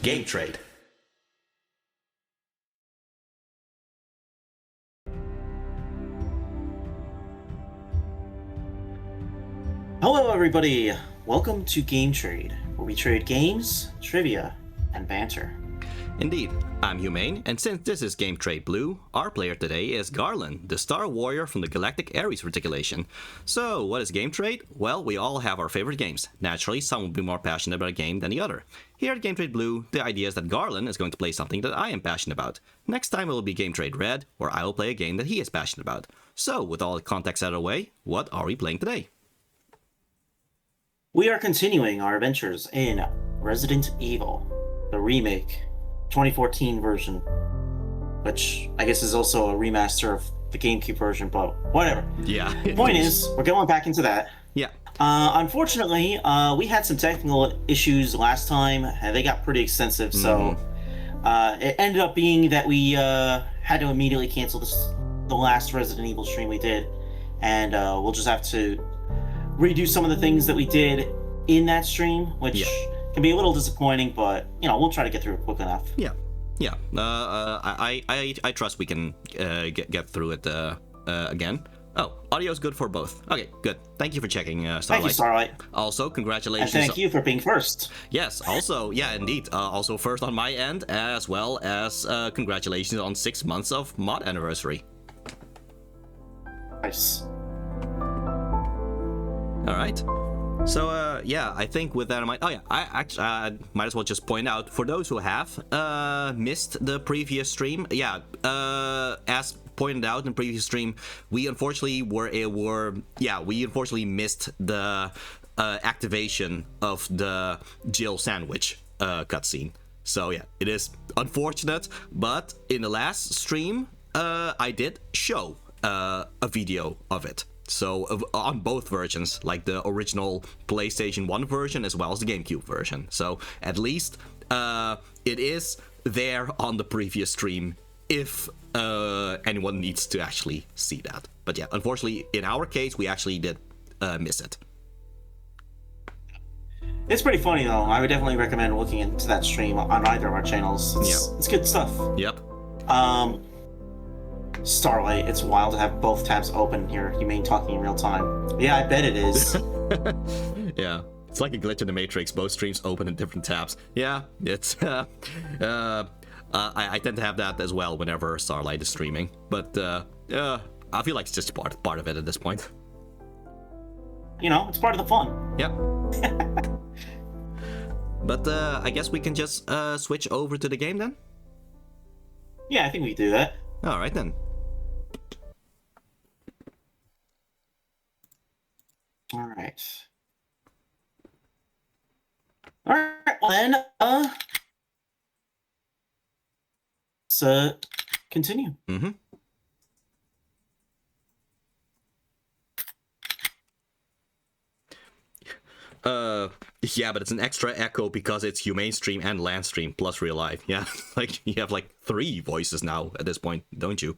Game Trade. Hello everybody, welcome to Game Trade, where we trade games, trivia, and banter. Indeed, I'm Humane, and since this is Game Trade Blue, our player today is Garland, the Star Warrior from the Galactic Ares Reticulation. So, what is Game Trade? Well, we all have our favorite games. Naturally, some will be more passionate about a game than the other. Here at Game Trade Blue, the idea is that Garland is going to play something that I am passionate about. Next time it will be Game Trade Red, where I will play a game that he is passionate about. So, with all the context out of the way, what are we playing today? We are continuing our adventures in Resident Evil, the remake, 2014 version, which I guess is also a remaster of the GameCube version, but whatever. Yeah. The point is, we're going back into that. Yeah. Unfortunately, we had some technical issues last time, and they got pretty extensive, so it ended up being that we had to immediately cancel the last Resident Evil stream we did, and we'll just have to redo some of the things that we did in that stream, which can be a little disappointing, but you know, we'll try to get through it quick enough. Yeah. I trust we can get through it again. Oh, audio's good for both. Okay, good. Thank you for checking, Starlight. Thank you, Starlight. Also, congratulations. And thank you for being first. Yes, also, yeah, indeed. Also first on my end, as well as congratulations on 6 months of mod anniversary. Nice. All right. So, yeah, I think with that in mind... Oh, yeah, I actually might as well just point out, for those who have missed the previous stream, yeah, as pointed out in the previous stream, we unfortunately missed the activation of the Jill sandwich cutscene. So, yeah, it is unfortunate, but in the last stream, I did show a video of it. So on both versions, like the original PlayStation 1 version as well as the GameCube version. So at least it is there on the previous stream if anyone needs to actually see that. But yeah, unfortunately, in our case, we actually did miss it. It's pretty funny though. I would definitely recommend looking into that stream on either of our channels. It's good stuff. Yep. Starlight, it's wild to have both tabs open here. You mean talking in real time? Yeah, I bet it is. Yeah, it's like a glitch in the Matrix. Both streams open in different tabs. Yeah, it's. I tend to have that as well whenever Starlight is streaming, but I feel like it's just part of it at this point. You know, it's part of the fun. Yep. But I guess we can just switch over to the game then. Yeah, I think we can do that. All right then. All right. Well then, let's continue. Mm-hmm. Yeah, but it's an extra echo because it's Humane Stream and Land Stream plus real life. Yeah, like you have like 3 voices now at this point, don't you?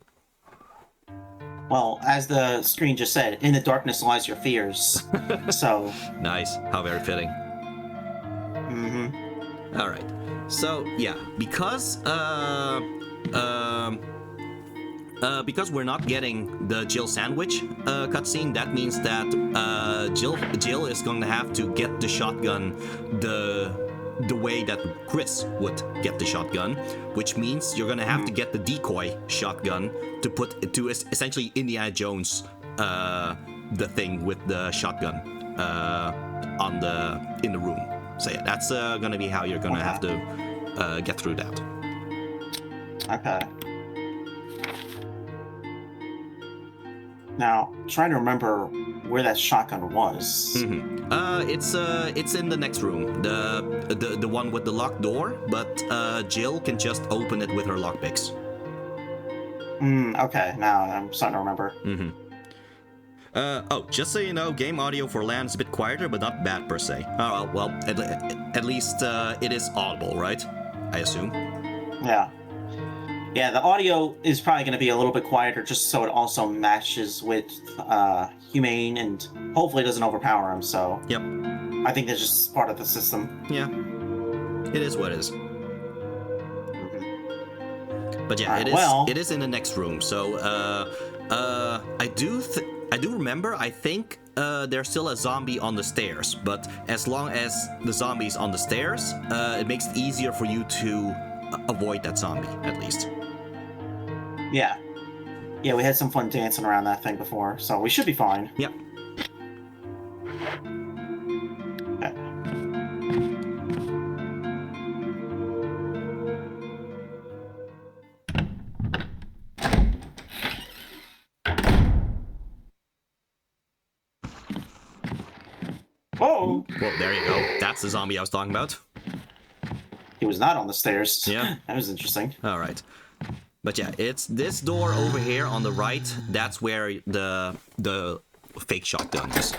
Well, as the screen just said, in the darkness lies your fears. So. Nice. How very fitting. Mm-hmm. All right. So yeah, because we're not getting the Jill sandwich cutscene, that means that Jill is going to have to get the shotgun the way that Chris would get the shotgun, which means you're going to have to get the decoy shotgun to essentially Indiana Jones the thing with the shotgun in the room. So yeah, that's going to be how you're going to have to get through that. Okay. Now, trying to remember where that shotgun was. Mm-hmm. It's in the next room, the one with the locked door, but Jill can just open it with her lockpicks. Okay, now I'm starting to remember. Mm-hmm. Oh, just so you know, game audio for LAN is a bit quieter, but not bad per se. Oh, well, at least it is audible, right? I assume. Yeah. Yeah, the audio is probably going to be a little bit quieter just so it also matches with Humane and hopefully doesn't overpower him, so... Yep. I think that's just part of the system. Yeah. It is what it is. But yeah, it is in the next room. So I do remember. I think there's still a zombie on the stairs. But as long as the zombie's on the stairs, it makes it easier for you to avoid that zombie, at least. Yeah. Yeah, we had some fun dancing around that thing before, so we should be fine. Yep. Okay. Whoa! Well, there you go. That's the zombie I was talking about. He was not on the stairs. Yeah. That was interesting. All right. But yeah, it's this door over here on the right. That's where the fake shotgun is.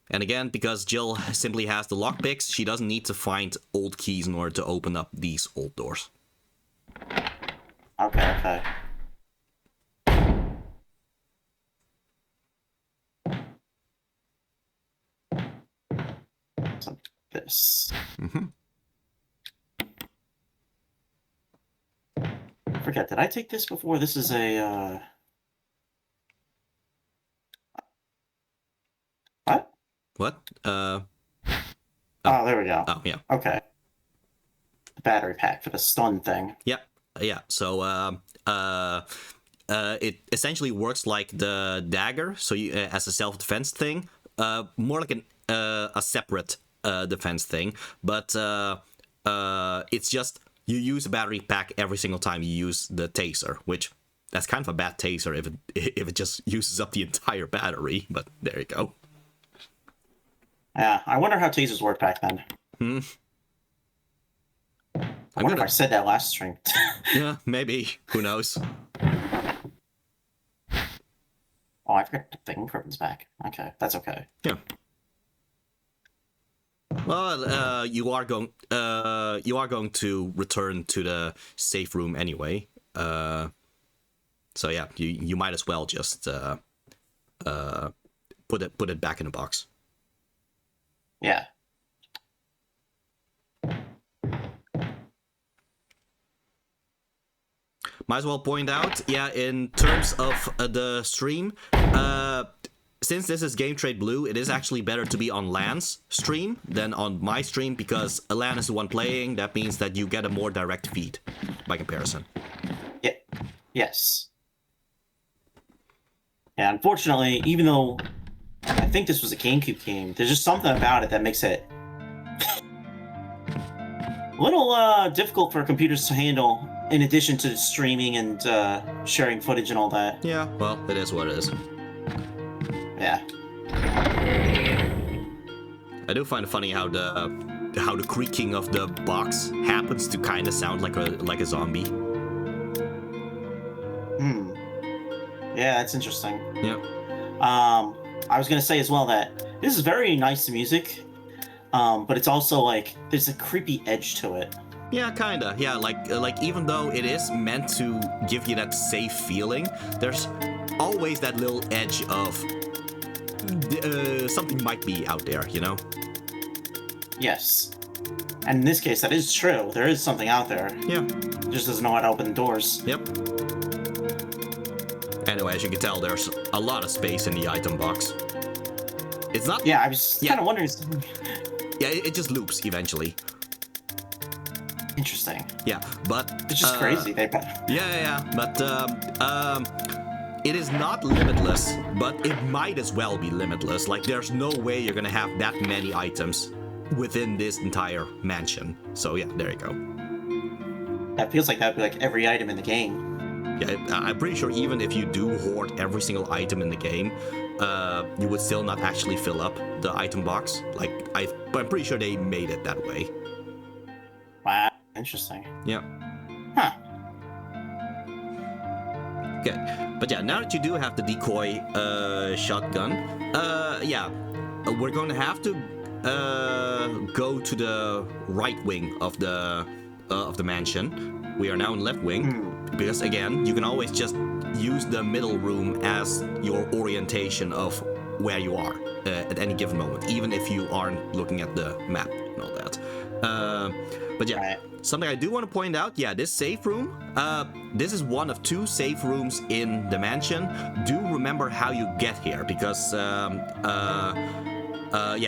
And again, because Jill simply has the lockpicks, she doesn't need to find old keys in order to open up these old doors. Okay. So this. Forget, did I take this before? This is a, What? What? Oh, there we go. Oh, yeah. Okay. The battery pack for the stun thing. Yep. Yeah. So, it essentially works like the dagger. So, you, as a self-defense thing, more like a separate defense thing. But it's just you use a battery pack every single time you use the taser, which that's kind of a bad taser if it just uses up the entire battery. But there you go. Yeah, I wonder how tasers work back then. I wonder if I said that last stream. Yeah, maybe. Who knows? Oh, I forgot the fingerprints back. Okay, that's okay. Yeah. Well, you are going to return to the safe room anyway. So yeah, you might as well just put it back in the box. Yeah. Might as well point out, yeah, in terms of the stream, since this is Game Trade Blue, it is actually better to be on Lan's stream than on my stream, because Lan is the one playing. That means that you get a more direct feed by comparison. Yeah. Yes. Yeah, unfortunately, even though I think this was a GameCube game, there's just something about it that makes it a little difficult for computers to handle, in addition to streaming and sharing footage and all that. Yeah, well, it is what it is. Yeah. I do find it funny how the creaking of the box happens to kind of sound like a zombie. Yeah, that's interesting. Yeah. I was gonna say as well that this is very nice music, but it's also like there's a creepy edge to it. Yeah, kinda. Yeah, like even though it is meant to give you that safe feeling, there's always that little edge of something might be out there, you know? Yes. And in this case, that is true. There is something out there. Yeah. It just doesn't know how to open doors. Yep. Anyway, as you can tell, there's a lot of space in the item box. It's not... Yeah, I was kind of wondering... Yeah, it just loops eventually. Interesting. Yeah, but... It's just crazy. Yeah, but it is not limitless, but it might as well be limitless. Like, there's no way you're gonna have that many items within this entire mansion. So yeah, there you go. That feels like that would be like every item in the game. Yeah, I'm pretty sure even if you do hoard every single item in the game, you would still not actually fill up the item box. Like, but I'm pretty sure they made it that way. Wow, interesting. Yeah. Huh. Okay, but yeah, now that you do have the decoy shotgun, yeah, we're going to have to go to the right wing of the mansion. We are now in left wing, because again, you can always just use the middle room as your orientation of where you are at any given moment, even if you aren't looking at the map and all that. But yeah, Right. something I do want to point out, yeah, this safe room, this is one of 2 safe rooms in the mansion. Do remember how you get here, because yeah,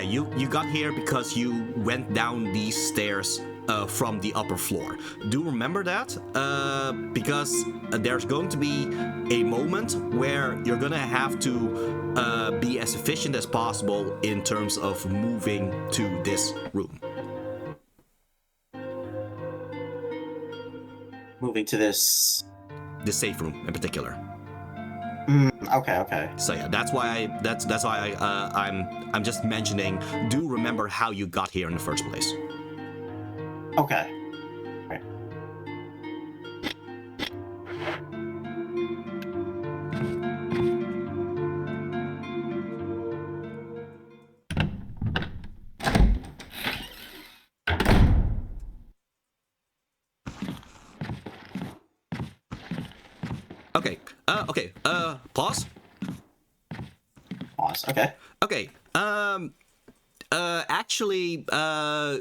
you got here because you went down these stairs from the upper floor. Do remember that, because there's going to be a moment where you're gonna have to be as efficient as possible in terms of moving to this room. Moving to this. The safe room in particular. Okay. So yeah, that's why I'm just mentioning. Do remember how you got here in the first place. Okay. Right. Okay. Pause. Pause. Okay. Okay. Actually,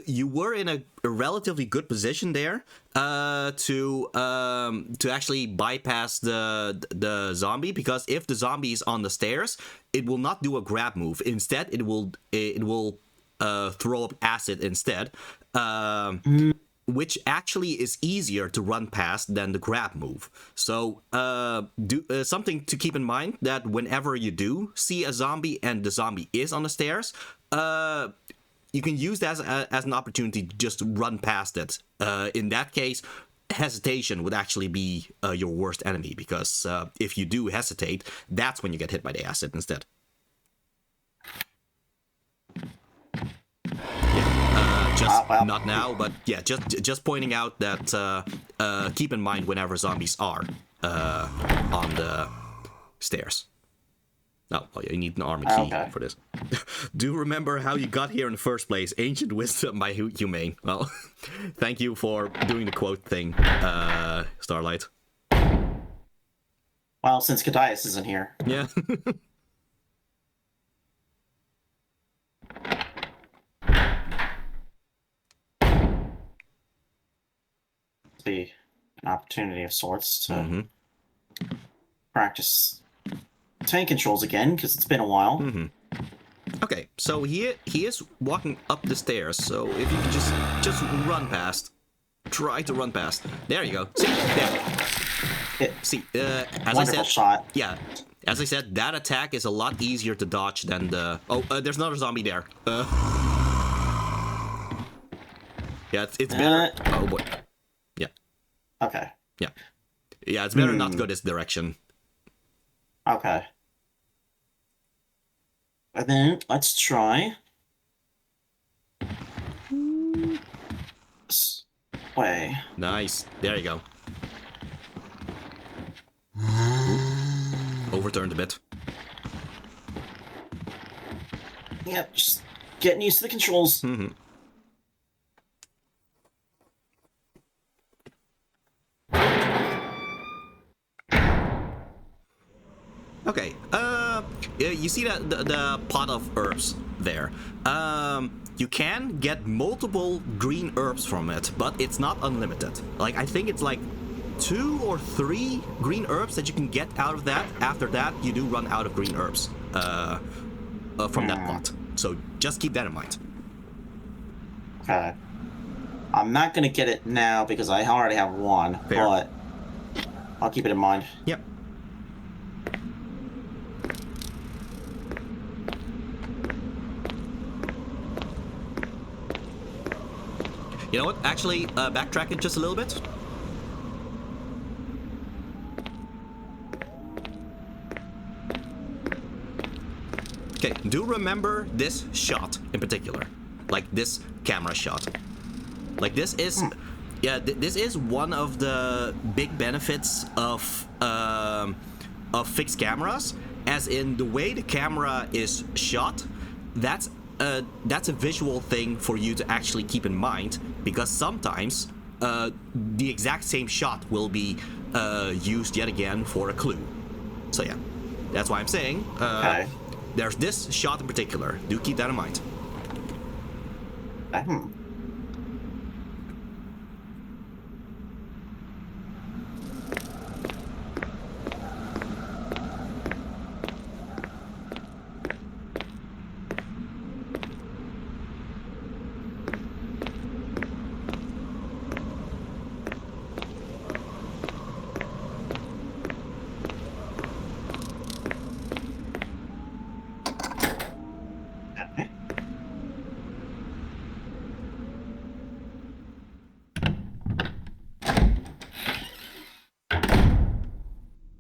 you were in a relatively good position there to actually bypass the zombie, because if the zombie is on the stairs, it will not do a grab move. Instead, it will throw up acid instead, which actually is easier to run past than the grab move. So something to keep in mind, that whenever you do see a zombie and the zombie is on the stairs, you can use that as an opportunity to just run past it. In that case, hesitation would actually be your worst enemy, because if you do hesitate, that's when you get hit by the acid instead. Not now, but yeah, just pointing out that keep in mind whenever zombies are on the stairs. Oh, well, you need an armor key for this. Do remember how you got here in the first place. Ancient wisdom by Humane. Well, thank you for doing the quote thing, Starlight. Well, since Kadias isn't here. Yeah. Be an opportunity of sorts to practice tank controls again, because it's been a while. Okay, so he is walking up the stairs, so if you could just run past. Try to run past. There you go. See? There. See, as Wonderful I said, shot. Yeah, as I said, that attack is a lot easier to dodge than the... Oh, there's another zombie there. Yeah, it's better... Oh, boy. Yeah. Okay. Yeah. Yeah, it's better not to go this direction. Okay. And then let's try this way. Nice. There you go. Overturned a bit. Yep, just getting used to the controls. Okay, you see the pot of herbs there. You can get multiple green herbs from it, but it's not unlimited. Like, I think it's like 2 or 3 green herbs that you can get out of that. After that, you do run out of green herbs from that pot. So just keep that in mind. Okay. I'm not gonna get it now because I already have one, Fair. but I'll keep it in mind. Yep. You know what? Actually, backtrack it just a little bit. Okay, do remember this shot in particular. Like this camera shot. Like this is... Yeah, this is one of the big benefits of fixed cameras. As in, the way the camera is shot, that's a visual thing for you to actually keep in mind, because sometimes the exact same shot will be used yet again for a clue. So yeah, that's why I'm saying there's this shot in particular. Do keep that in mind.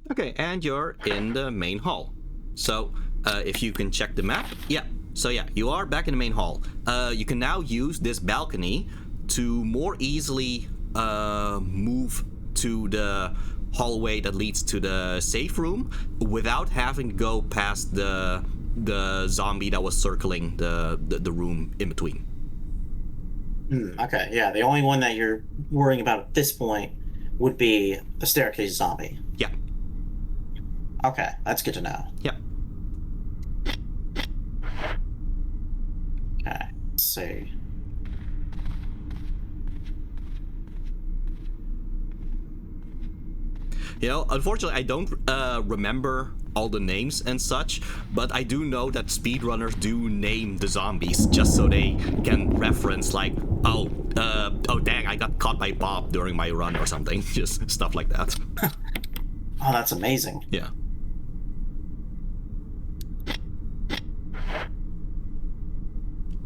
Okay, and you're in the main hall. So, if you can check the map, yeah. So yeah, you are back in the main hall. You can now use this balcony to more easily move to the hallway that leads to the safe room without having to go past the zombie that was circling the room in between. Okay, yeah, the only one that you're worrying about at this point would be the staircase zombie. Yeah. Okay, that's good to know. Yeah. Okay, let's see. You know, unfortunately, I don't remember all the names and such, but I do know that speedrunners do name the zombies just so they can reference, like, oh dang, I got caught by Bob during my run or something. Just stuff like that. Oh, that's amazing. Yeah.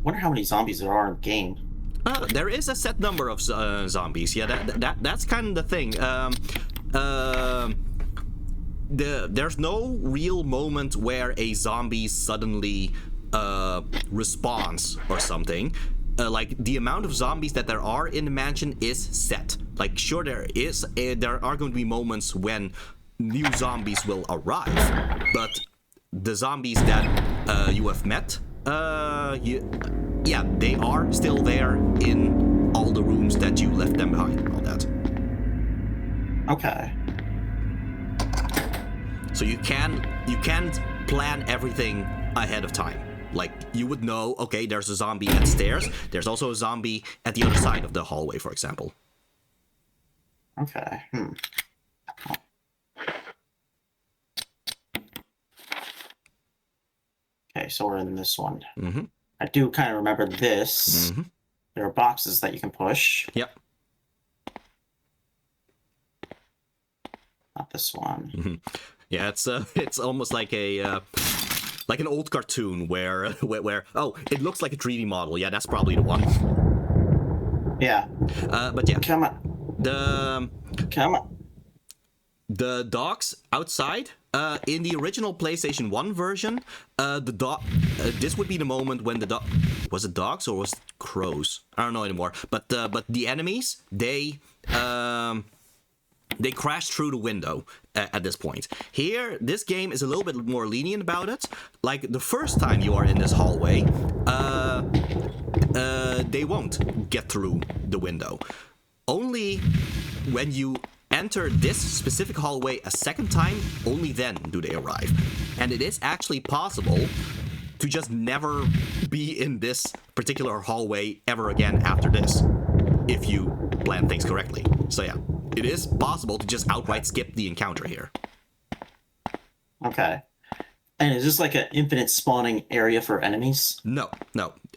Wonder how many zombies there are in the game. There is a set number of zombies. Yeah, that's kind of the thing. There's no real moment where a zombie suddenly respawns or something. Like, the amount of zombies that there are in the mansion is set. Like, sure, there are going to be moments when new zombies will arrive, but the zombies that you have met, yeah, they are still there in all the rooms that you left them behind and all that. Okay. So you can't plan everything ahead of time. Like, you would know, okay, there's a zombie at stairs. There's also a zombie at the other side of the hallway, for example. Okay. Okay, so we're in this one. Mm-hmm. I do kind of remember this. Mm-hmm. There are boxes that you can push. Yep. Not this one. Mm-hmm. Yeah, it's almost like a like an old cartoon where oh, it looks like a 3D model. Yeah, that's probably the one. Yeah. But yeah. Come on. Come on. The dogs outside, in the original PlayStation 1 version, this would be the moment when the dog... Was it dogs or was it crows? I don't know anymore. But the enemies, they crash through the window at this point. Here, this game is a little bit more lenient about it. Like, the first time you are in this hallway, they won't get through the window. Only when you enter this specific hallway a second time, only then do they arrive. And it is actually possible to just never be in this particular hallway ever again after this, if you plan things correctly. So yeah, it is possible to just outright skip the encounter here. Okay. And is this like an infinite spawning area for enemies? No.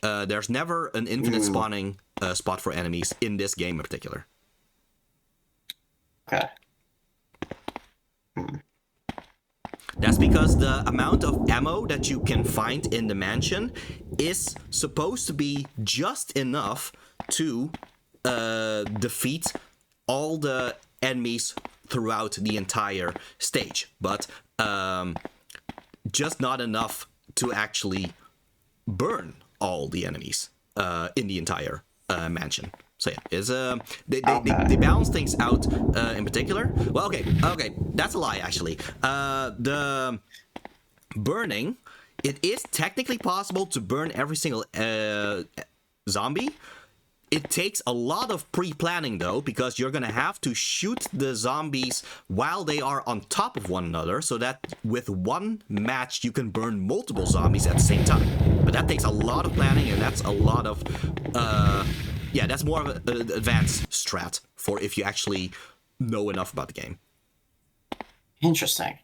There's never an infinite spawning spot for enemies in this game in particular. Okay. That's because the amount of ammo that you can find in the mansion is supposed to be just enough to defeat all the enemies throughout the entire stage, but just not enough to actually burn all the enemies in the entire mansion. So yeah, is they balance things out in particular. Well, okay, that's a lie actually. The burning, it is technically possible to burn every single zombie, It takes a lot of pre-planning though, because you're gonna have to shoot the zombies while they are on top of one another, so that with one match you can burn multiple zombies at the same time. But that takes a lot of planning, and that's a lot of, yeah, that's more of an advanced strat for if you actually know enough about the game. Interesting.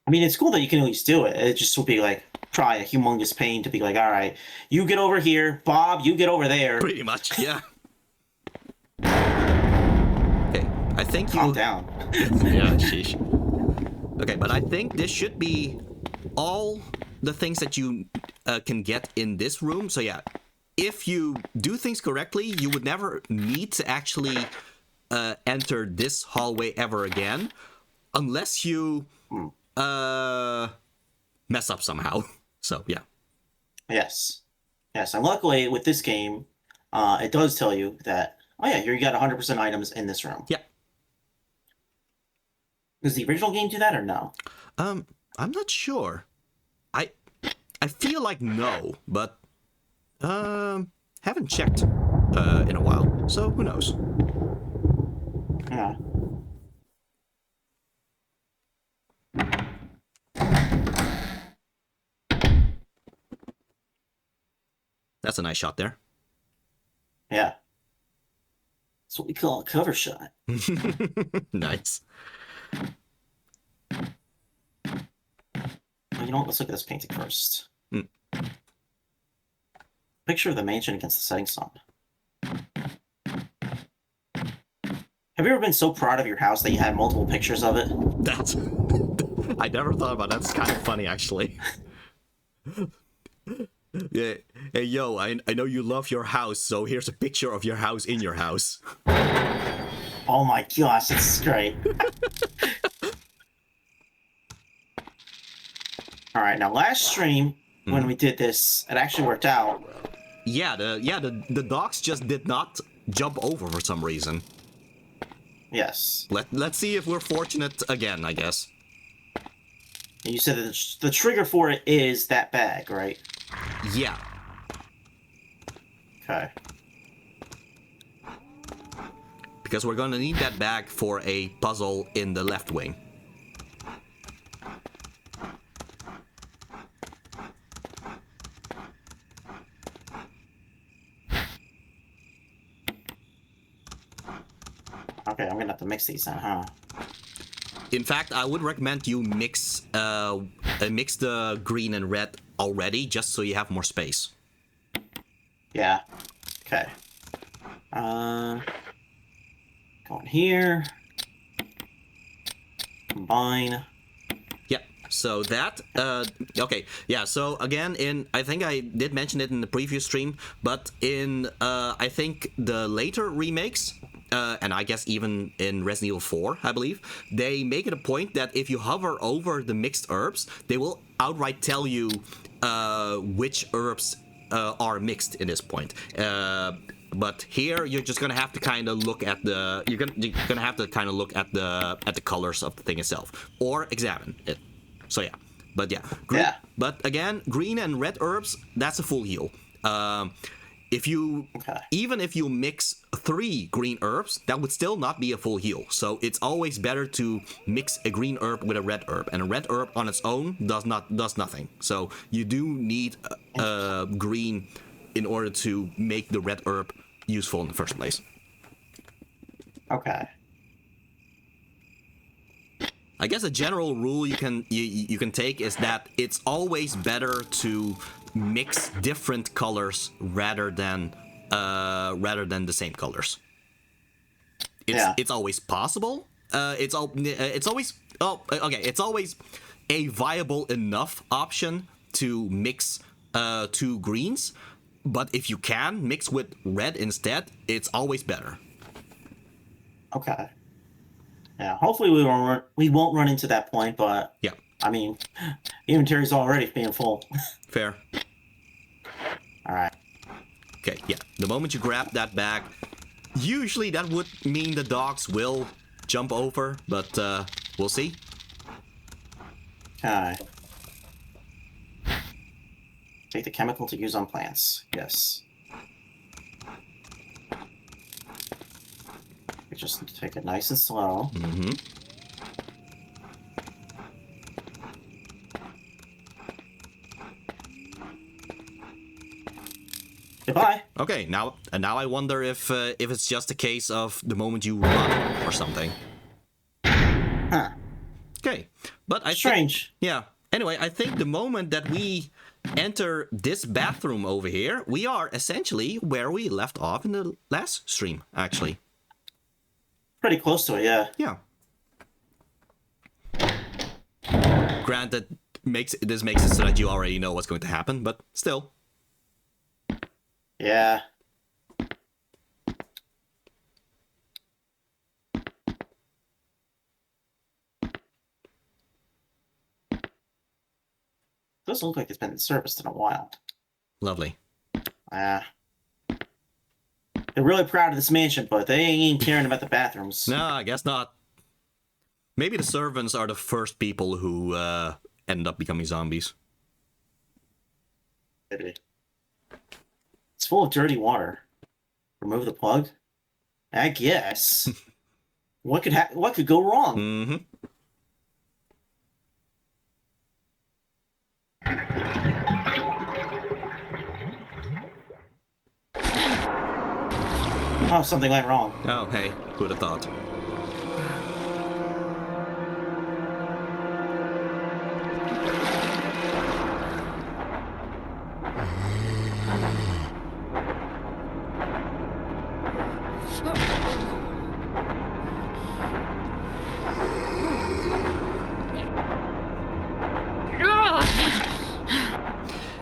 I mean, it's cool that you can at least do it. It just would be like try a humongous pain to be like, all right, you get over here, Bob, you get over there. Pretty much, yeah. Okay, I think you... Calm down. Yeah, sheesh. Okay, but I think this should be all the things that you can get in this room. So yeah, if you do things correctly, you would never need to actually enter this hallway ever again, unless you mess up somehow. So yeah. Yes. Yes, and luckily with this game, it does tell you that, oh yeah, you got 100% items in this room. Yeah. Does the original game do that or no? I'm not sure. I feel like no, but haven't checked in a while, so who knows? Yeah. That's a nice shot there. Yeah. That's what we call a cover shot. Nice. Well, you know what? Let's look at this painting first. Mm. Picture of the mansion against the setting sun. Have you ever been so proud of your house that you had multiple pictures of it? That's... I never thought about that. That's kind of funny, actually. Yeah. Hey, yo, I know you love your house, so here's a picture of your house in your house. Oh my gosh, that's great. All right, now last stream when we did this, it actually worked out. Yeah, the dogs just did not jump over for some reason. Yes. Let's see if we're fortunate again, I guess. And you said that the trigger for it is that bag, right? Yeah. Okay. Because we're gonna need that bag for a puzzle in the left wing. Okay, I'm gonna have to mix these now, huh? In fact, I would recommend you mix the green and red already, just so you have more space. Yeah. Okay. Going here. Combine. Yeah. So that. Okay. Yeah. So again, I think I did mention it in the previous stream, but in I think the later remakes. And I guess even in Resident Evil 4, I believe, they make it a point that if you hover over the mixed herbs, they will outright tell you which herbs are mixed in this point. But here, you're just gonna have to kind of look at the the colors of the thing itself, or examine it. So yeah, but yeah, But again, green and red herbs, that's a full heal. Even if you mix 3 green herbs, that would still not be a full heal. So it's always better to mix a green herb with a red herb, and a red herb on its own does nothing. So you do need green in order to make the red herb useful in the first place. Okay. I guess a general rule you can take is that it's always better to mix different colors rather than the same colors. It's always possible. It's always a viable enough option to mix 2 greens, but if you can mix with red instead, it's always better. Okay. Yeah. Hopefully we won't run into that point, but yeah. I mean, inventory's already being full. Fair. All right. Okay, yeah. The moment you grab that bag, usually that would mean the dogs will jump over, but we'll see. Okay. Take the chemical to use on plants. Yes. We just need to take it nice and slow. Mm-hmm. Goodbye. Okay, now I wonder if it's just a case of the moment you run or something. Huh. Okay, but I Strange. Yeah. Anyway, I think the moment that we enter this bathroom over here, we are essentially where we left off in the last stream, actually. Pretty close to it, yeah. Yeah. Granted, this makes it so that you already know what's going to happen, but still. Yeah. Doesn't look like it's been serviced in a while. Lovely. They're really proud of this mansion, but they ain't caring about the bathrooms. No, I guess not. Maybe the servants are the first people who end up becoming zombies. Maybe. It's full of dirty water. Remove the plug? I guess. What could go wrong? Mm-hmm. Oh, something went wrong. Oh, hey, who would have thought?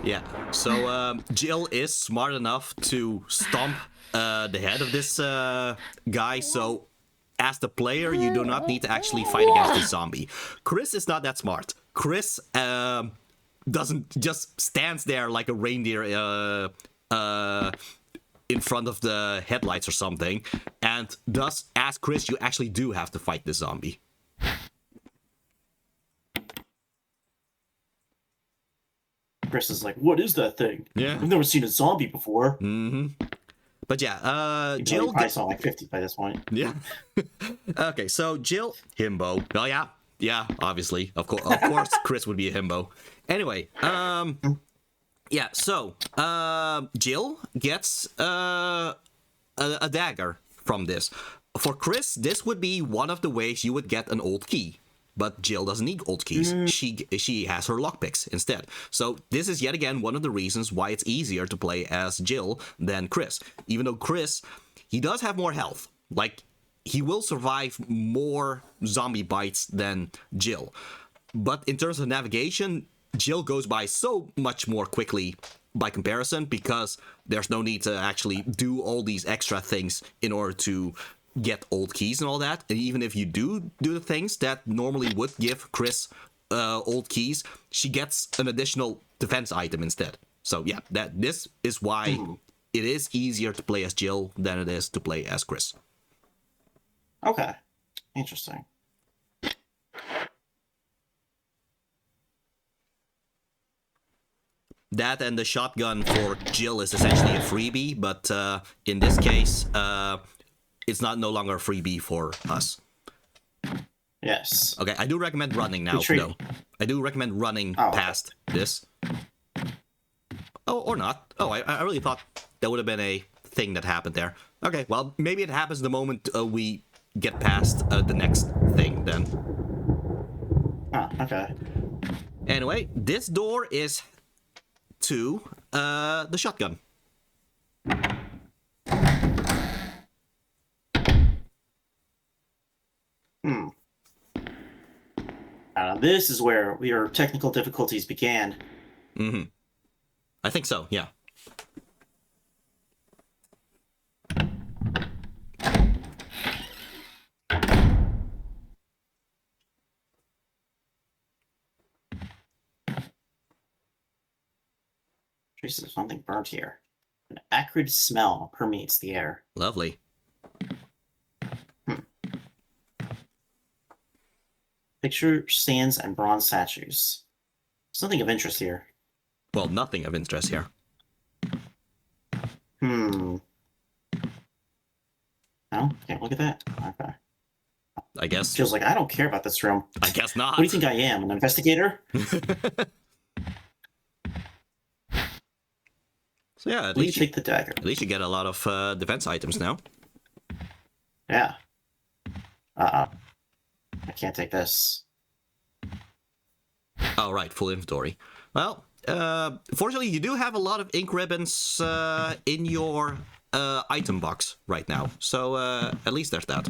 Yeah, so Jill is smart enough to stomp the head of this guy, so as the player, you do not need to actually fight against this zombie. Chris is not that smart. Chris doesn't just stands there like a reindeer in front of the headlights or something, and thus, as Chris, you actually do have to fight this zombie. Chris is like, what is that thing? Yeah. I've never seen a zombie before. Mm-hmm. But yeah, Jill... I saw like 50 by this point. Yeah. Okay, so Jill... Himbo. Oh, yeah. Yeah, obviously. Of course, Chris would be a himbo. Anyway, yeah, so, Jill gets a dagger from this. For Chris, this would be one of the ways you would get an old key. But Jill doesn't need old keys. She has her lockpicks instead. So this is yet again one of the reasons why it's easier to play as Jill than Chris. Even though Chris, he does have more health. Like, he will survive more zombie bites than Jill. But in terms of navigation, Jill goes by so much more quickly by comparison because there's no need to actually do all these extra things in order to get old keys and all that. And even if you do the things that normally would give Chris old keys, she gets an additional defense item instead. So yeah, this is why it is easier to play as Jill than it is to play as Chris. Okay. Interesting. That and the shotgun for Jill is essentially a freebie, but in this case, it's no longer a freebie for us. Yes. Okay, I do recommend running now, though. I do recommend running past this. Oh, or not. Oh, I really thought that would have been a thing that happened there. Okay, well, maybe it happens the moment we get past the next thing, then. Oh, okay. Anyway, this door is to the shotgun. This is where your technical difficulties began. Mm-hmm. I think so, yeah. Traces of something burnt here. An acrid smell permeates the air. Lovely. Picture stands and bronze statues. Something of interest here. Well, nothing of interest here. No, can't look at that. Okay. I guess. Feels like I don't care about this room. I guess not. What do you think I am, an investigator? So yeah, Please take the dagger. At least you get a lot of defense items now. Yeah. I can't take this. Oh, right, full inventory. Well, fortunately, you do have a lot of ink ribbons in your item box right now. So at least there's that.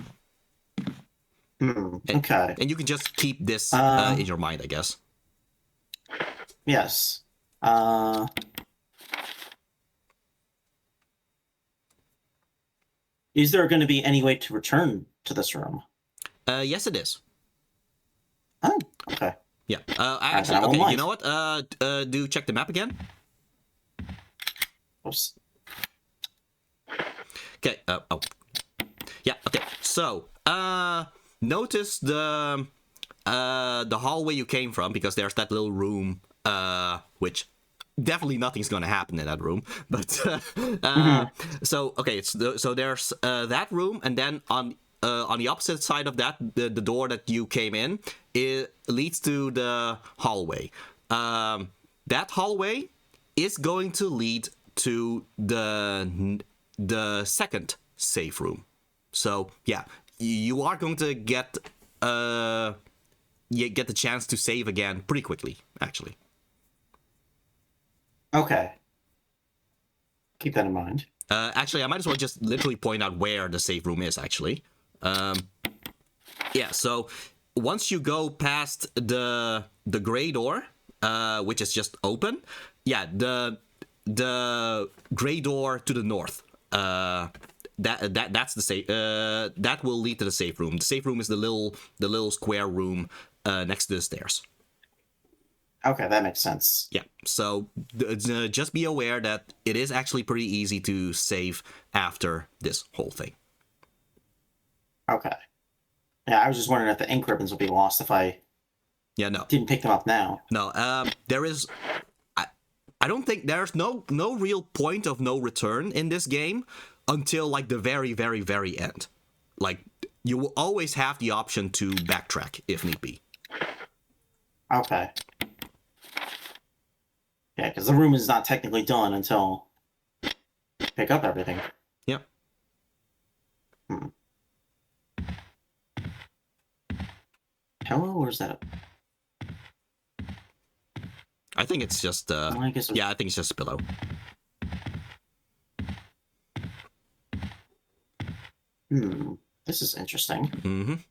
Okay. And you can just keep this in your mind, I guess. Yes. Is there going to be any way to return to this room? Yes, it is. Oh, okay. Yeah. Actually, okay. You know what? Do check the map again. Oops. Okay. Oh. Yeah. Okay. So, notice the hallway you came from, because there's that little room, which definitely nothing's gonna happen in that room. But so okay, so there's that room, and then on the opposite side of that, the door that you came in, it leads to the hallway. That hallway is going to lead to the second safe room. So yeah, you are going to get the chance to save again pretty quickly, actually. Okay. Keep that in mind. Actually, I might as well just literally point out where the safe room is, actually. Yeah, so once you go past the gray door, which is just open, yeah, the gray door to the north, that's the safe. That will lead to the safe room. The safe room is the little square room next to the stairs. Okay, that makes sense. Yeah, so just be aware that it is actually pretty easy to save after this whole thing. Okay. Yeah, I was just wondering if the ink ribbons would be lost if I didn't pick them up now. No, there is... I don't think there's no real point of no return in this game until, like, the very, very, very end. Like, you will always have the option to backtrack if need be. Okay. Yeah, because the room is not technically done until you pick up everything. Yep. Hello, or is that I think it's just, I guess yeah, I think it's just below. This is interesting.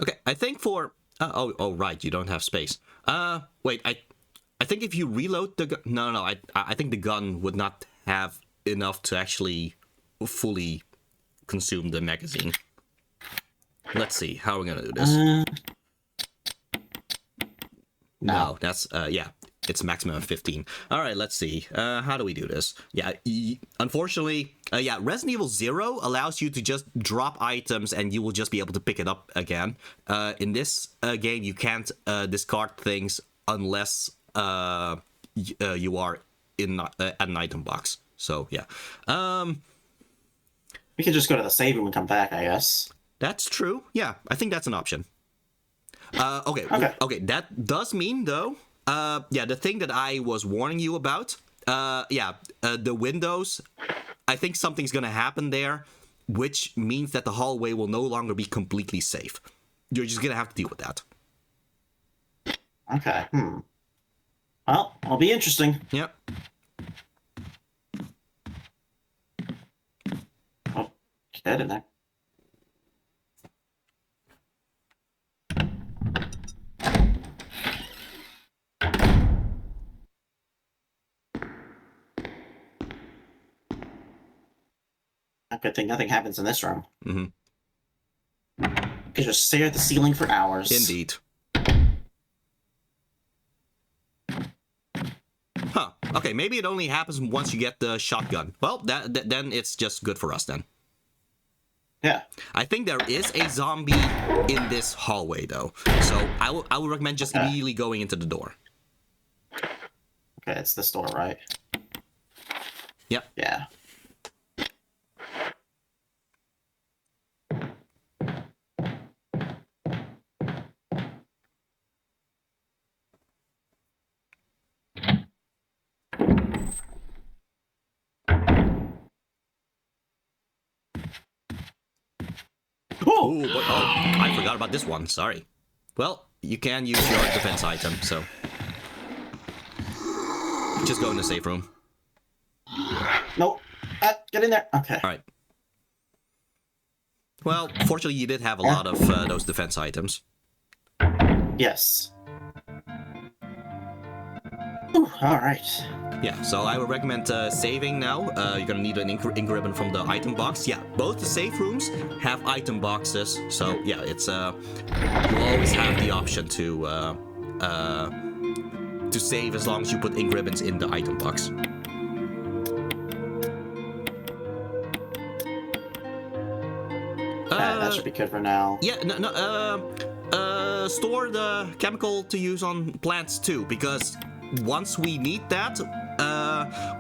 Okay, I think for... oh, right, you don't have space. Wait, I think if you reload the gun... No, I think the gun would not have enough to actually fully consume the magazine. Let's see, how are we gonna do this? No, that's, yeah, it's maximum of 15. Alright, let's see, how do we do this? Yeah, unfortunately, yeah, Resident Evil 0 allows you to just drop items and you will just be able to pick it up again. In this game, you can't discard things unless you are in an item box. So, yeah. We could just go to the save room and come back, I guess. That's true. Yeah, I think that's an option. Okay, that does mean, though, yeah, the thing that I was warning you about, the windows, I think something's gonna happen there, which means that the hallway will no longer be completely safe. You're just gonna have to deal with that. Okay, Well, it'll be interesting. Yep. Oh, get that in there. Good thing nothing happens in this room. You can just stare at the ceiling for hours. Indeed. Huh. Okay, maybe it only happens once you get the shotgun. Well, then it's just good for us then. Yeah. I think there is a zombie in this hallway, though. So I would recommend just immediately going into the door. Okay, it's this door, right? Yep. Yeah. Ooh, but, oh, I forgot about this one. Sorry. Well, you can use your defense item, so just go in the safe room. Nope. Get in there. Okay. All right. Well, fortunately, you did have a lot of those defense items. Yes. Ooh, all right. Yeah, so I would recommend saving now. You're gonna need an ink ribbon from the item box. Yeah, both the safe rooms have item boxes, so yeah, it's you'll always have the option to save as long as you put ink ribbons in the item box. That should be good for now. Yeah, store the chemical to use on plants too, because once we need that,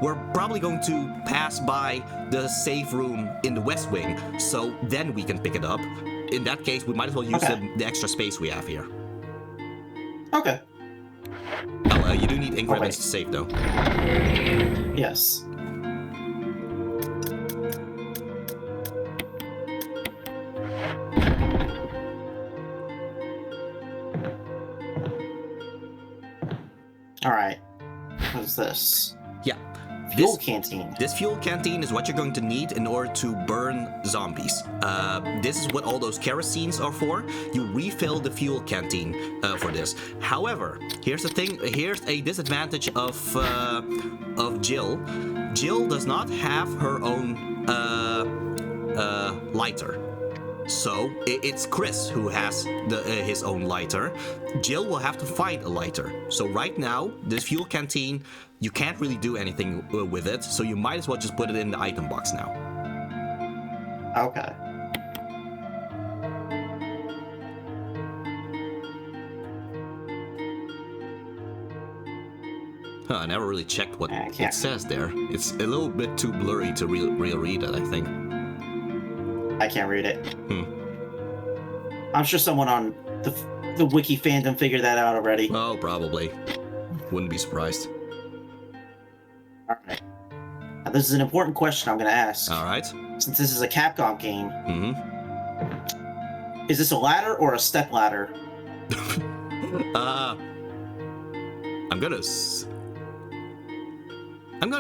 we're probably going to pass by the safe room in the West Wing, so then we can pick it up. In that case, we might as well use the extra space we have here. Okay. Oh, you do need ink ribbons to save, though. Yes. All right. What is this? Yeah. Fuel canteen. This fuel canteen is what you're going to need in order to burn zombies. This is what all those kerosines are for. You refill the fuel canteen for this. However, here's the thing. Here's a disadvantage of Jill. Jill does not have her own lighter. So it's Chris who has his own lighter. Jill will have to find a lighter. So right now, this fuel canteen, you can't really do anything with it. So you might as well just put it in the item box now. Okay. Huh, I never really checked what it says there. It's a little bit too blurry to read it, I think. I can't read it. I'm sure someone on the wiki fandom figured that out already. Oh, probably. Wouldn't be surprised. All right. Now, this is an important question I'm going to ask. All right. Since this is a Capcom game, is this a ladder or a step ladder? I'm gonna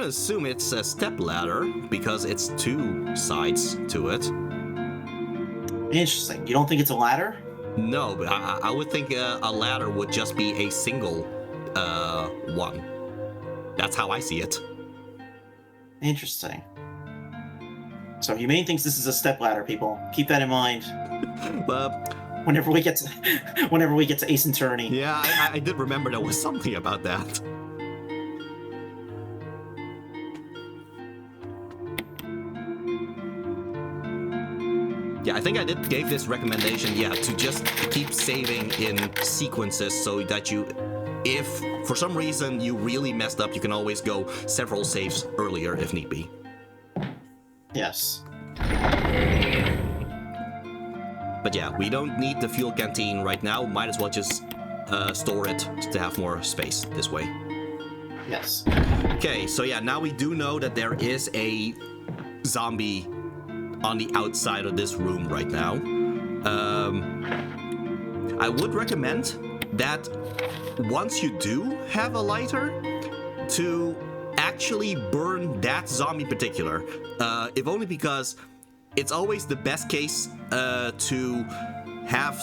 assume it's a step ladder because it's two sides to it. Interesting. You don't think it's a ladder? No, but I would think a ladder would just be a single one. That's how I see it. Interesting. So Humane thinks this is a step ladder, people. Keep that in mind. Whenever we get to Ace Attorney. Yeah, I did remember there was something about that. Yeah, I think I gave this recommendation, to just keep saving in sequences so that if for some reason you really messed up, you can always go several saves earlier if need be. Yes. But yeah, we don't need the fuel canteen right now. Might as well just store it to have more space this way. Yes. Okay, so yeah, now we do know that there is a zombie on the outside of this room right now. I would recommend that once you do have a lighter, to actually burn that zombie in particular. If only because it's always the best case to have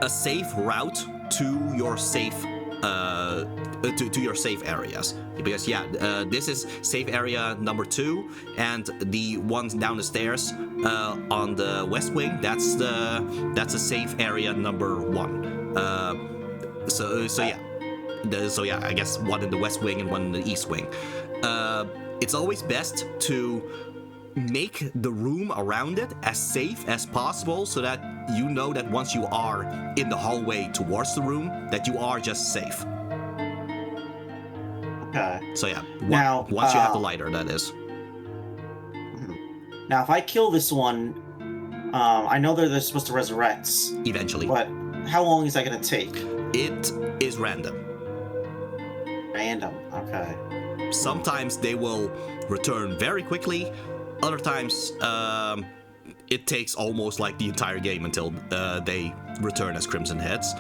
a safe route to your safe to your safe areas, because this is safe area number 2, and the ones down the stairs on the West Wing, that's a safe area number 1. I guess one in the West Wing and one in the East Wing. It's always best to make the room around it as safe as possible, so that you know that once you are in the hallway towards the room, that you are just safe. Okay. So yeah, Now, once you have the lighter, that is. Now, if I kill this one, I know they're supposed to resurrect. Eventually. But how long is that going to take? It is random. Random. Okay. Sometimes they will return very quickly. Other times, it takes almost like the entire game until they return as Crimson Heads.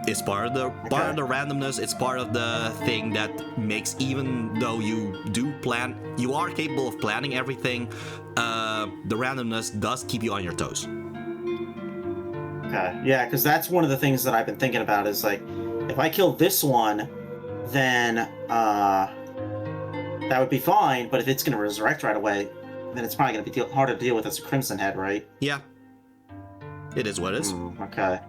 It's part of the randomness. It's part of the thing that makes, even though you do plan, you are capable of planning everything. The randomness does keep you on your toes. Okay, yeah, because that's one of the things that I've been thinking about is like, if I kill this one, then that would be fine. But if it's going to resurrect right away, then it's probably going to be harder to deal with as a Crimson Head, right? Yeah, it is what it is. Okay.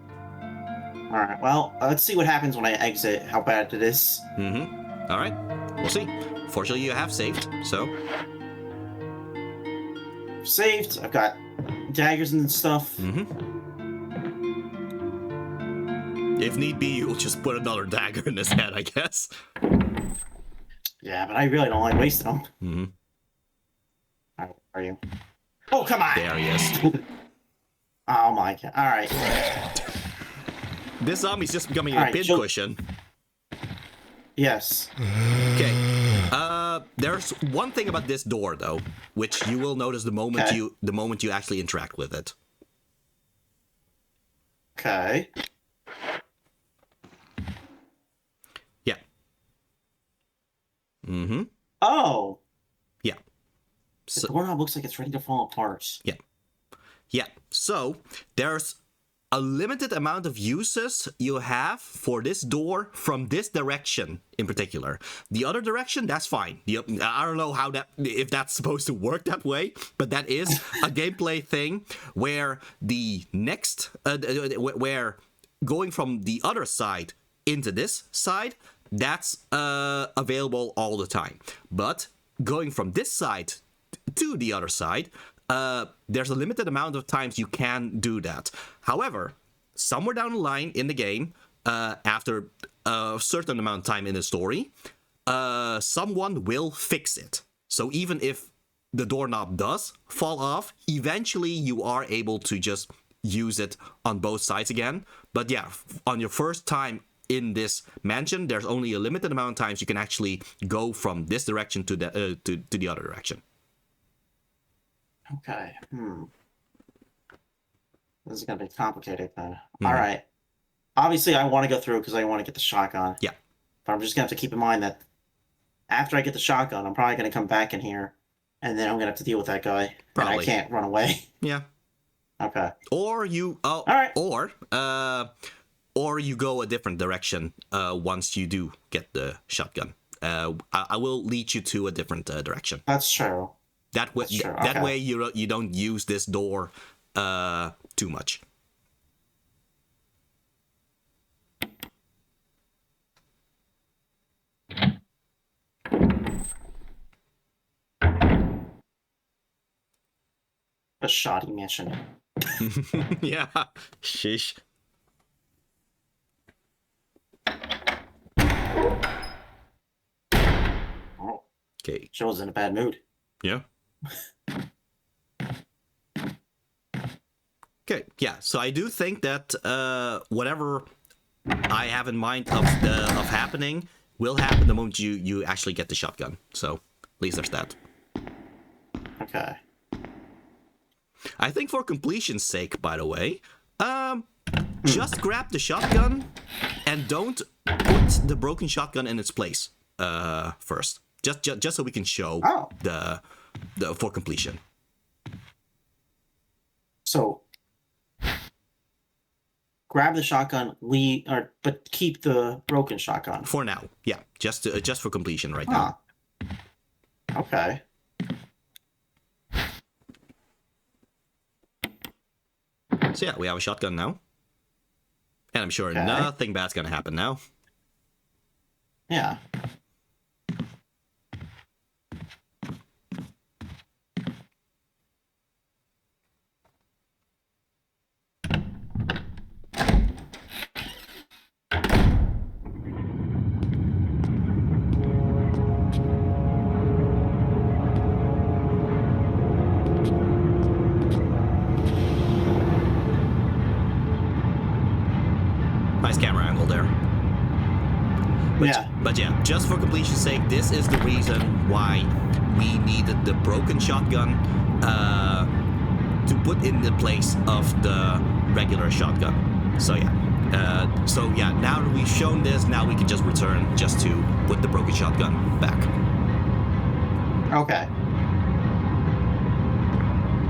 All right. Well, let's see what happens when I exit. How bad it is. All right, we'll see. Fortunately, you have saved, so. Saved. I've got daggers and stuff. If need be, you'll just put another dagger in his head, I guess. Yeah, but I really don't like wasting them. Where are you? Oh, come on! There he is. Oh my god. Alright. This zombie's just becoming a pincushion. Yes. Okay. There's one thing about this door, though, which you will notice the moment you actually interact with it. Okay. Yeah. Oh. Yeah. The doorknob looks like it's ready to fall apart. Yeah. Yeah. So there's a limited amount of uses you have for this door from this direction in particular. The other direction, that's fine. I don't know if that's supposed to work that way, but that is a gameplay thing where the next, where going from the other side into this side, that's available all the time. But going from this side to the other side, there's a limited amount of times you can do that. However, somewhere down the line in the game, after a certain amount of time in the story, someone will fix it. So even if the doorknob does fall off, eventually you are able to just use it on both sides again. But yeah, on your first time in this mansion, there's only a limited amount of times you can actually go from this direction to the other direction. Okay. This is gonna be complicated then. All right. Obviously, I want to go through because I want to get the shotgun. Yeah. But I'm just gonna have to keep in mind that after I get the shotgun, I'm probably gonna come back in here, and then I'm gonna have to deal with that guy. Probably. And I can't run away. Yeah. Okay. Or you. All right. Or you go a different direction once you do get the shotgun. I will lead you to a different direction. That's true. That way, that way you don't use this door too much. A shoddy mission. Yeah. Sheesh. Oh. Okay. Joel's in a bad mood. Yeah. Okay, yeah, so I do think that whatever I have in mind of happening will happen the moment you actually get the shotgun. So at least there's that. Okay. I think for completion's sake, by the way, just grab the shotgun and don't put the broken shotgun in its place first. Just so we can show the for completion. So grab the shotgun, but keep the broken shotgun. For now, yeah. Just for completion right now. Okay. So yeah, we have a shotgun now. And I'm sure nothing bad's gonna happen now. Yeah. Nice camera angle there. But yeah, just for completion's sake, this is the reason why we needed the broken shotgun to put in the place of the regular shotgun. So yeah. Now that we've shown this, now we can just return just to put the broken shotgun back. Okay.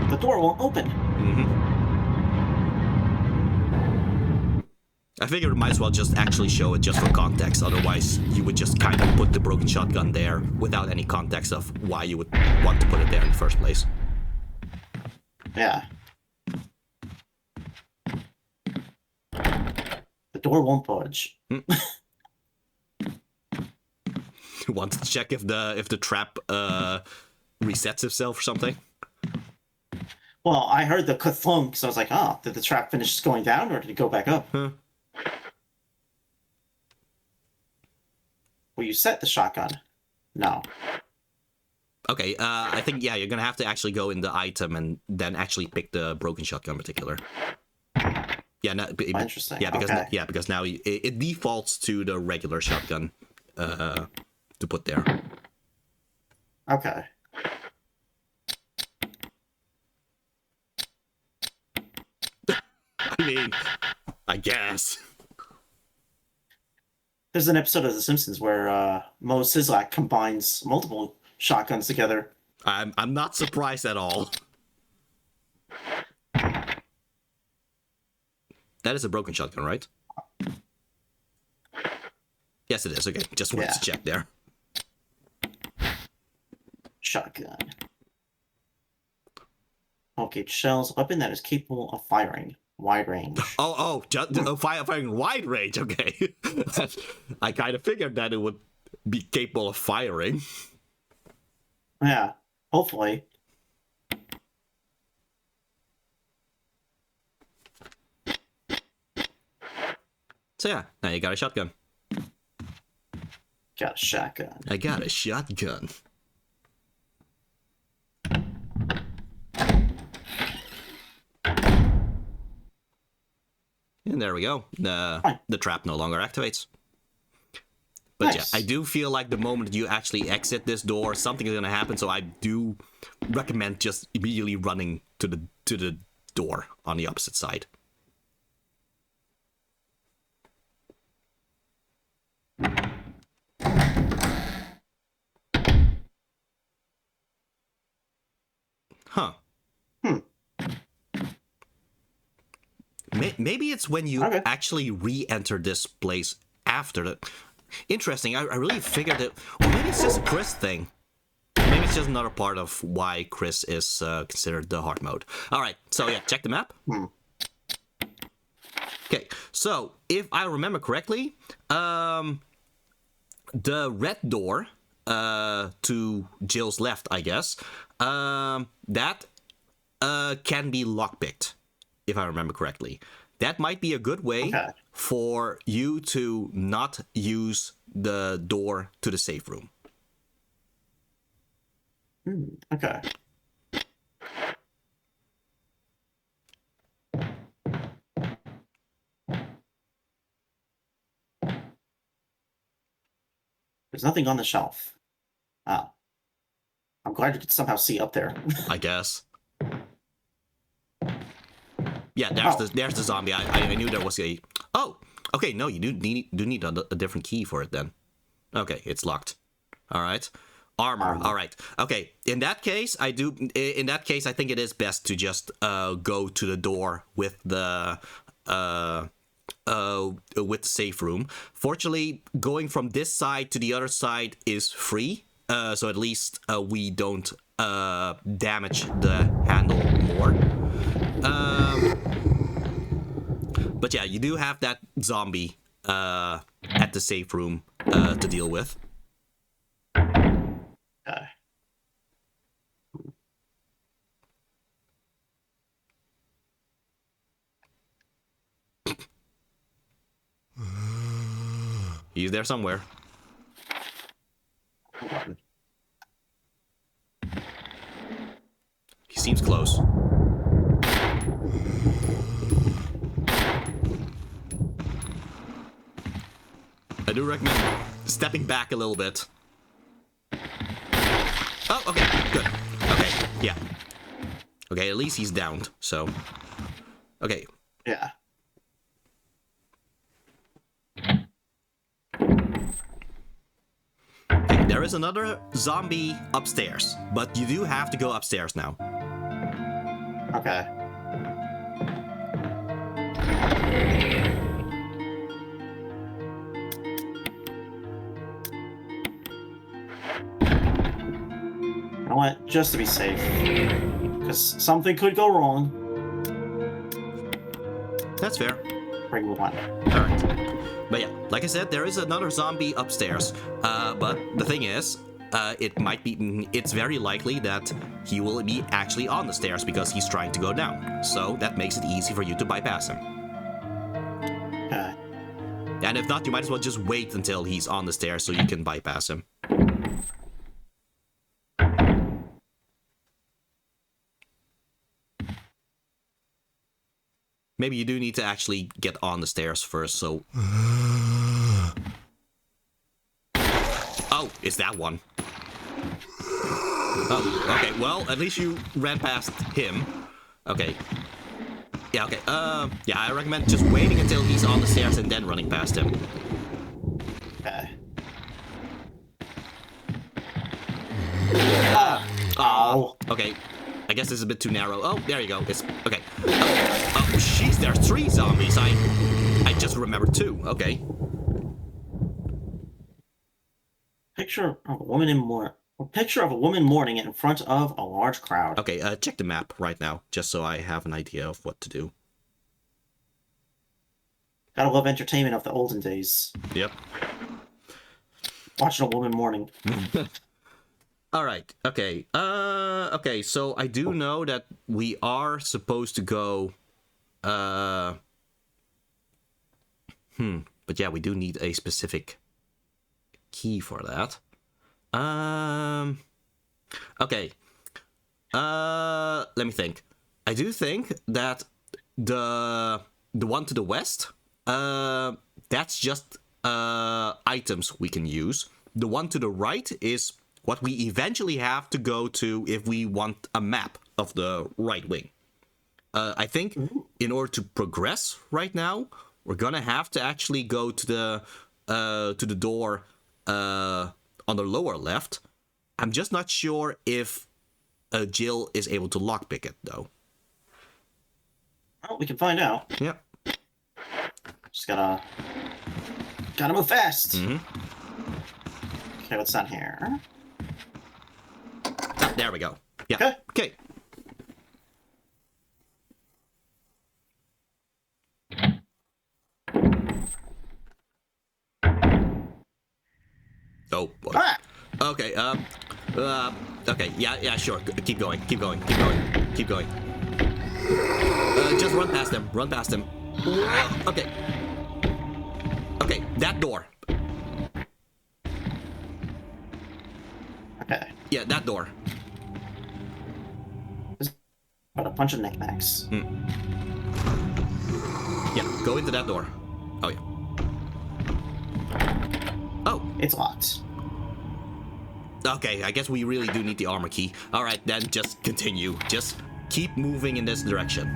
The door won't open. I figured we might as well just actually show it just for context. Otherwise, you would just kind of put the broken shotgun there without any context of why you would want to put it there in the first place. Yeah. The door won't budge. Wanted to check if the trap resets itself or something. Well, I heard the ka-thunk, so I was like, oh, did the trap finish going down or did it go back up? Huh. Will you set the shotgun? No. Okay, I think, yeah, you're gonna have to actually go in the item and then actually pick the broken shotgun in particular. Yeah, no, interesting. Yeah, because okay. because now it defaults to the regular shotgun to put there. Okay. I mean, I guess. There's an episode of The Simpsons where Mo Sizlak combines multiple shotguns together. I'm not surprised at all. That is a broken shotgun, right? Yes, it is. Okay, just wanted to check there. Shotgun. Okay, shells. Weapon that is capable of firing. Wide range. Firing wide range. Okay. I kind of figured that it would be capable of firing. Yeah, hopefully. So yeah, now you got a shotgun. Got a shotgun. I got a shotgun. And there we go. The trap no longer activates. But nice. yeah, I do feel like the moment you actually exit this door, something is going to happen. So I do recommend just immediately running to the door on the opposite side. Huh. Maybe it's when you actually re-enter this place after that. Interesting. I really figured that. Or maybe it's just a Chris thing. Maybe it's just another part of why Chris is considered the hard mode. All right. So yeah, check the map. Okay. So if I remember correctly, the red door to Jill's left, I guess, that can be lockpicked. If I remember correctly. That might be a good way for you to not use the door to the safe room. Okay. There's nothing on the shelf. Oh. I'm glad you could somehow see up there. I guess. Yeah, there's the zombie. I knew there was a... Oh! Okay, no, you do need a different key for it then. Okay, it's locked. Alright. Armor. Alright. Okay, in that case, I think it is best to just go to the door with the safe room. Fortunately, going from this side to the other side is free. So at least we don't damage the handle more. But yeah, you do have that zombie at the safe room to deal with. He's there somewhere. He seems close. I do recommend stepping back a little bit. Oh, okay, good. Okay, yeah. Okay, at least he's downed, so... Okay. Yeah. Okay, there is another zombie upstairs, but you do have to go upstairs now. Okay. You know what? Just to be safe. Because something could go wrong. That's fair. Bring move on. Alright. But yeah, like I said, there is another zombie upstairs. But the thing is, it's very likely that he will be actually on the stairs because he's trying to go down. So that makes it easy for you to bypass him. Okay. And if not, you might as well just wait until he's on the stairs so you can bypass him. Maybe you do need to actually get on the stairs first, so... Oh, it's that one. Oh, okay, well, at least you ran past him. Okay. Yeah, okay, yeah, I recommend just waiting until he's on the stairs and then running past him. Okay. Oh, okay. I guess this is a bit too narrow. Oh, there you go. It's okay. Oh, jeez, there are 3 zombies. I just remembered 2. Okay. Picture of a woman mourning in front of a large crowd. Okay, check the map right now, just so I have an idea of what to do. Gotta love entertainment of the olden days. Yep. Watching a woman mourning. Alright, okay. Okay, so I do know that we are supposed to go... But yeah, we do need a specific key for that. Okay. Let me think. I do think that the one to the west, that's just items we can use. The one to the right is what we eventually have to go to if we want a map of the right wing. I think in order to progress right now, we're gonna have to actually go to the door on the lower left. I'm just not sure if Jill is able to lockpick it, though. Well, we can find out. Yeah. Just gotta move fast. Mm-hmm. Okay, what's down here? Ah, there we go. Yeah. Okay. Oh boy. Ah! Okay. Okay. Yeah. Sure. Keep going. Keep going. Just run past them. Okay. Okay. That door. Okay. Yeah, that door. Got a bunch of knickknacks. Yeah, go into that door. Oh, yeah. Oh. It's locked. Okay, I guess we really do need the armor key. Alright, then just continue. Just keep moving in this direction.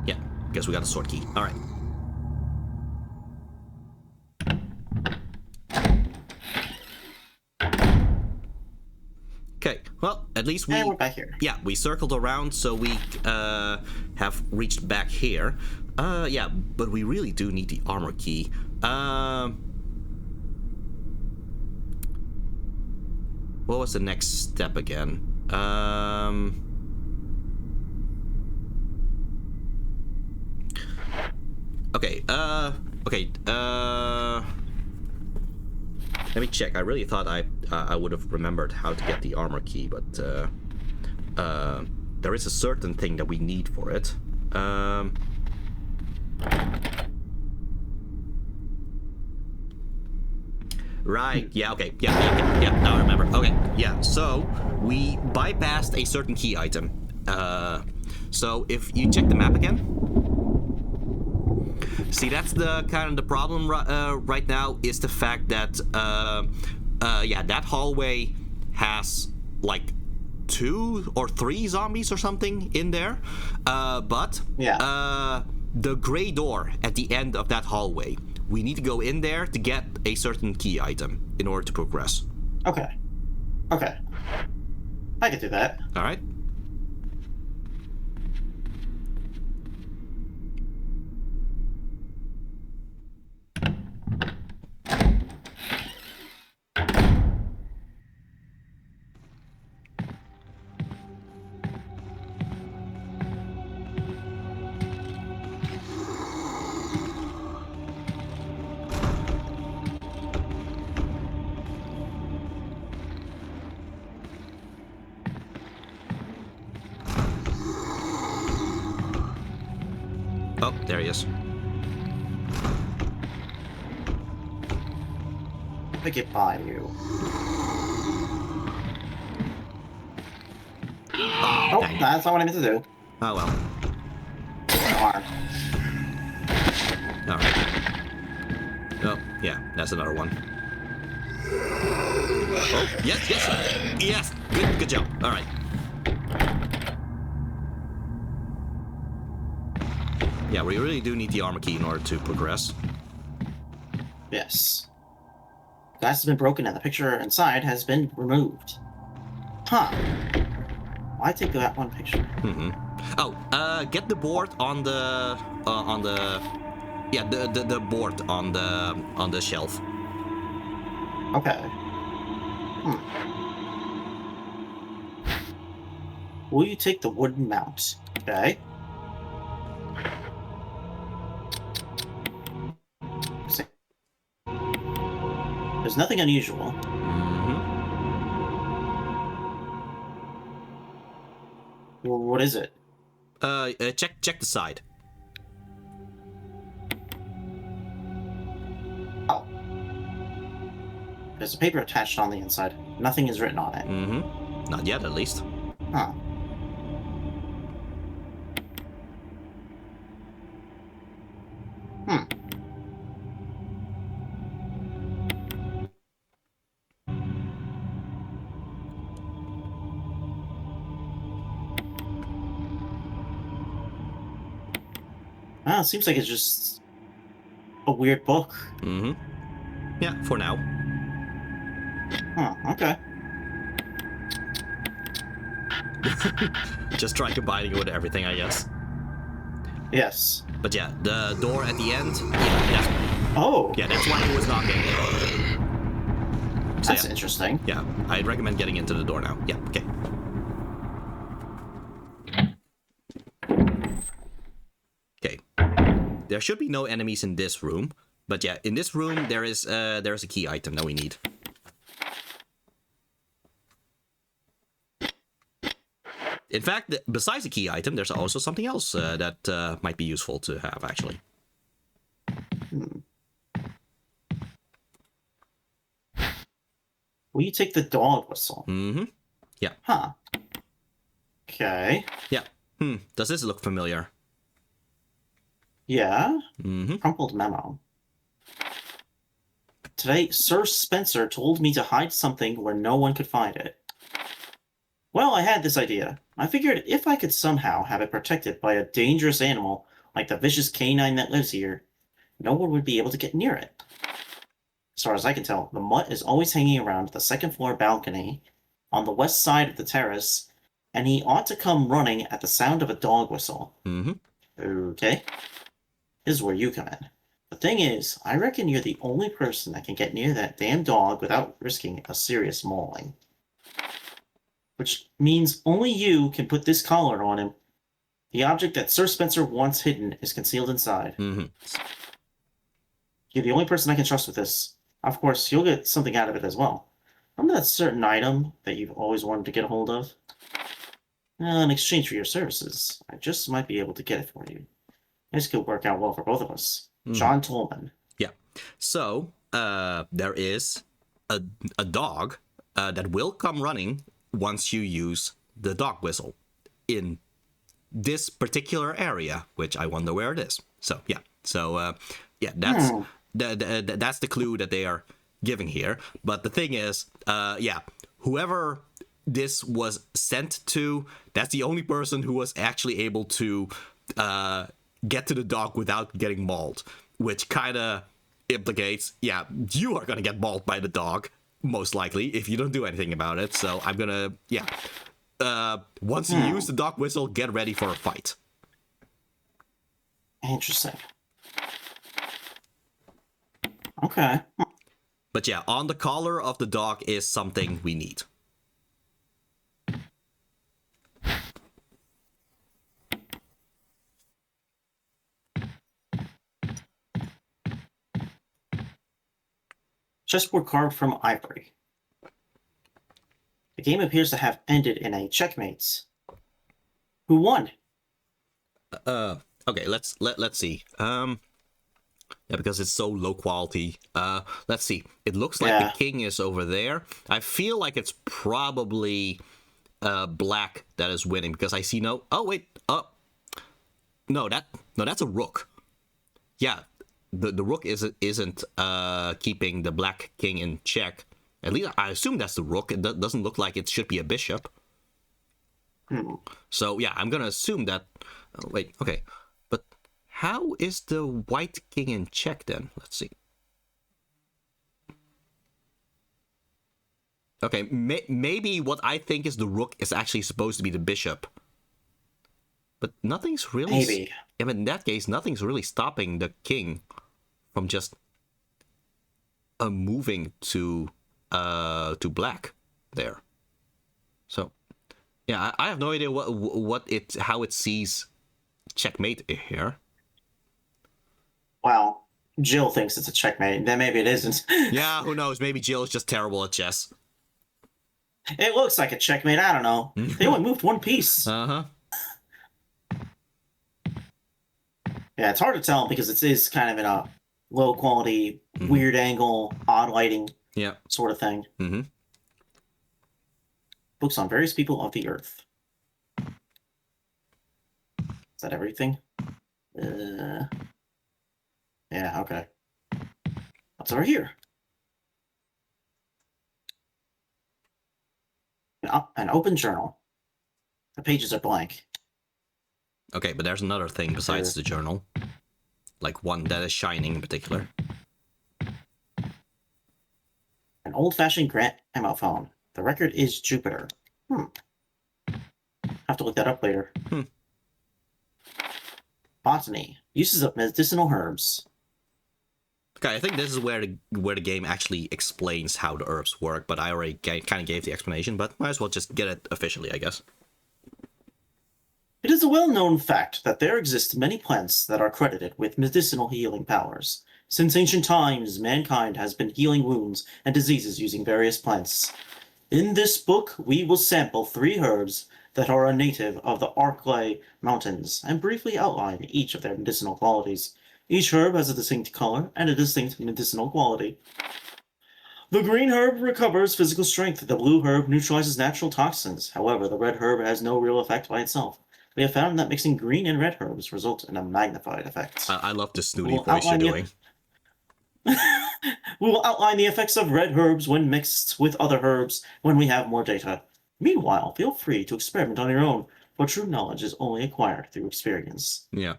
Yeah, guess we got a sword key. Alright. Okay, well, at least we're back here. Yeah, we circled around, so we have reached back here. Yeah, but we really do need the armor key. What was the next step again? Okay, let me check. I really thought I would have remembered how to get the armor key, but there is a certain thing that we need for it. Right. Yeah. Okay. Yeah. Now I remember. Okay. Yeah. So we bypassed a certain key item. So if you check the map again, see that's the kind of the problem right now is the fact that yeah, that hallway has like 2 or 3 zombies or something in there. But the gray door at the end of that hallway, we need to go in there to get a certain key item in order to progress. Okay. Okay. I can do that. All right. Oh, there he is. I get by you. Oh, that's not what I meant to do. Oh well. Darn. All right. Oh yeah, that's another one. Oh yes. Good job. All right. Yeah, we really do need the armor key in order to progress. Yes. Glass has been broken and the picture inside has been removed. Huh. Why take that one picture? Oh, get the board on the yeah, the board on the shelf. Okay. Will you take the wooden mount? Okay. There's nothing unusual. What is it? Check the side. Oh. There's a paper attached on the inside. Nothing is written on it. Not yet, at least. Huh. It seems like it's just a weird book. Yeah, for now. Huh, okay. Just try combining it with everything, I guess. Yes. But yeah, the door at the end, yeah, that's... Oh! Yeah, that's why he was knocking. So, That's interesting. Yeah, I'd recommend getting into the door now. Yeah, okay. Okay. There should be no enemies in this room. But yeah, in this room, there is a key item that we need. In fact, besides the key item, there's also something else that might be useful to have, actually. Will you take the dog whistle? Yeah. Huh. Okay. Yeah. Does this look familiar? Yeah? Crumpled memo. Today, Sir Spencer told me to hide something where no one could find it. Well, I had this idea. I figured if I could somehow have it protected by a dangerous animal, like the vicious canine that lives here, no one would be able to get near it. As far as I can tell, the mutt is always hanging around the second floor balcony on the west side of the terrace, and he ought to come running at the sound of a dog whistle. Okay. This is where you come in. The thing is, I reckon you're the only person that can get near that damn dog without risking a serious mauling. Which means only you can put this collar on him. The object that Sir Spencer wants hidden is concealed inside. You're the only person I can trust with this. Of course, you'll get something out of it as well. Remember that certain item that you've always wanted to get a hold of? In exchange for your services, I just might be able to get it for you. This could work out well for both of us. John Tolman. Yeah. So, there is a dog that will come running once you use the dog whistle in this particular area, which I wonder where it is. So yeah, that's that's the clue that they are giving here. But the thing is, whoever this was sent to, that's the only person who was actually able to get to the dog without getting mauled, which kind of implicates, you are gonna get mauled by the dog most likely if you don't do anything about it. So I'm gonna, once you use the dog whistle, get ready for a fight. Interesting. Okay. But yeah, on the collar of the dog is something we need. Chessboard carved from ivory. The game appears to have ended in a checkmate. Who won? Okay, let's see. Because it's so low quality. Let's see. It looks like the king is over there. I feel like it's probably black that is winning because I see no. Oh wait. No, that's a rook. Yeah, the rook isn't keeping the black king in check. At least I assume that's the rook. It doesn't look like it should be a bishop. So yeah, I'm gonna assume that. Wait, okay, but how is the white king in check then? Let's see. Okay, maybe what I think is the rook is actually supposed to be the bishop. But nothing's really... Maybe. Yeah, but in that case, nothing's really stopping the king from just moving to black there. So, yeah, I have no idea how it sees checkmate here. Well, Jill thinks it's a checkmate. Then maybe it isn't. Yeah, who knows? Maybe Jill is just terrible at chess. It looks like a checkmate. I don't know. They only moved one piece. Uh-huh. Yeah, it's hard to tell because it is kind of in a low quality, weird angle, odd lighting sort of thing. Mm-hmm. Books on various people of the earth. Is that everything? Yeah, okay. What's over here? An open journal. The pages are blank. Okay, but there's another thing besides the journal. Like one that is shining in particular. An old-fashioned gramophone. The record is Jupiter. Have to look that up later. Botany. Uses of medicinal herbs. Okay, I think this is where the game actually explains how the herbs work, but I already kind of gave the explanation, but might as well just get it officially, I guess. It is a well-known fact that there exist many plants that are credited with medicinal healing powers. Since ancient times, mankind has been healing wounds and diseases using various plants. In this book, we will sample 3 herbs that are a native of the Arklay Mountains and briefly outline each of their medicinal qualities. Each herb has a distinct color and a distinct medicinal quality. The green herb recovers physical strength. The blue herb neutralizes natural toxins. However, the red herb has no real effect by itself. We have found that mixing green and red herbs results in a magnified effect. I love the snooty voice you're doing. We will outline the effects of red herbs when mixed with other herbs when we have more data. Meanwhile, feel free to experiment on your own, for true knowledge is only acquired through experience. Yeah.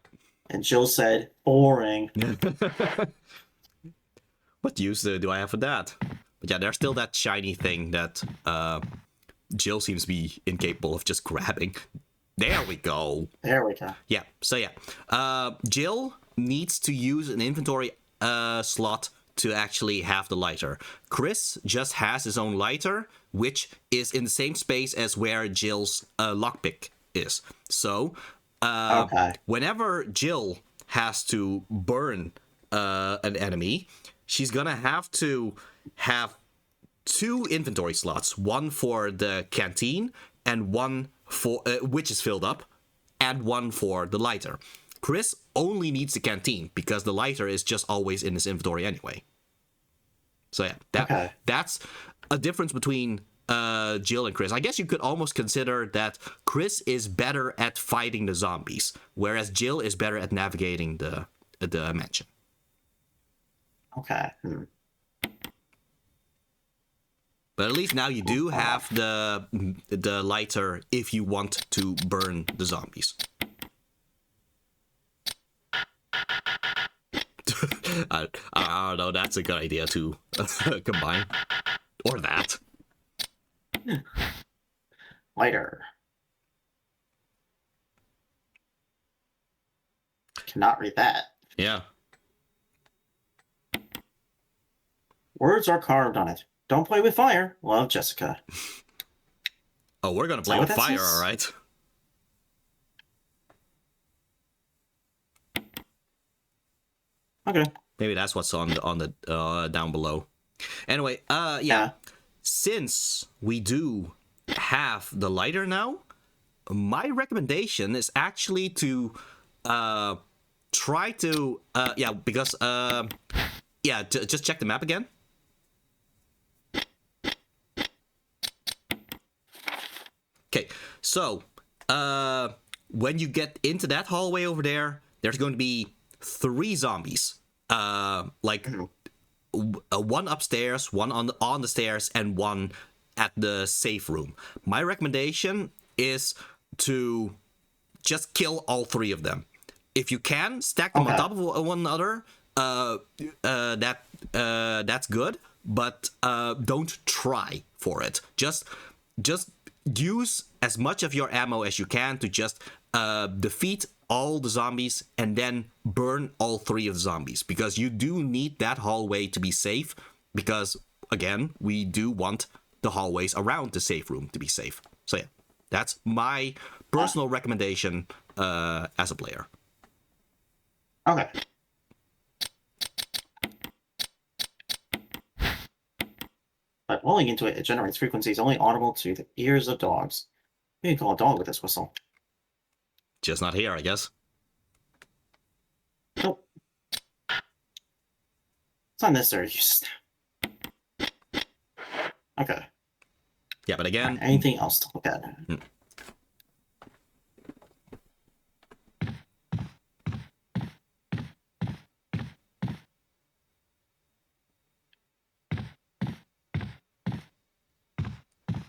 And Jill said, boring. What use do I have for that? But yeah, there's still that shiny thing that Jill seems to be incapable of just grabbing. There we go. There we go. Yeah, so yeah. Jill needs to use an inventory slot to actually have the lighter. Chris just has his own lighter, which is in the same space as where Jill's lockpick is. So, whenever Jill has to burn an enemy, she's gonna have to have 2 inventory slots. One for the canteen and one for which is filled up, and one for the lighter. Chris only needs the canteen because the lighter is just always in his inventory anyway. So yeah, that's a difference between Jill and Chris. I guess you could almost consider that Chris is better at fighting the zombies, whereas Jill is better at navigating the mansion. Okay. But at least now you do have the lighter if you want to burn the zombies. I don't know. That's a good idea to combine, or that. Lighter. Cannot read that. Yeah. Words are carved on it. Don't play with fire. Love, Jessica. Oh, we're gonna play with fire, all right. Okay. Maybe that's what's on the down below. Anyway, yeah. Since we do have the lighter now, my recommendation is actually to try to because just check the map again. Okay, so when you get into that hallway over there, there's going to be 3 zombies. One upstairs, one on the stairs, and one at the safe room. My recommendation is to just kill all 3 of them. If you can stack them on top of one another, that's good. But don't try for it. Just use as much of your ammo as you can to just defeat all the zombies and then burn all 3 of the zombies, because you do need that hallway to be safe, because again, we do want the hallways around the safe room to be safe. So yeah, that's my personal recommendation as a player. Okay. But blowing into it generates frequencies only audible to the ears of dogs. You can call a dog with this whistle. Just not here, I guess. Nope. It's not necessary. Okay. Yeah, but again... Right, anything else to look at?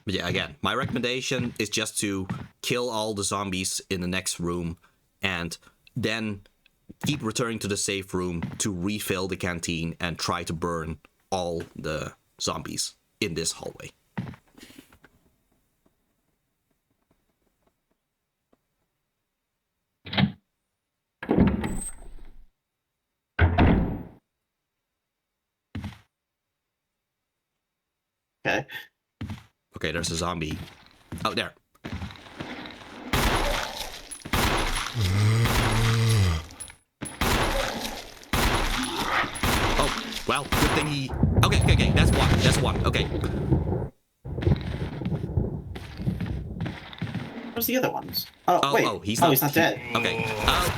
But yeah, again, my recommendation is just to kill all the zombies in the next room and then keep returning to the safe room to refill the canteen and try to burn all the zombies in this hallway. Okay. Okay, there's a zombie. Oh, there. Oh, well, good thing he... Okay, that's one, okay. Where's the other ones? Oh, wait. He's not dead. Okay,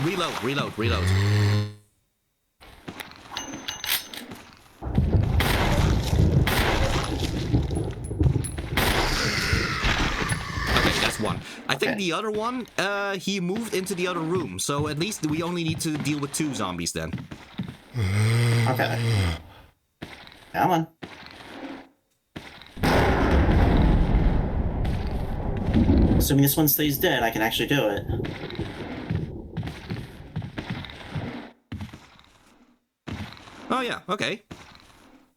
reload. One. I think the other one, he moved into the other room, so at least we only need to deal with 2 zombies then. Okay. Come on. Assuming this one stays dead, I can actually do it. Oh yeah, okay.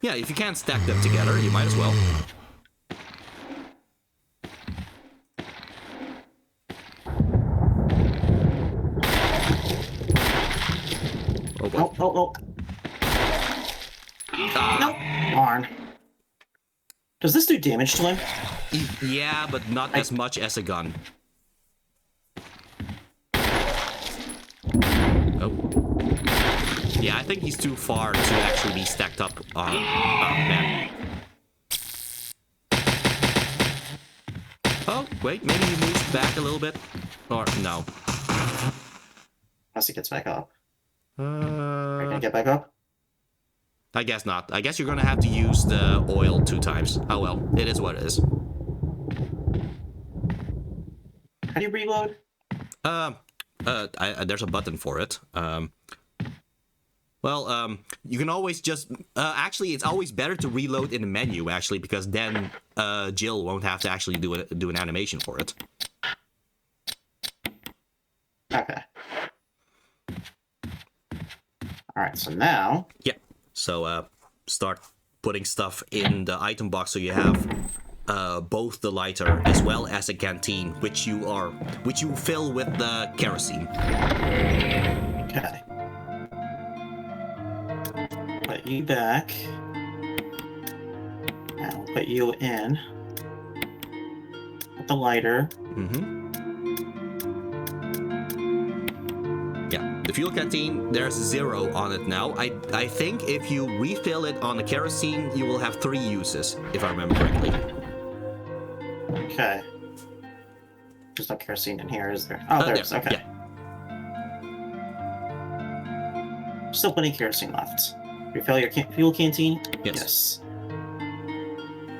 Yeah, if you can't stack them together, you might as well. Oh. Nope. Darn. Does this do damage to him? Yeah, but not as much as a gun. Oh. Yeah, I think he's too far to actually be stacked up. Oh, man. Oh, wait, maybe he moves back a little bit. Or, no. Unless he gets back up. Are you gonna get back up? I guess not. I guess you're gonna have to use the oil 2 times. Oh well, it is what it is. How do you reload? There's a button for it. You can always just... actually, it's always better to reload in the menu, actually, because then Jill won't have to actually do an animation for it. Okay. Alright, so now... Yeah. So, start putting stuff in the item box so you have both the lighter as well as a canteen, which you fill with the kerosene. Okay. Put you back. And we'll put you in. With the lighter. Yeah, the fuel canteen, there's 0 on it now. I think if you refill it on the kerosene, you will have 3 uses, if I remember correctly. Okay. There's no kerosene in here, is there? Oh, there is. Okay. Yeah. Still plenty of kerosene left. Refill your fuel canteen? Yes.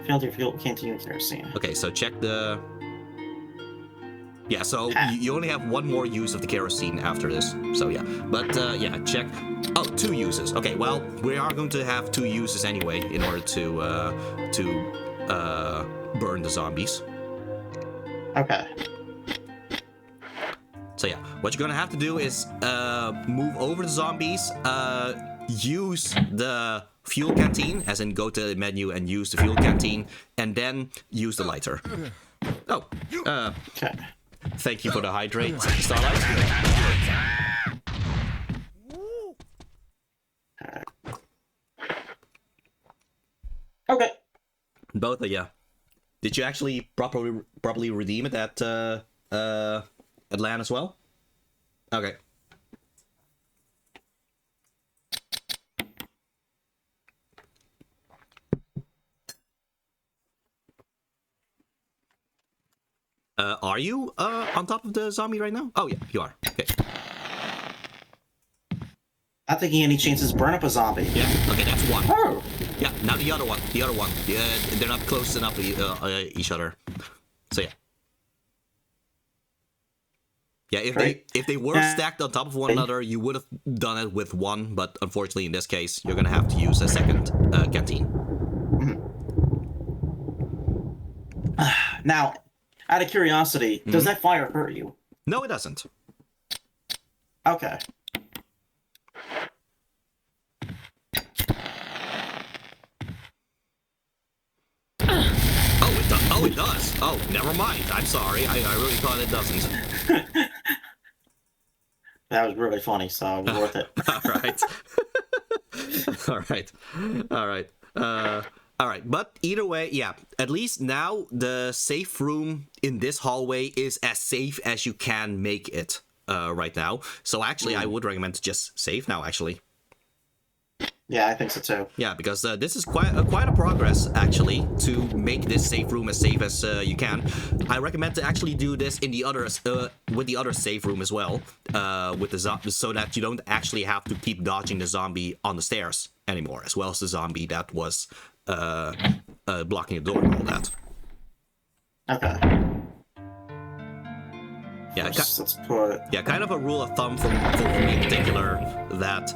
Fill your fuel canteen with kerosene. Okay, so check the... Yeah, so you only have 1 more use of the kerosene after this. So yeah, but yeah, check. Oh, 2 uses. Okay, well, we are going to have 2 uses anyway in order to burn the zombies. Okay. So yeah, what you're gonna have to do is move over the zombies, use the fuel canteen, as in go to the menu and use the fuel canteen, and then use the lighter. Oh, Okay. thank you for the hydrate, Starlight. Okay. Both of you. Did you actually properly redeem it at land as well? Okay. Are you on top of the zombie right now? Oh yeah, you are. Okay. Not taking any chances to burn up a zombie. Yeah. Okay, that's 1. Oh. Yeah. Now the other one. The other one. Yeah, they're not close enough to each other. So yeah. Yeah. If they were stacked on top of one another, you would have done it with 1. But unfortunately, in this case, you're gonna have to use a second canteen. Now, out of curiosity, does that fire hurt you? No, it doesn't. Okay. Oh, it does. Oh, never mind. I'm sorry. I really thought it doesn't. That was really funny, so it was worth it. All right. All right. All right. But either way, yeah. At least now the safe room in this hallway is as safe as you can make it right now. So actually, I would recommend to just save now, actually. Yeah, I think so too. Yeah, because this is quite a progress, actually, to make this safe room as safe as you can. I recommend to actually do this in the other with the other safe room as well, with the so that you don't actually have to keep dodging the zombie on the stairs anymore, as well as the zombie that was blocking the door and all that. Okay. Yeah, let's put... yeah, kind of a rule of thumb for me in particular that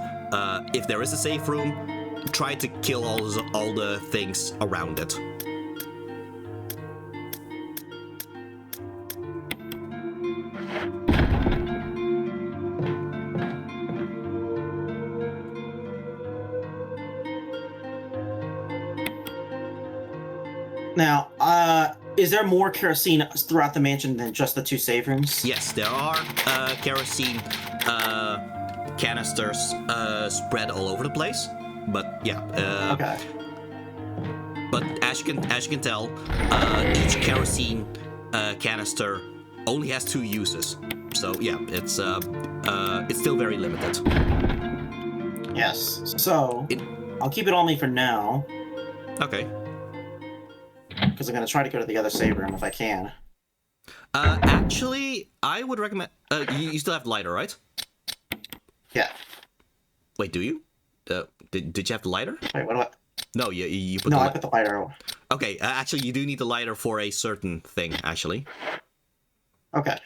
if there is a safe room, try to kill all the things around it. Now, is there more kerosene throughout the mansion than just the 2 save rooms? Yes, there are kerosene canisters spread all over the place, but yeah. Okay. But as you can tell, each kerosene canister only has 2 uses. So yeah, it's still very limited. Yes. So I'll keep it on me for now. Okay. Because I'm gonna try to go to the other save room if I can. Actually, I would recommend. You still have lighter, right? Yeah. Wait, do you? Did you have the lighter? Wait, what do I? No, you put No, the I put the lighter away. Okay, actually, you do need the lighter for a certain thing, actually. Okay.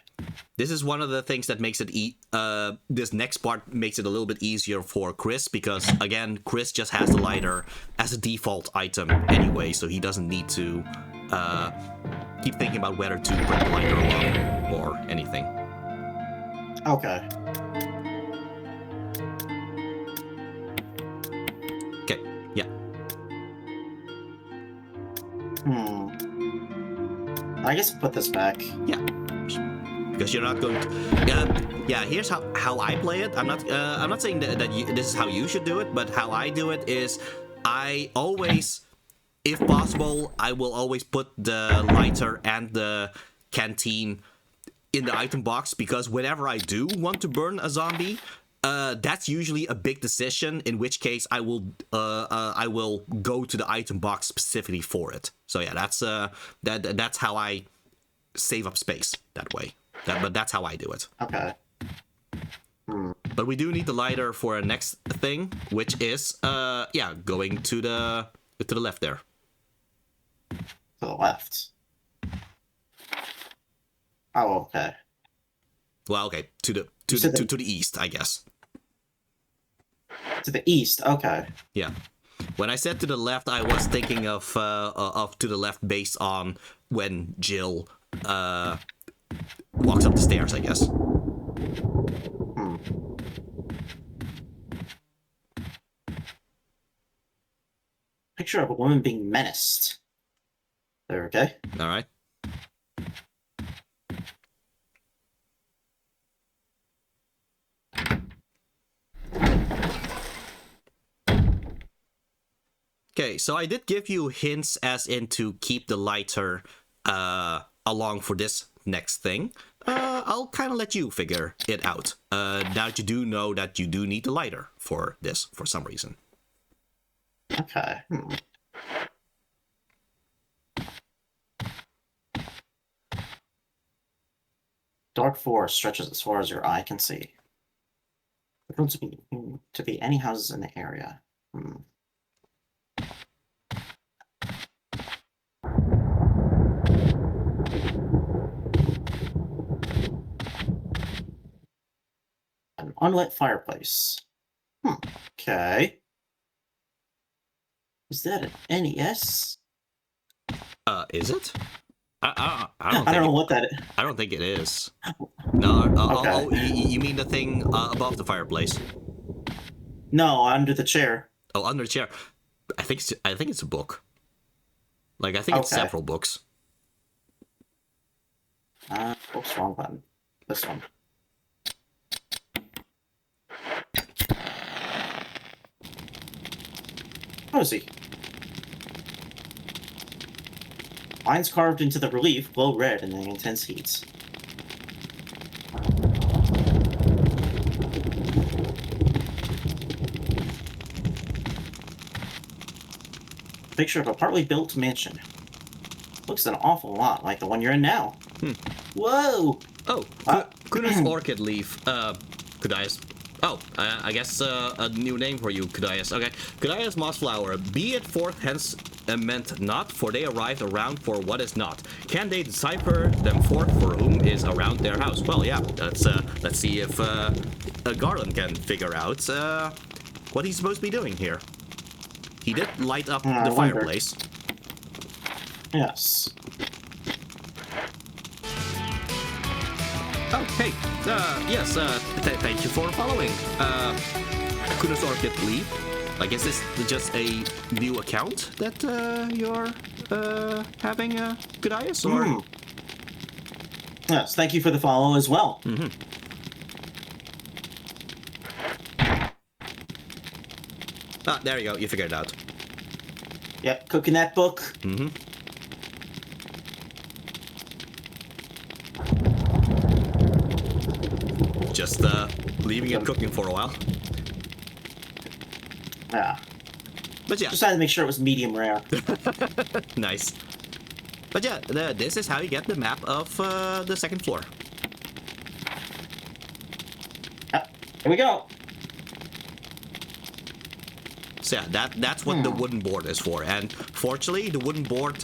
This is one of the things that makes it this next part makes it a little bit easier for Chris, because again, Chris just has the lighter as a default item anyway, so he doesn't need to keep thinking about whether to bring the lighter along or anything. Okay. Okay, yeah. I guess I'll put this back. Yeah. Because you're not going to... yeah, here's how I play it. I'm not saying that this is how you should do it, but how I do it is I always, if possible, I will always put the lighter and the canteen in the item box, because whenever I do want to burn a zombie, that's usually a big decision, in which case I will go to the item box specifically for it. So yeah, that's how I save up space that way. But that's how I do it. Okay. But we do need the lighter for our next thing, which is going to the left there. To the left. Oh, okay. Well, okay, to the east, I guess. To the east. Okay. Yeah. When I said to the left, I was thinking of to the left based on when Jill walks up the stairs, I guess. Picture of a woman being menaced. There, okay? All right. Okay, so I did give you hints as in to keep the lighter along for this next thing. I'll kind of let you figure it out. Now that you do know that you do need the lighter for this for some reason. Okay. Dark forest stretches as far as your eye can see. There don't seem to be any houses in the area. An unlit fireplace. Okay. Is that an NES? Is it? I don't know what that is. I don't think it is. No. Okay. You mean the thing above the fireplace? No, under the chair. Oh, under the chair. I think it's a book. Like, I think it's several books. Oops, wrong button. This one. What is he? Lines carved into the relief glow red in the intense heat. Picture of a partly built mansion. Looks an awful lot like the one you're in now. Whoa! Oh, Kuna's orchid leaf. Kudaya's. Oh, I guess a new name for you, Kudaya's. Okay, Kudaya's moss flower. Be it forth hence meant not, for they arrive around for what is not. Can they decipher them forth for whom is around their house? Well, yeah. Let's see if Garland can figure out what he's supposed to be doing here. He did light up the fireplace. Yes. Oh, hey. Yes, thank you for following. Kudos Orchid Leaf. I guess this is just a new account that you're having, Kudaya's, or? Yes, thank you for the follow as well. Ah, there you go. You figured it out. Yep, cooking that book. Just leaving it cooking for a while. Yeah. But yeah. Just had to make sure it was medium rare. Nice. But yeah, this is how you get the map of the second floor. Yep. Here we go. So yeah, that's what the wooden board is for. And fortunately, the wooden board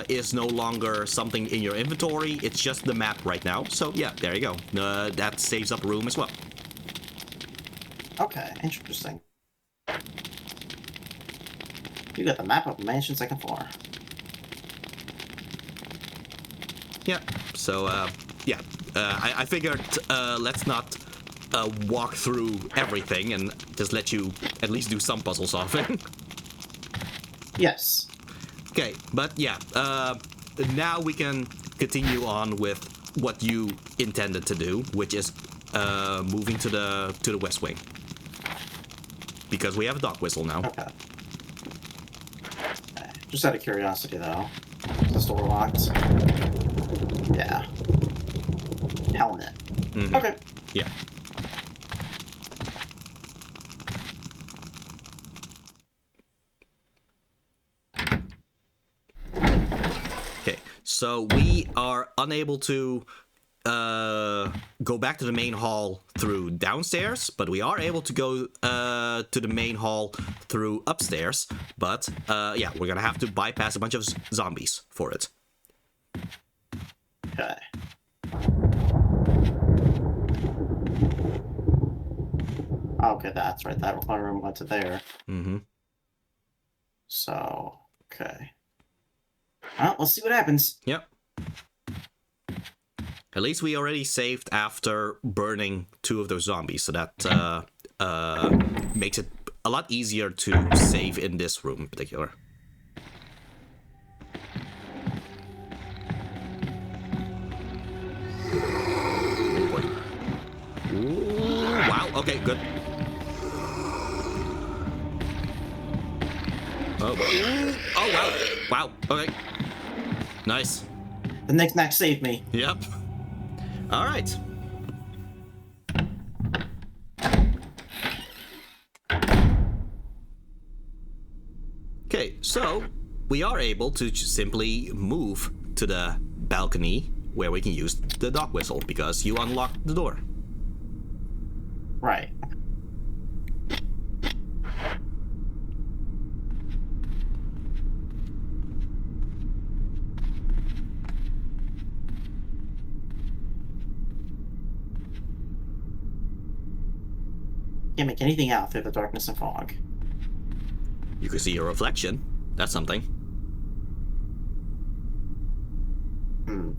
is no longer something in your inventory. It's just the map right now. So yeah, there you go. That saves up room as well. Okay, interesting. You got the map of mansion second floor. Yeah. So yeah, I figured let's not walk through everything and just let you at least do some puzzle solving. Yes. Okay, but yeah, now we can continue on with what you intended to do, which is moving to the west wing, because we have a dog whistle now. Okay. Just out of curiosity, though, is the door locked? Yeah. Helmet. Mm-hmm. Okay. Yeah. Okay, so we are unable to go back to the main hall through downstairs, but we are able to go to the main hall through upstairs. But yeah, we're gonna have to bypass a bunch of zombies for it. Okay. Okay, that's right. That room went to there. Mm-hmm. So, okay. Well, let's see what happens. Yep. At least we already saved after burning 2 of those zombies, so that makes it a lot easier to save in this room in particular. Oh boy. Ooh, wow, okay, good. Oh, oh wow, wow, okay. Nice. The knick-knack saved me. Yep. All right. Okay, so we are able to simply move to the balcony where we can use the dog whistle because you unlocked the door. Right. Can't make anything out through the darkness and fog. You can see your reflection. That's something. Hmm.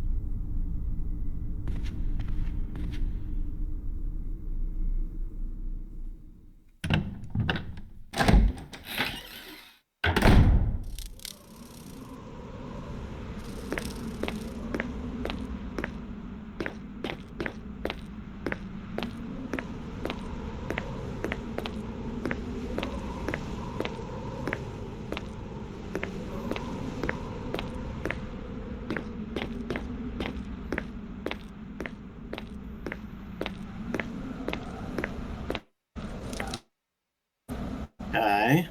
Okay.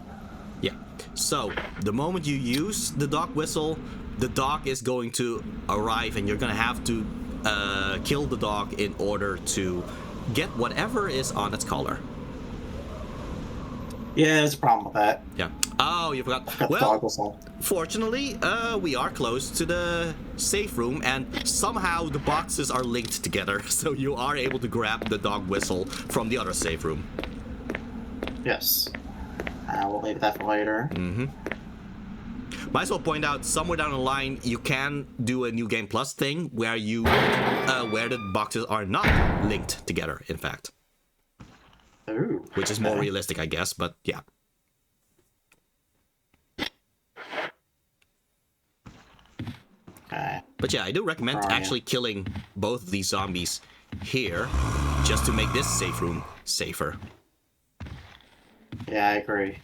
Yeah. So the moment you use the dog whistle, the dog is going to arrive, and you're gonna have to kill the dog in order to get whatever is on its collar. Yeah, there's a problem with that. Yeah. Oh, you forgot. Got the Well, dog whistle. fortunately, we are close to the safe room, and somehow the boxes are linked together, so you are able to grab the dog whistle from the other safe room. Yes. We'll leave that for later. Mm-hmm. Might as well point out, somewhere down the line, you can do a New Game Plus thing where you, where the boxes are not linked together, in fact. Ooh. Which is more realistic, I guess, but yeah. Okay. But yeah, I do recommend Right. actually killing both of these zombies here, just to make this safe room safer. Yeah, I agree.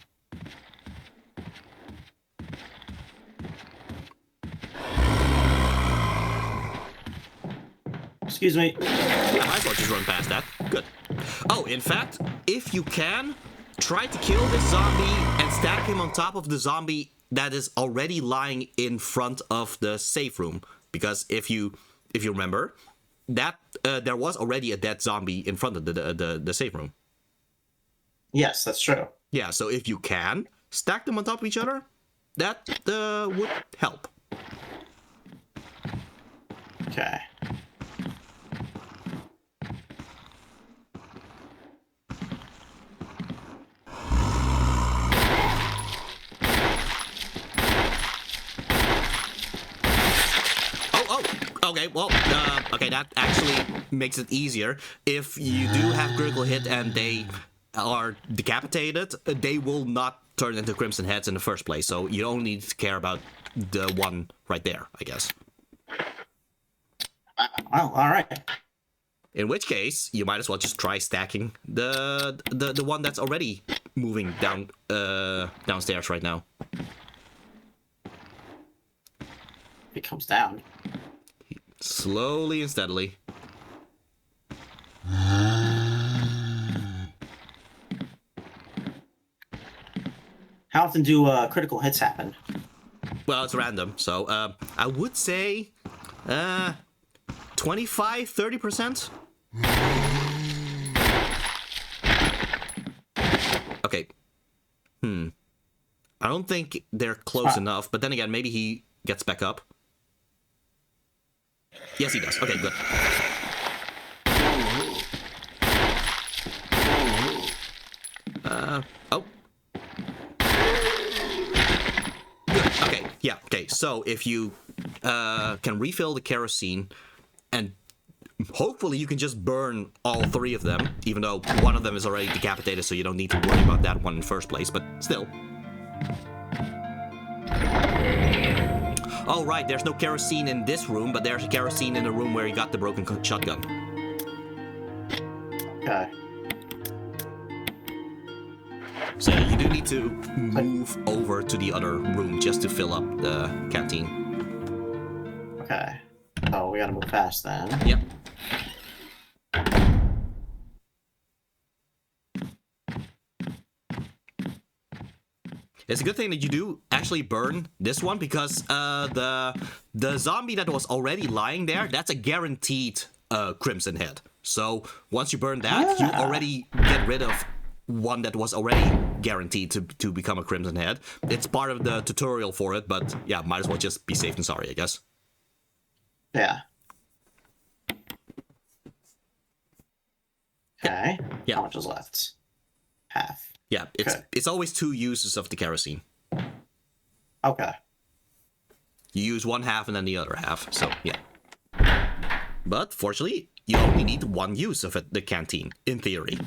Excuse me. Yeah, might as well just run past that. Good. Oh, in fact, if you can, try to kill this zombie and stack him on top of the zombie that is already lying in front of the safe room. Because if you remember, that there was already a dead zombie in front of the safe room. Yes, that's true. Yeah, so if you can stack them on top of each other, that would help. Okay. Okay, well, okay, that actually makes it easier. If you do have critical hit and they are decapitated, they will not turn into Crimson Heads in the first place, so you only need to care about the one right there, I guess. Well, alright. In which case, you might as well just try stacking the one that's already moving downstairs right now. It comes down. Slowly and steadily. How often do critical hits happen? Well, it's random, so I would say 25-30%. Okay. I don't think they're close enough, but then again, maybe he gets back up. Yes, he does. Okay, good. Oh. Good. Okay, yeah, okay. So if you can refill the kerosene, and hopefully you can just burn all three of them, even though one of them is already decapitated, so you don't need to worry about that one in the first place, but still. Oh, right, there's no kerosene in this room, but there's kerosene in the room where you got the broken shotgun. Okay. So you do need to move over to the other room just to fill up the canteen. Okay. Oh, we gotta move fast then. Yep. It's a good thing that you do actually burn this one, because the zombie that was already lying there, that's a guaranteed Crimson Head. So once you burn that, you already get rid of one that was already guaranteed to become a Crimson Head. It's part of the tutorial for it, but yeah, might as well just be safe than sorry, I guess. Yeah. Okay. Yeah. How much is left? Half. Yeah, it's always 2 uses of the kerosene. Okay. You use one half and then the other half, so yeah. But fortunately, you only need 1 use of it, the canteen, in theory.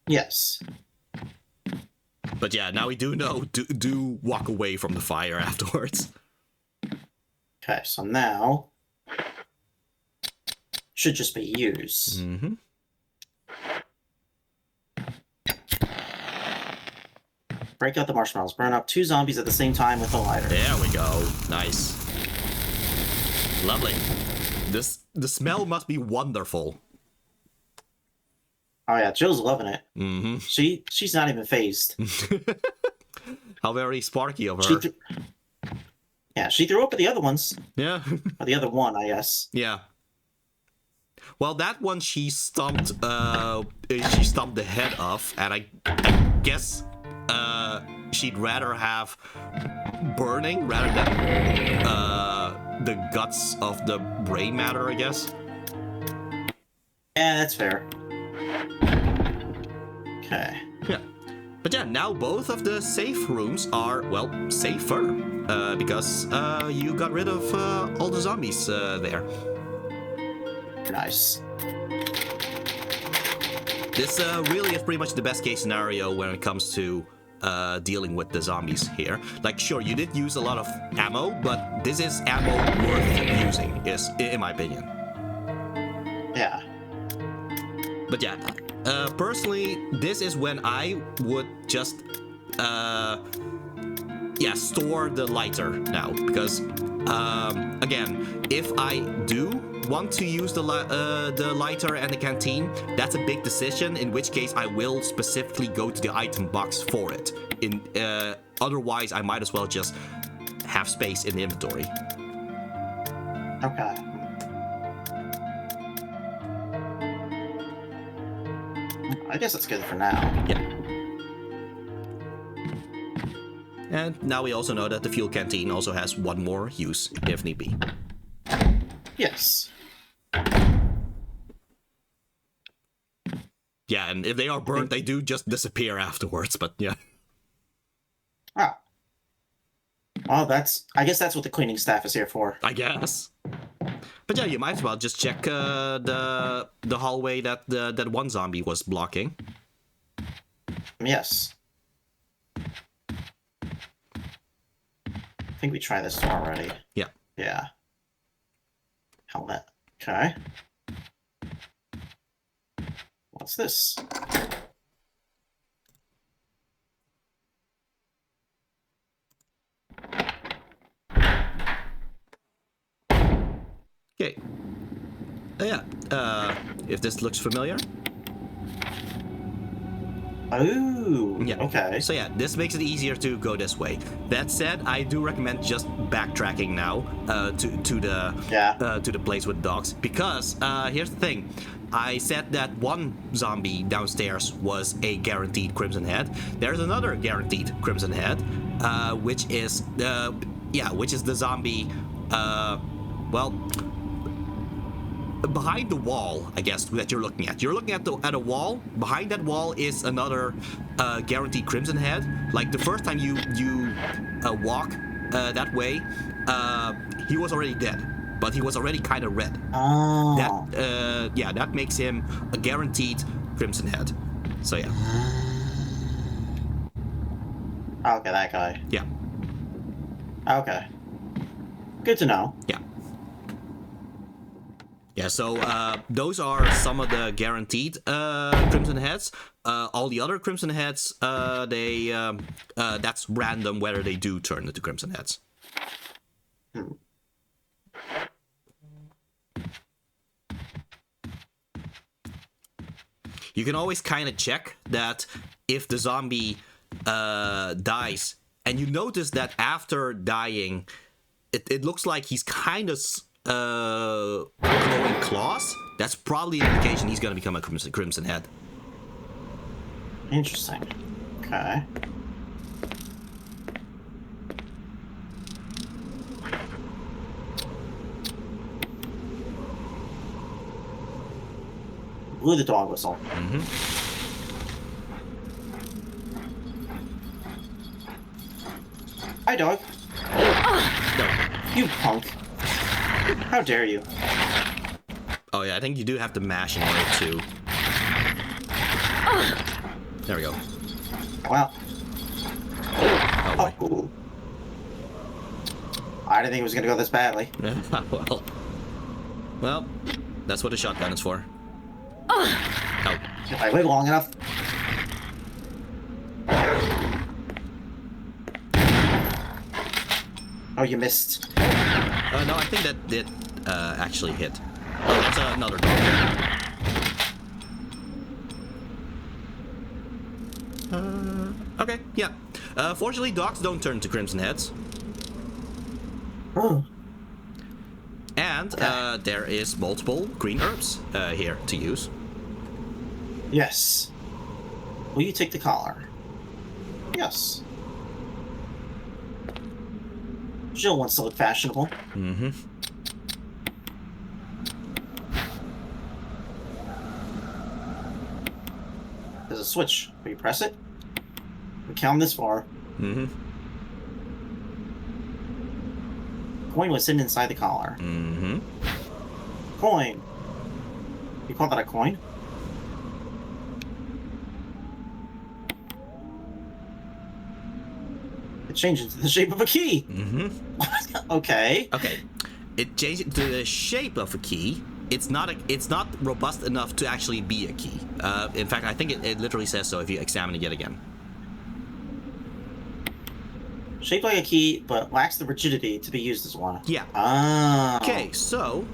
Yes. But yeah, now we do know, do walk away from the fire afterwards. Okay, so now should just be use. Mm-hmm. Break out the marshmallows. Burn up 2 zombies at the same time with a lighter. There we go. Nice. Lovely. The smell must be wonderful. Oh yeah, Jill's loving it. Mm-hmm. She's not even phased. How very sparky of her. She threw up at the other ones. Yeah. Or the other one, I guess. Yeah. Well, that one she stomped the head off, and I guess she'd rather have burning rather than the guts of the brain matter, I guess. Yeah, that's fair. Okay. Yeah. But yeah, now both of the safe rooms are, well, safer. Because you got rid of all the zombies there. Nice. This really is pretty much the best case scenario when it comes to dealing with the zombies here. Like, sure, you did use a lot of ammo, but this is ammo worth using, in my opinion. Yeah. But yeah, personally, this is when I would just, store the lighter now. Because, again, if I do want to use the lighter and the canteen, that's a big decision, in which case I will specifically go to the item box for it. Otherwise, I might as well just have space in the inventory. Okay. I guess that's good for now. Yeah. And now we also know that the fuel canteen also has one more use, if need be. Yes. Yeah, and if they are burnt, they do just disappear afterwards, but yeah. Ah. Well, I guess that's what the cleaning staff is here for. I guess. But yeah, you might as well just check the hallway that that one zombie was blocking. Yes. I think we tried this already. Yeah. Yeah. Helmet. Okay. What's this? Okay. Yeah. If this looks familiar. Oh. Yeah. Okay. So yeah, this makes it easier to go this way. That said, I do recommend just backtracking now to the place with dogs, because here's the thing. I said that one zombie downstairs was a guaranteed Crimson Head. There's another guaranteed Crimson Head, which is the zombie. Well, behind the wall, I guess, that you're looking at. You're looking at a wall. Behind that wall is another guaranteed Crimson Head. Like the first time you walk that way, he was already dead, but he was already kind of red. Oh. That makes him a guaranteed Crimson Head. So yeah. Okay, that guy. Yeah. Okay. Good to know. Yeah. Yeah, so those are some of the guaranteed Crimson Heads. All the other Crimson Heads, that's random whether they do turn into Crimson Heads. You can always kind of check that if the zombie dies, and you notice that after dying, it looks like he's kind of glowing claws. That's probably an indication he's going to become a Crimson Head. Interesting. Okay. Blew the dog whistle. Mm-hmm. Hi, dog. No. You punk. How dare you? Oh yeah, I think you do have to mash in order to. There we go. Well. Oh boy. Oh. I didn't think it was gonna go this badly. Well, that's what a shotgun is for. Oh. If I wait long enough. Oh, you missed. No, I think that did actually hit. Oh, that's another dog. Okay, yeah. Fortunately, dogs don't turn to Crimson Heads. Oh. And there is multiple green herbs here to use. Yes. Will you take the collar? Yes. Jill wants to look fashionable. Mm-hmm. There's a switch. Will you press it? We count this far. Mm-hmm. Coin was hidden inside the collar. Mm-hmm. Coin. You call that a coin? It changed into the shape of a key. Mm-hmm. Okay. Okay. It changed it to the shape of a key. It's not robust enough to actually be a key. In fact, I think it literally says so if you examine it yet again. Shaped like a key, but lacks the rigidity to be used as one. Yeah. Ah. Okay, so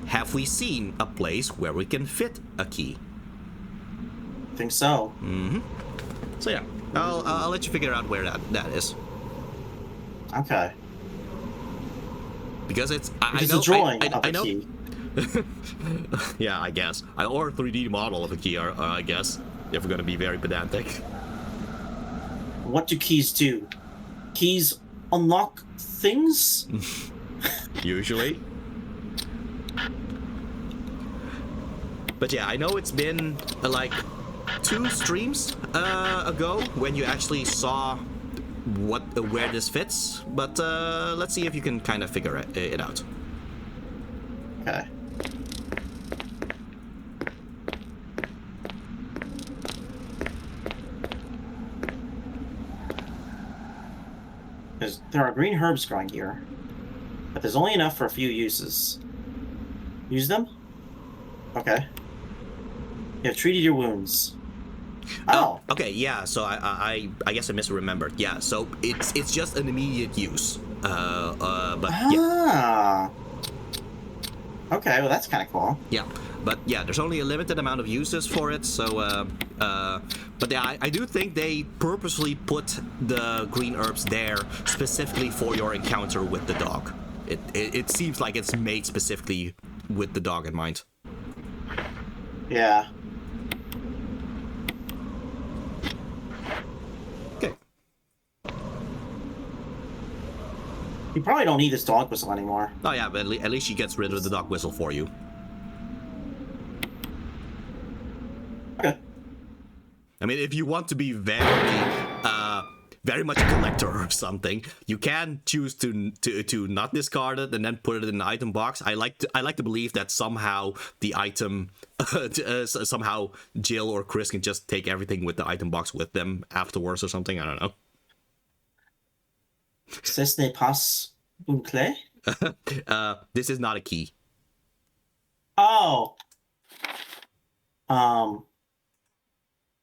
have we seen a place where we can fit a key? I think so. Mm-hmm. So yeah, I'll let you figure out where that is. Okay. Because it's It's a drawing of a key. Yeah, I guess. Or a 3D model of a key, I guess, if we're going to be very pedantic. What do keys do? keys unlock things? Usually. But yeah, I know it's been like 2 streams ago when you actually saw where this fits, but let's see if you can kind of figure it out. Okay. There are green herbs growing here, but there's only enough for a few uses. Use them? Okay. You have treated your wounds. Oh. Okay, yeah, so I guess I misremembered. Yeah, so it's just an immediate use. But yeah. Okay, well that's kind of cool. Yeah, but yeah, there's only a limited amount of uses for it, so but yeah, I do think they purposely put the green herbs there specifically for your encounter with the dog. It seems like it's made specifically with the dog in mind. Yeah. Okay. You probably don't need this dog whistle anymore. Oh yeah, but at least she gets rid of the dog whistle for you. Okay. I mean, if you want to be very much a collector or something, you can choose to not discard it and then put it in the item box. I like to believe that somehow the item, somehow Jill or Chris can just take everything with the item box with them afterwards or something. I don't know. Ce n'est pas une clé? This is not a key. Oh.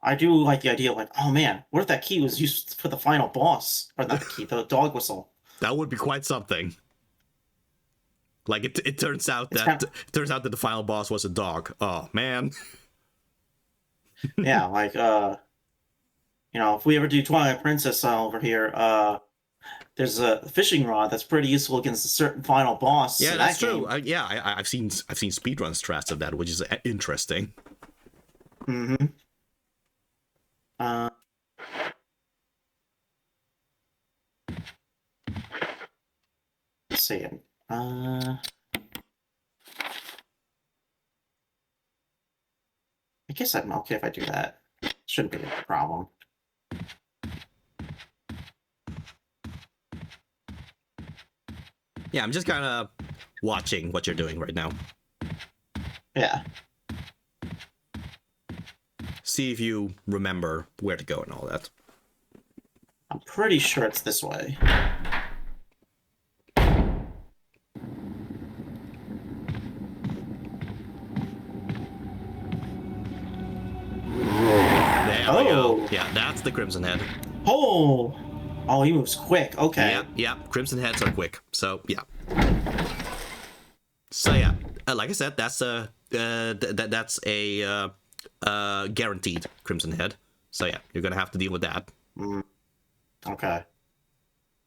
I do like the idea of like, oh man, what if that key was used for the final boss? Or not the key, the dog whistle. That would be quite something. Like it turns out that the final boss was a dog. Oh man. Yeah, like if we ever do Twilight Princess over here, there's a fishing rod that's pretty useful against a certain final boss. Yeah, that's true. I've seen speedrun strats of that, which is interesting. Mm-hmm. Let's see. I guess I'm okay if I do that. Shouldn't be a problem. Yeah, I'm just kind of watching what you're doing right now. Yeah. See if you remember where to go and all that. I'm pretty sure it's this way. There we go. Yeah, that's the Crimson Head. Oh! Oh, he moves quick. Okay. Yeah. Crimson Heads are quick. So, yeah. So, yeah. Like I said, that's a guaranteed Crimson Head. So, yeah, you're gonna have to deal with that. Okay.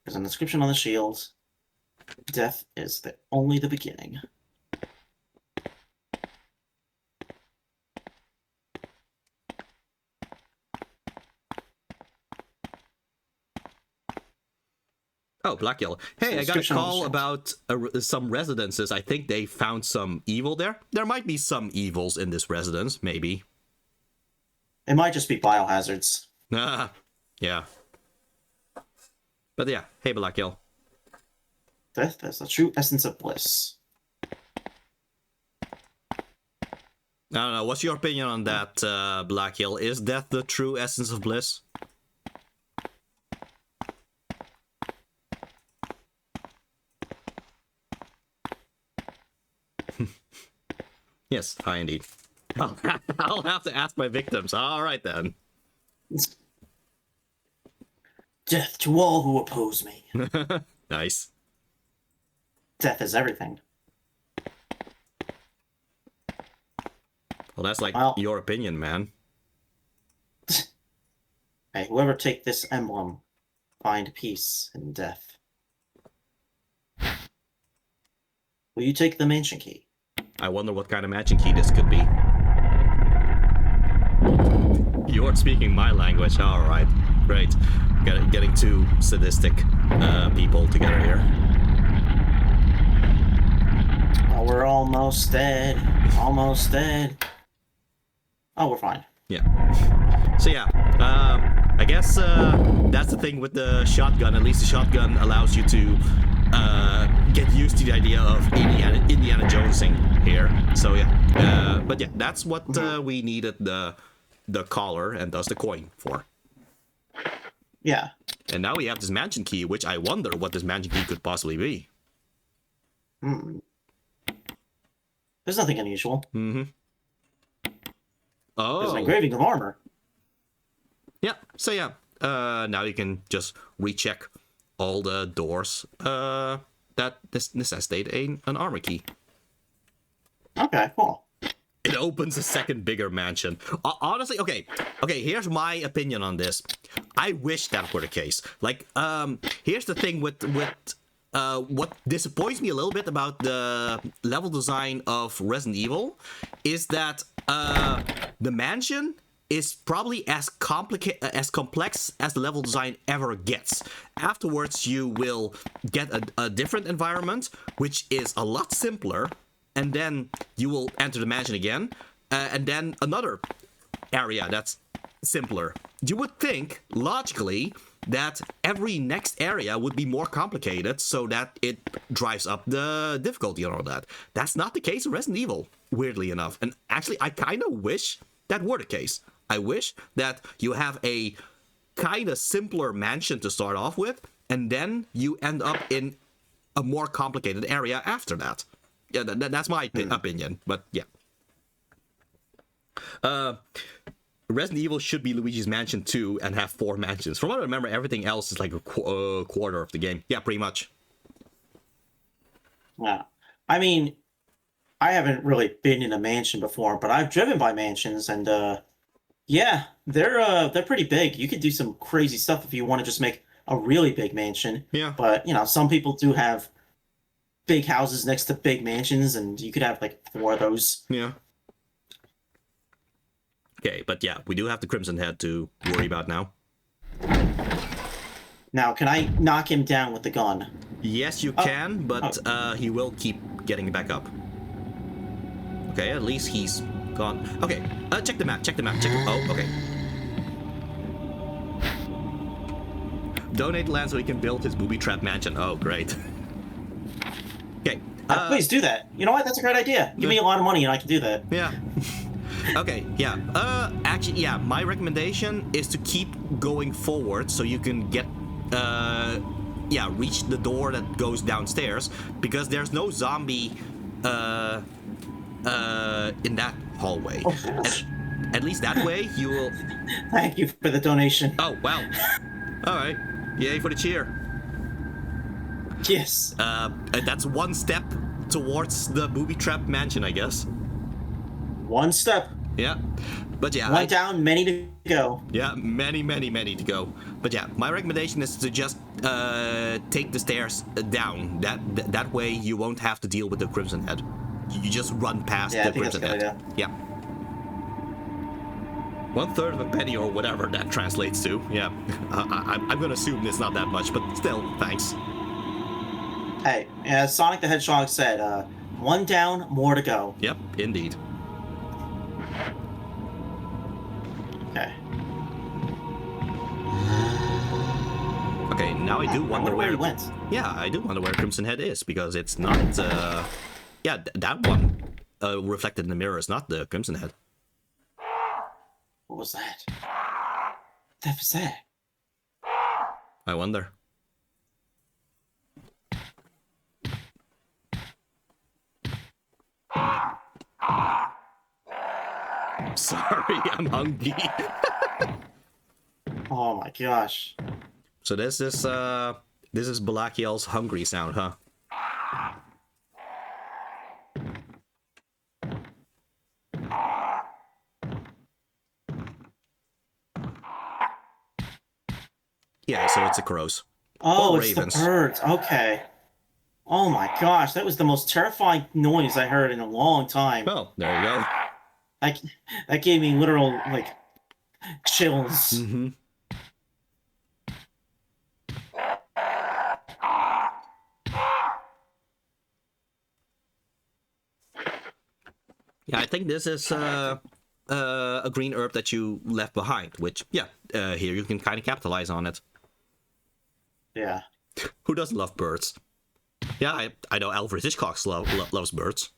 There's an inscription on the shield. Death is only the beginning. Oh, Black Yellow. Hey, I got a call about some residences. I think they found some evil there. There might be some evils in this residence, maybe. It might just be biohazards. Yeah. But yeah, hey, Black Yellow. Death is the true essence of bliss. I don't know. What's your opinion on that, Black Hill? Is death the true essence of bliss? Yes, hi indeed. I'll have to ask my victims. All right then. Death to all who oppose me. Nice. Death is everything. Well, that's like your opinion, man. Hey, whoever take this emblem, find peace in death. Will you take the mansion key? I wonder what kind of magic key this could be. You're speaking my language, alright. great. Getting two sadistic people together here. Oh, we're almost dead. Almost dead. Oh, we're fine. Yeah. So yeah, I guess that's the thing with the shotgun. At least the shotgun allows you to get used to the idea of Indiana Jonesing here. So yeah, but yeah, that's what we needed the collar and thus the coin for. Yeah. And now we have this mansion key, which I wonder what this mansion key could possibly be. There's nothing unusual. Mm-hmm. Oh. There's an engraving of armor. Yeah, so yeah, now you can just recheck all the doors that necessitate an armor key. Okay, cool. It opens a second bigger mansion. Honestly, okay, here's my opinion on this. I wish that were the case. Like, here's the thing with what disappoints me a little bit about the level design of Resident Evil is that the mansion is probably as complex as the level design ever gets. Afterwards, you will get a different environment, which is a lot simpler, and then you will enter the mansion again, and then another area that's simpler. You would think, logically, that every next area would be more complicated so that it drives up the difficulty and all that. That's not the case in Resident Evil, weirdly enough. And actually, I kind of wish that were the case. I wish that you have a kind of simpler mansion to start off with, and then you end up in a more complicated area after that. Yeah, that's my opinion, but yeah. Resident Evil should be Luigi's Mansion 2 and have 4 mansions. From what I remember, everything else is like a quarter of the game. Yeah, pretty much. Yeah. I mean, I haven't really been in a mansion before, but I've driven by mansions, and yeah, they're pretty big. You could do some crazy stuff if you want to just make a really big mansion. Yeah. But, you know, some people do have big houses next to big mansions, and you could have like 4 of those. Yeah. Okay, but yeah, we do have the Crimson Head to worry about now. Now, can I knock him down with the gun? Yes, you can, but he will keep getting back up. Okay, at least he's gone. Okay, check the map. Oh, okay. Donate land so he can build his booby trap mansion. Oh, great. Okay. Please do that. You know what? That's a great idea. Give me a lot of money and I can do that. Yeah. Okay, yeah. Actually, yeah, my recommendation is to keep going forward so you can get, reach the door that goes downstairs, because there's no zombie, in that hallway. Oh. At least that way you will... Thank you for the donation. Oh, wow. Alright. Yay for the cheer. Yes. That's one step towards the booby trap mansion, I guess. One step. Yeah. But yeah. One down, many to go. Yeah, many to go. But yeah, my recommendation is to just take the stairs down. That way you won't have to deal with the Crimson Head. You just run past the Crimson Head. Idea. Yeah. 1/3 of a penny or whatever that translates to. Yeah. I'm gonna assume it's not that much, but still, thanks. Hey, as Sonic the Hedgehog said, one down, more to go. Yep, indeed. Okay. Okay, now I do wonder where he went. Yeah, I do wonder where Crimson Head is, because it's not. Yeah, that one reflected in the mirror is not the Crimson Head. What was that? What was that? I wonder. Sorry, I'm hungry. Oh my gosh. So this is Balakiel's hungry sound, huh? Yeah, so it's the crows. Oh, or it's ravens. the birds. Okay. Oh my gosh, that was the most terrifying noise I heard in a long time. Well, there you go. That gave me literal, like, chills. Mm-hmm. Yeah, I think this is a green herb that you left behind, which, yeah, here you can kind of capitalize on it. Yeah. Who doesn't love birds? Yeah, I know Alfred Hitchcock loves birds.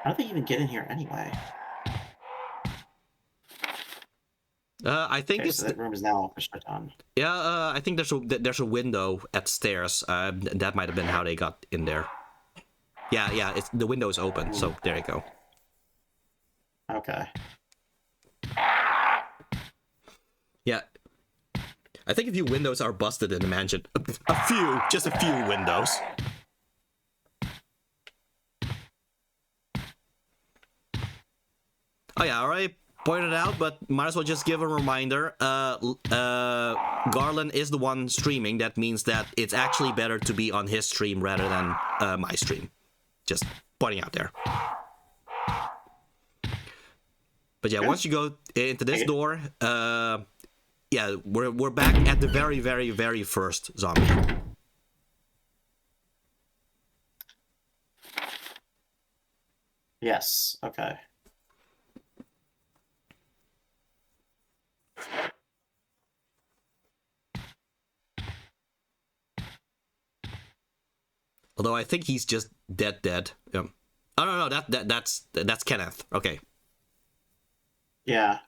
How do they even get in here anyway? I think Okay, it's so that room is now shut down. yeah. I think there's a window at stairs. That might have been how they got in there. Yeah. The window is open, so there you go. Okay. Yeah. I think a few windows are busted in the mansion. Just a few windows. Oh yeah, already pointed out, but might as well just give a reminder. Garland is the one streaming. That means that it's actually better to be on his stream rather than my stream. Just pointing out there. But yeah, once you go into this door, yeah, we're back at the very, very, very first zombie. Yes. Okay. Although I think he's just dead. Yeah. Oh no, that's Kenneth. Okay. Yeah.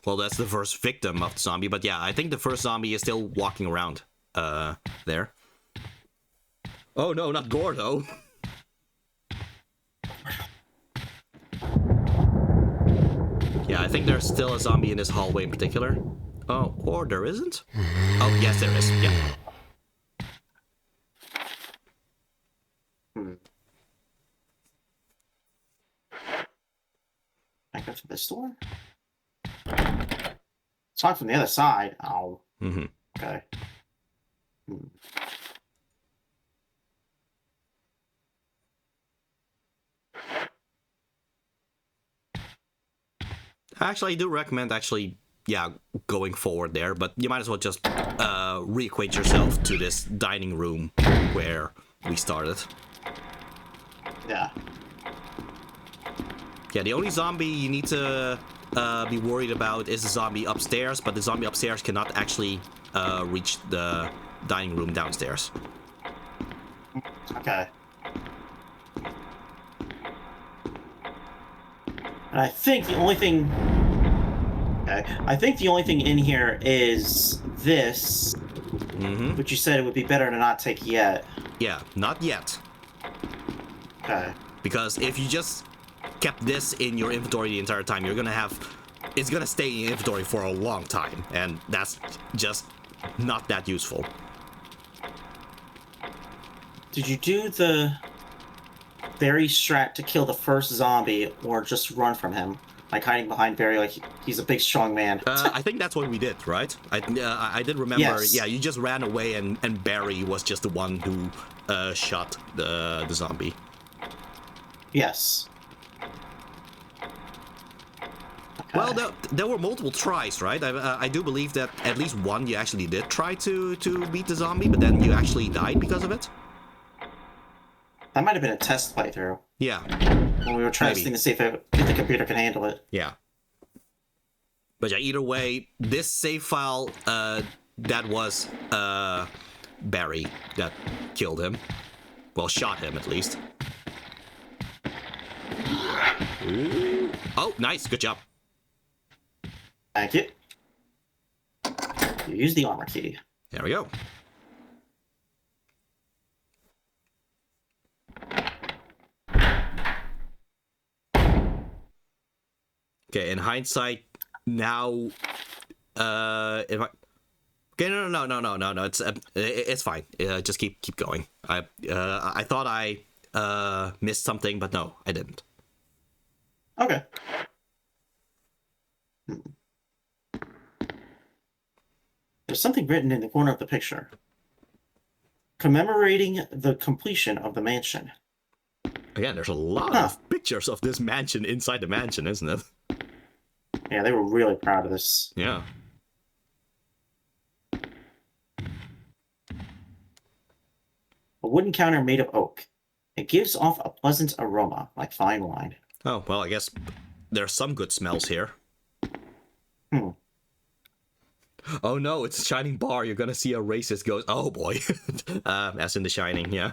Well, that's the first victim of the zombie, but yeah, I think the first zombie is still walking around there. Oh no, not Gordo. Yeah, I think there's still a zombie in this hallway in particular. Oh, or there isn't? Oh, yes, there is. Yeah. I go through this door? It's not from the other side. Oh. Mm-hmm. Okay. Actually, I do recommend going forward there, but you might as well just reacquaint yourself to this dining room where we started. Yeah. Yeah, the only zombie you need to be worried about is the zombie upstairs, but the zombie upstairs cannot actually reach the dining room downstairs. Okay. And I think the only thing... Okay. I think the only thing in here is this, which you said it would be better to not take yet. Yeah, not yet. Okay. Because if you just kept this in your inventory the entire time, it's gonna stay in your inventory for a long time, and that's just not that useful. Did you do the Barry strat to kill the first zombie, or just run from him? Like hiding behind Barry, like he's a big, strong man. I think that's what we did, right? I did remember. Yes. Yeah, you just ran away, and Barry was just the one who shot the zombie. Yes. Okay. Well, there were multiple tries, right? I do believe that at least one you actually did try to beat the zombie, but then you actually died because of it. That might have been a test playthrough. Yeah. When we were testing to see if the computer can handle it. Yeah. But yeah, either way, this save file, that was Barry that killed him. Well, shot him at least. Ooh. Oh, nice. Good job. Thank you. You use the armor key. There we go. Okay, in hindsight, now, if I... Okay, no. It's fine. Just keep going. I thought I missed something, but no, I didn't. Okay. There's something written in the corner of the picture. Commemorating the completion of the mansion. Again, there's a lot of pictures of this mansion inside the mansion, isn't it? Yeah, they were really proud of this. Yeah. a wooden counter made of oak. It gives off a pleasant aroma, like fine wine. Oh, well, I guess there's some good smells here. Oh no, it's a shining bar. You're gonna see a racist ghost. Oh boy. As in The Shining, yeah.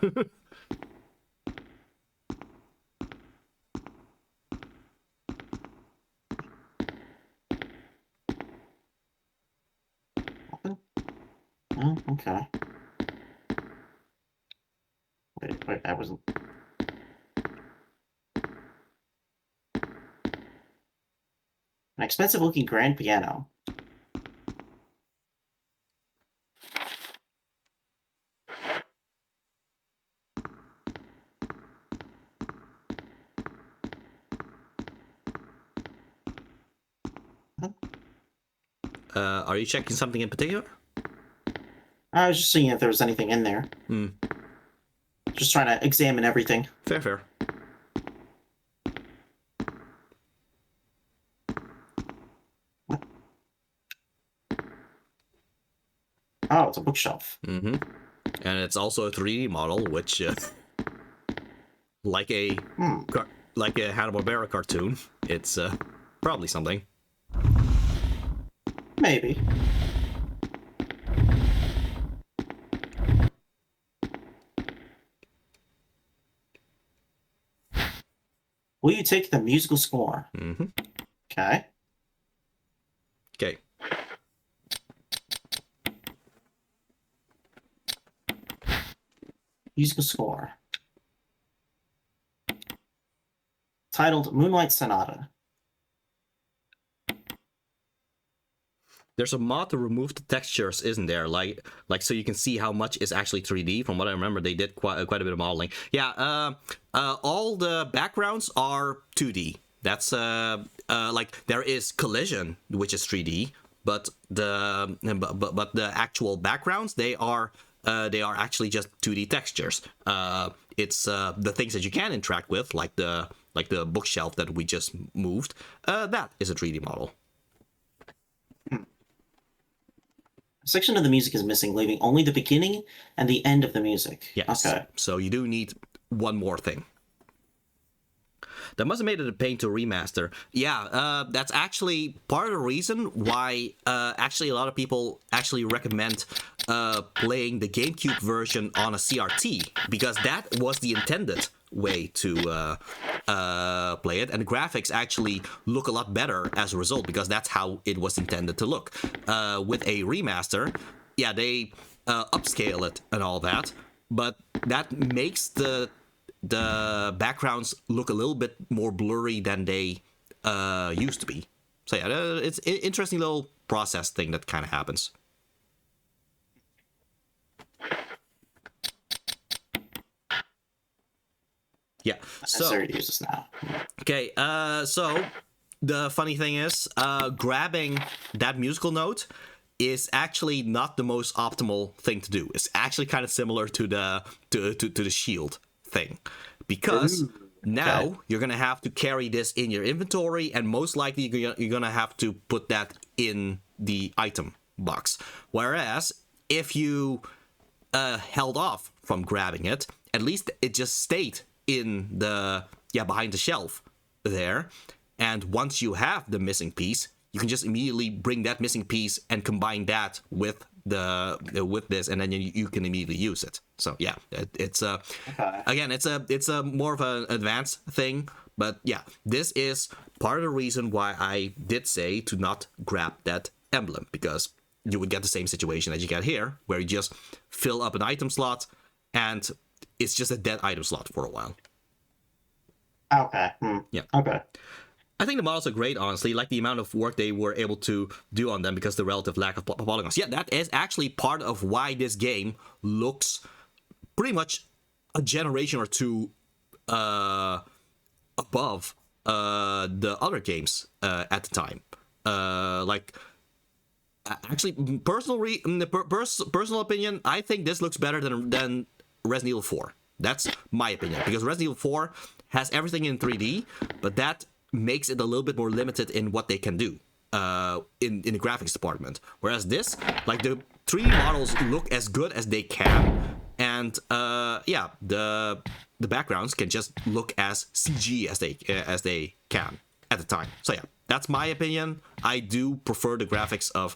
Oh, okay. Wait, that wasn't... An expensive-looking grand piano. Are you checking something in particular? I was just seeing if there was anything in there. Just trying to examine everything. Fair. What? Oh, it's a bookshelf. And it's also a 3D model, which, like a Hanna-Barbera cartoon, it's probably something. Maybe. Will you take the musical score? Okay. Okay. Musical score. Titled Moonlight Sonata. There's a mod to remove the textures, isn't there? Like so you can see how much is actually 3D. From what I remember, they did quite a bit of modeling. Yeah, all the backgrounds are 2D. That's like there is collision, which is 3D, but the actual backgrounds they are actually just 2D textures. It's the things that you can interact with, like the bookshelf that we just moved. That is a 3D model. A section of the music is missing, leaving only the beginning and the end of the music. Yes. Okay. So you do need one more thing. That must have made it a pain to remaster. Yeah, that's actually part of the reason why actually a lot of people actually recommend playing the GameCube version on a CRT, because that was the intended way to play it, and the graphics actually look a lot better as a result, because that's how it was intended to look. With a remaster, yeah, they upscale it and all that, but that makes the backgrounds look a little bit more blurry than they used to be. So yeah, it's an interesting little process thing that kind of happens. Yeah. So Necessary to use this now. okay. So the funny thing is, grabbing that musical note is actually not the most optimal thing to do. It's actually kind of similar to the shield thing, because now you're gonna have to carry this in your inventory, and most likely you're gonna have to put that in the item box. Whereas if you held off from grabbing it, at least it just stayed in the behind the shelf there, and once you have the missing piece, you can just immediately bring that missing piece and combine that with with this, and then you can immediately use it. So yeah, it's again, it's a more of an advanced thing, but yeah, this is part of the reason why I did say to not grab that emblem, because you would get the same situation that you get here, where you just fill up an item slot and it's just a dead item slot for a while. Okay. Yeah. Okay. I think the models are great, honestly. Like the amount of work they were able to do on them, because the relative lack of polygons. Yeah, that is actually part of why this game looks pretty much a generation or two above the other games at the time. Like, actually, personal opinion, I think this looks better than Resident Evil 4. That's my opinion, because Resident Evil 4 has everything in 3D, but that makes it a little bit more limited in what they can do in the graphics department. Whereas this, like, the 3D models look as good as they can, and yeah, the backgrounds can just look as CG as they can at the time. So yeah, that's my opinion. I do prefer the graphics of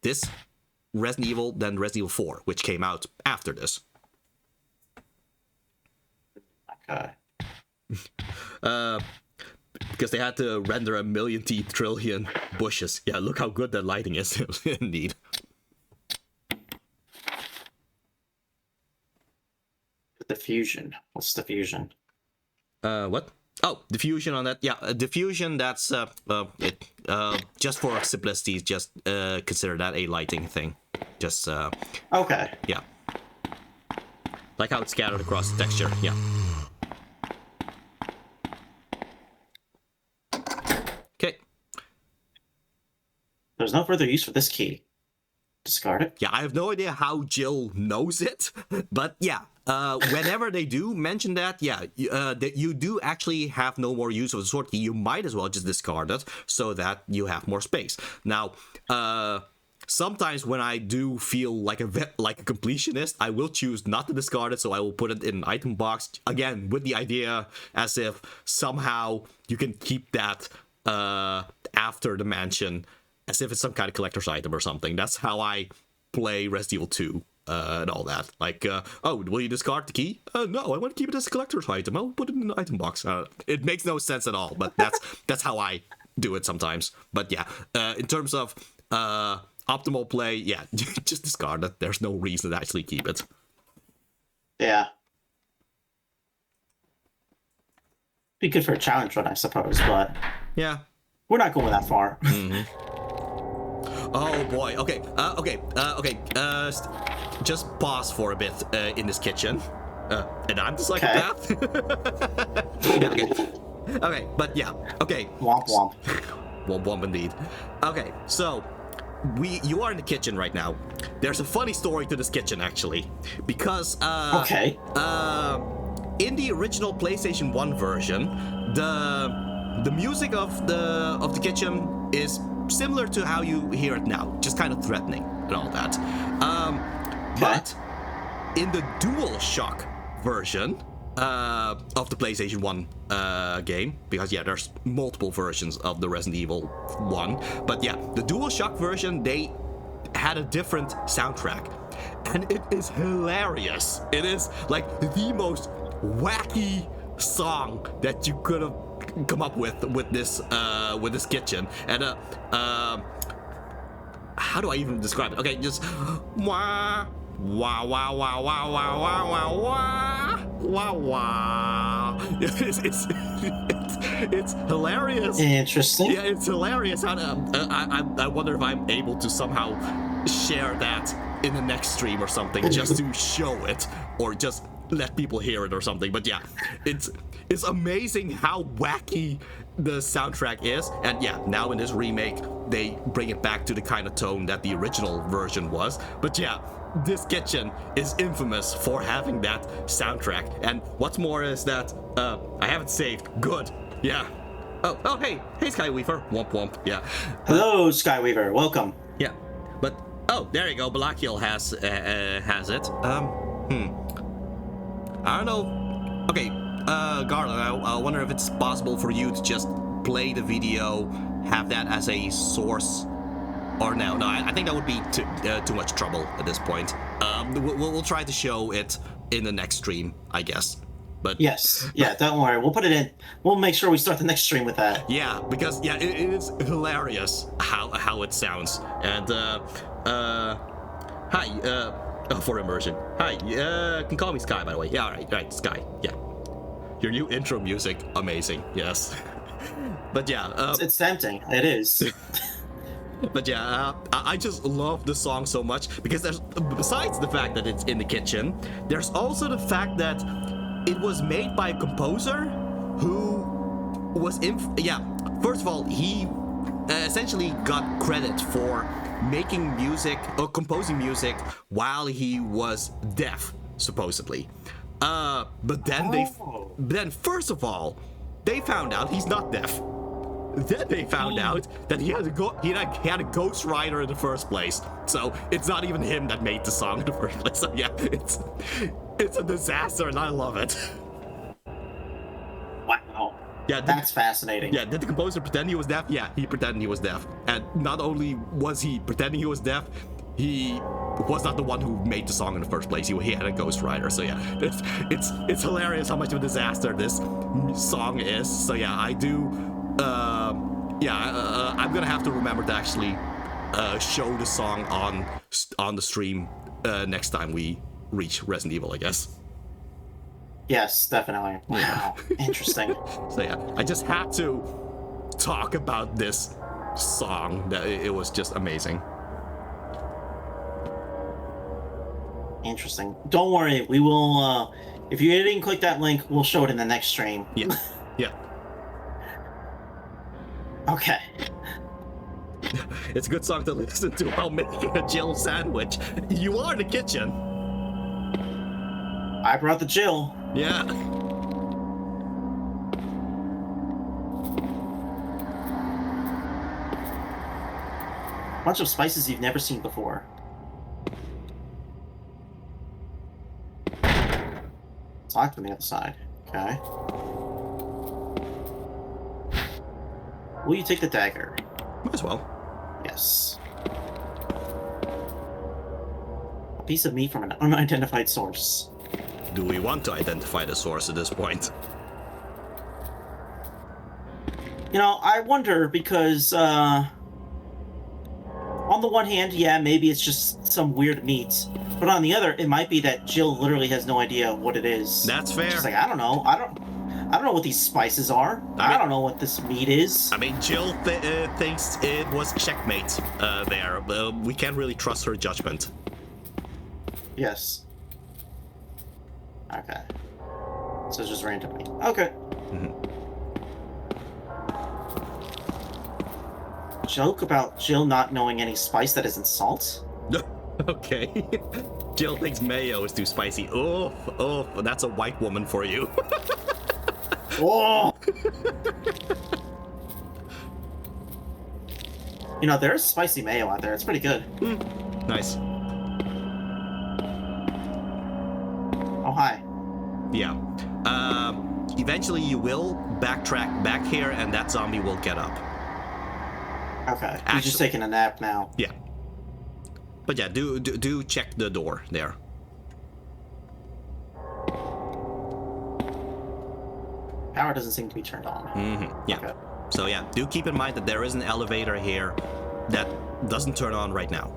this Resident Evil than Resident Evil 4, which came out after this. Okay. Because they had to render 1,000,000 trillion bushes. Yeah, look how good that lighting is. Indeed. Diffusion. What's diffusion? What? Oh, diffusion on that. Yeah, diffusion. That's just for simplicity. Just consider that a lighting thing. Just Okay. yeah, like how it's scattered across the texture. Yeah. Okay. There's no further use for this key. Discard it. Yeah, I have no idea how Jill knows it, but yeah. Whenever they do mention that, yeah, that you do actually have no more use of the sword key, you might as well just discard it so that you have more space. Now, sometimes when I do feel like a completionist, I will choose not to discard it, so I will put it in an item box, again, with the idea as if somehow you can keep that after the mansion, as if it's some kind of collector's item or something. That's how I play Resident Evil 2. And all that. Like, oh, will you discard the key? No, I want to keep it as a collector's item. I'll put it in an item box. It makes no sense at all, but that's how I do it sometimes. But yeah, in terms of optimal play, yeah, just discard it. There's no reason to actually keep it. Yeah. Be good for a challenge run, I suppose, but yeah, we're not going that far. Mm-hmm. Oh boy. Okay. Just pause for a bit in this kitchen. And I'm the psychopath. Okay. Okay, but yeah. Okay. Womp womp. Womp womp indeed. Okay, so you are in the kitchen right now. There's a funny story to this kitchen actually, because okay. In the original PlayStation 1 version, the music of the kitchen is similar to how you hear it now, just kind of threatening and all that. But in the DualShock version of the PlayStation 1 game, because yeah, there's multiple versions of the Resident Evil 1, but yeah, the DualShock version, they had a different soundtrack, and it is hilarious. It is like the most wacky song that you could have come up with this kitchen. And how do I even describe it? Okay, just wah wah wah wah wah wah wah wah wah wah wah. It's hilarious. Interesting. Yeah, it's hilarious. I wonder if I'm able to somehow share that in the next stream or something, just to show it, or just let people hear it or something. But yeah, it's amazing how wacky the soundtrack is. And yeah, now in this remake, they bring it back to the kind of tone that the original version was. But yeah, this kitchen is infamous for having that soundtrack. And what's more is that I have it saved. Good. Yeah. Oh, hey, Skyweaver. Womp womp. Yeah. Hello, Skyweaver. Welcome. Yeah. But oh, there you go. Balakiel has it. I don't know. Okay, Garland, I wonder if it's possible for you to just play the video, have that as a source, or no, I think that would be too much trouble at this point. We'll try to show it in the next stream, I guess. But yes, yeah, don't worry. We'll put it in. We'll make sure we start the next stream with that. Yeah, because yeah, it is hilarious how it sounds. And hi, for immersion. Hi, can call me Sky, by the way. Yeah, right, Sky. Yeah, your new intro music, amazing. Yes, but yeah, it's tempting. It is. But yeah, I just love the song so much because there's, besides the fact that it's in the kitchen, there's also the fact that it was made by a composer who was first of all, he essentially got credit for making music or composing music while he was deaf, supposedly. But then first of all, they found out he's not deaf. Then they found out that he had a ghostwriter in the first place. So it's not even him that made the song in the first place. So yeah, It's a disaster, and I love it. Wow. Yeah, That's fascinating. Yeah, did the composer pretend he was deaf? Yeah, he pretended he was deaf. And not only was he pretending he was deaf, he was not the one who made the song in the first place. He had a ghostwriter. So yeah, it's hilarious how much of a disaster this song is. So yeah, I do. I'm gonna have to remember to actually show the song on the stream next time we reach Resident Evil, I guess. Yes, definitely. Wow, interesting. So yeah, I just had to talk about this song. That it was just amazing. Interesting. Don't worry, we will. If you didn't click that link, we'll show it in the next stream. Yeah, yeah. Okay. It's a good song to listen to while making a Jill sandwich. You are in the kitchen. I brought the Jill. Yeah. Bunch of spices you've never seen before. It's locked on the other side. Okay. Will you take the dagger? Might as well. Yes. A piece of meat from an unidentified source. Do we want to identify the source at this point? You know, I wonder because, on the one hand, yeah, maybe it's just some weird meat. But on the other, it might be that Jill literally has no idea what it is. That's fair. She's like, I don't know. I don't know what these spices are. I don't know what this meat is. I mean, Jill thinks it was checkmate there. We can't really trust her judgment. Yes. Okay. So it's just randomly. Okay. Joke about Jill not knowing any spice that isn't salt? Okay. Jill thinks mayo is too spicy. Oh, that's a white woman for you. Oh! You know, there's spicy mayo out there. It's pretty good. Nice. Oh, hi. Yeah. Eventually you will backtrack back here and that zombie will get up. Okay. He's just taking a nap now. Yeah. But yeah, do check the door there. Power doesn't seem to be turned on. Yeah. Okay. So yeah, do keep in mind that there is an elevator here that doesn't turn on right now.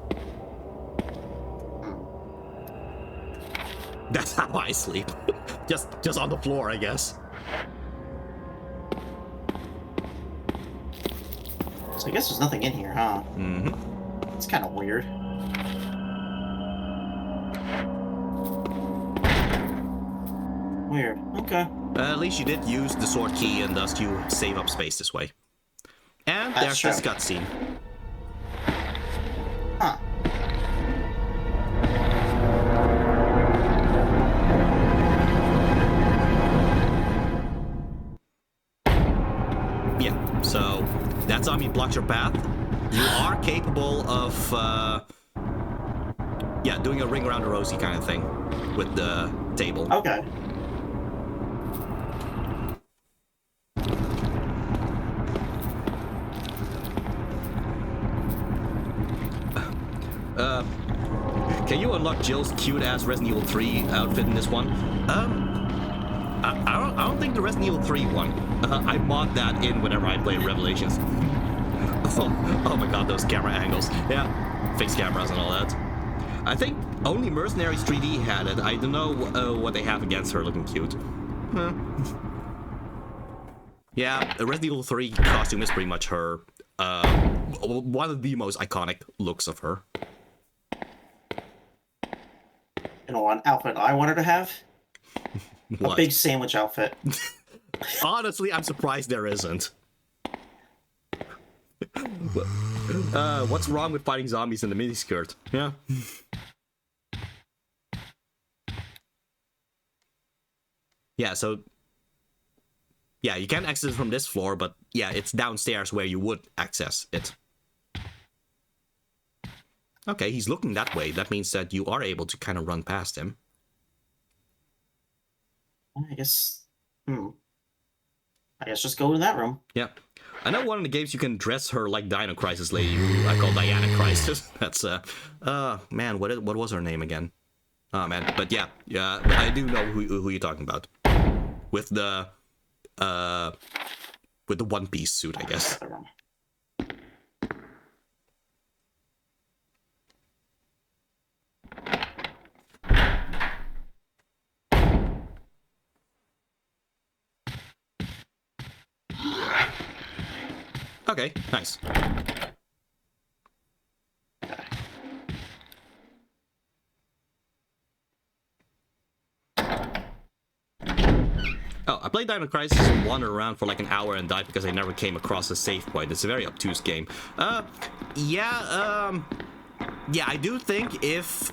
That's how I sleep. just on the floor, I guess. So I guess there's nothing in here, huh? It's kind of weird. Weird. Okay. At least you did use the sword key, and thus you save up space this way. And That's there's this true. cutscene. Huh. Yeah, so that zombie blocks your path. You are capable of, doing a ring around the rosy kind of thing with the table. Okay. Can you unlock Jill's cute-ass Resident Evil 3 outfit in this one? I don't think the Resident Evil 3 one. I mod that in whenever I play Revelations. Oh my god, those camera angles. Yeah, fixed cameras and all that. I think only Mercenaries 3D had it. I don't know what they have against her looking cute. Yeah, the Resident Evil 3 costume is pretty much her. One of the most iconic looks of her. You know what outfit I wanted to have? What? A big sandwich outfit. Honestly, I'm surprised there isn't. What's wrong with fighting zombies in the miniskirt? Yeah. Yeah, so... Yeah, you can't access it from this floor, but yeah, it's downstairs where you would access it. Okay, he's looking that way. That means that you are able to kind of run past him. I guess. I guess just go in that room. Yeah. I know one of the games you can dress her like Dino Crisis lady, who I call Diana Crisis. That's man, what was her name again? Oh man, but yeah, I do know who you're talking about. With the one piece suit, I guess. Okay, nice. Oh, I played Dino Crisis and wandered around for like an hour and died because I never came across a save point. It's a very obtuse game. Yeah, I do think if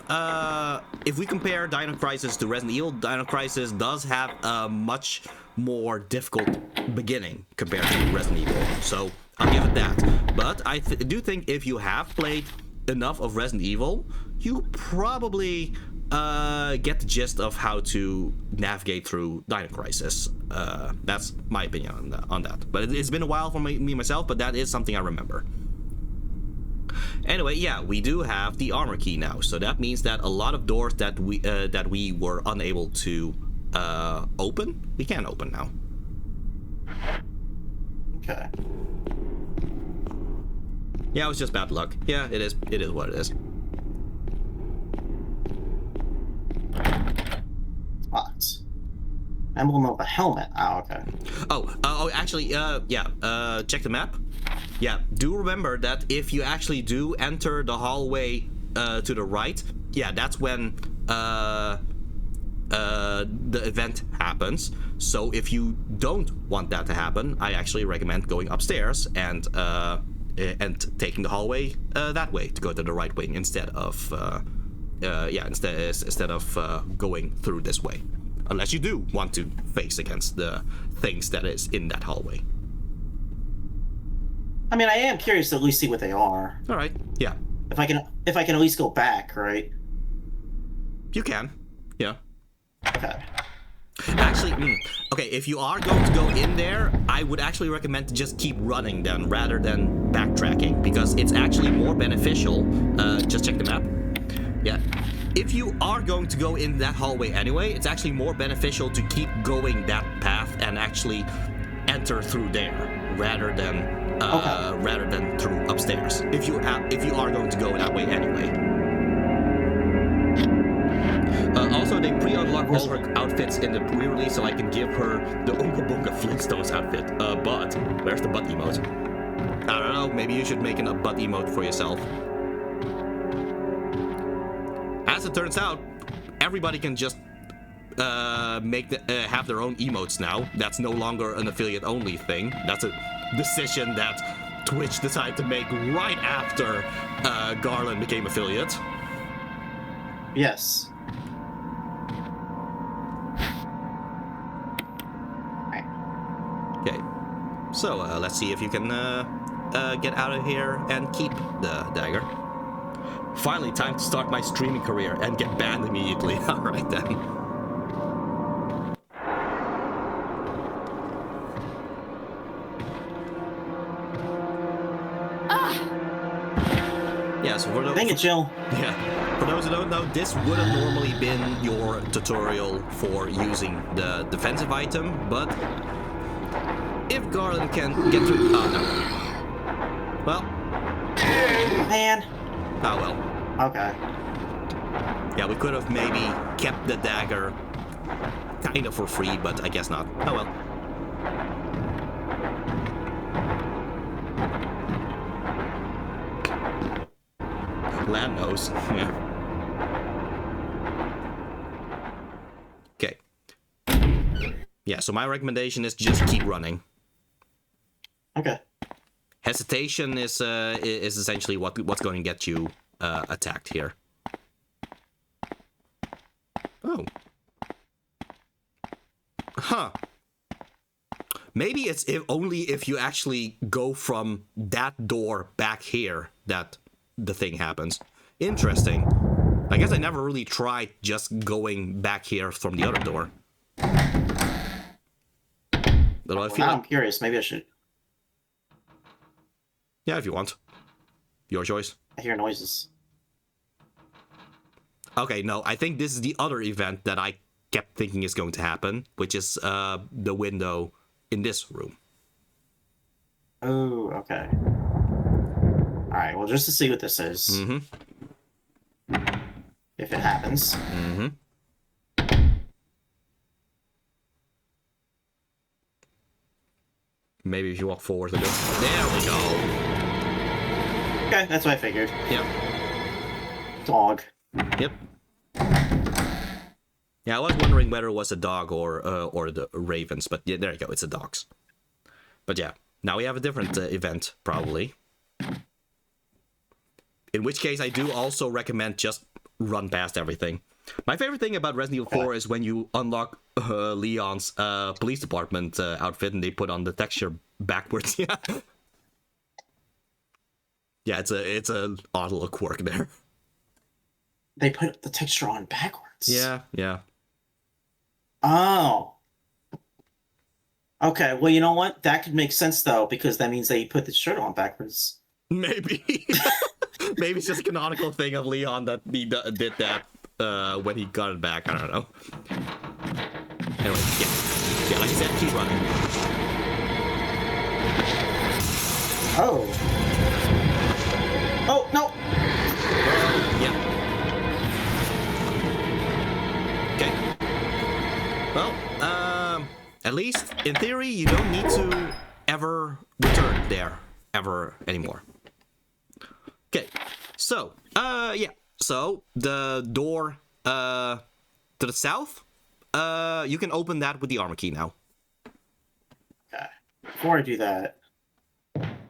we compare Dino Crisis to Resident Evil, Dino Crisis does have a much more difficult beginning compared to Resident Evil. So I'll give it that. But I do think if you have played enough of Resident Evil, you probably get the gist of how to navigate through Dino Crisis. That's my opinion on that. But it's been a while for me myself, but that is something I remember. Anyway, yeah, we do have the armor key now, so that means that a lot of doors that we were unable to open, we can open now. Okay. Yeah, it was just bad luck. Yeah, it is what it is. Spots. Emblem of a helmet. Oh, okay. Oh, actually, yeah. Check the map. Yeah, do remember that if you actually do enter the hallway to the right, yeah, that's when the event happens. So if you don't want that to happen, I actually recommend going upstairs and taking the hallway that way to go to the right wing instead of going through this way, unless you do want to face against the things that is in that hallway. I mean, I am curious to at least see what they are. All right. Yeah. If I can at least go back, right? You can. Yeah. Okay. Actually, okay, if you are going to go in there, I would actually recommend to just keep running then, rather than backtracking, because it's actually more beneficial. Just check the map. Yeah. If you are going to go in that hallway anyway, it's actually more beneficial to keep going that path and actually enter through there, rather than through upstairs. If you are going to go that way anyway. Also, they pre-unlock all her outfits in the pre-release, so I can give her the Oompa Boompa Flintstones outfit. But where's the butt emote? I don't know. Maybe you should make a butt emote for yourself. As it turns out, everybody can just have their own emotes now. That's no longer an affiliate-only thing. That's a decision that Twitch decided to make right after Garland became affiliate. Yes. Okay, so let's see if you can get out of here and keep the dagger. Finally, time to start my streaming career and get banned immediately. All right then. Yeah, so for those, Dang it, Jill. yeah, for those who don't know, this would have normally been your tutorial for using the defensive item, but if Garland can get through... Oh, no. Well. Man. Oh, well. Okay. Yeah, we could have maybe kept the dagger kind of for free, but I guess not. Oh, well. Land knows. Yeah. Okay. Yeah, so my recommendation is just keep running. Okay. Hesitation is essentially what's going to get you attacked here. Oh. Huh. Maybe it's only if you actually go from that door back here that the thing happens. Interesting. I guess I never really tried just going back here from the other door. Although I Well, feel now like, I'm curious. Maybe I should. yeah, if you want, your choice. I hear noises. Okay, no, I think this is the other event that I kept thinking is going to happen, which is the window in this room. Oh, okay. All right. Well, just to see what this is, Mm-hmm. if it happens. Mm-hmm. Maybe if you walk forward a bit. There we go. Okay, that's what I figured. Yep. Dog. Yep. Yeah, I was wondering whether it was a dog or the ravens, but yeah, there you go. It's the dogs. But yeah, now we have a different event probably. In which case, I do also recommend just run past everything. My favorite thing about Resident Evil 4 is when you unlock Leon's police department outfit and they put on the texture backwards. Yeah, yeah, it's a odd little quirk there. They put the texture on backwards. Yeah, yeah. Oh. Okay. Well, you know what? That could make sense though, because that means they put the shirt on backwards. Maybe. Maybe it's just a canonical thing of Leon that he did that when he got it back. I don't know. Anyway, yeah, like I said, keep running. Oh. Oh no. Yeah. Okay. Well, at least in theory, you don't need to ever return there ever anymore. Okay. So, yeah. So the door to the south, you can open that with the armor key now. Okay. Before I do that.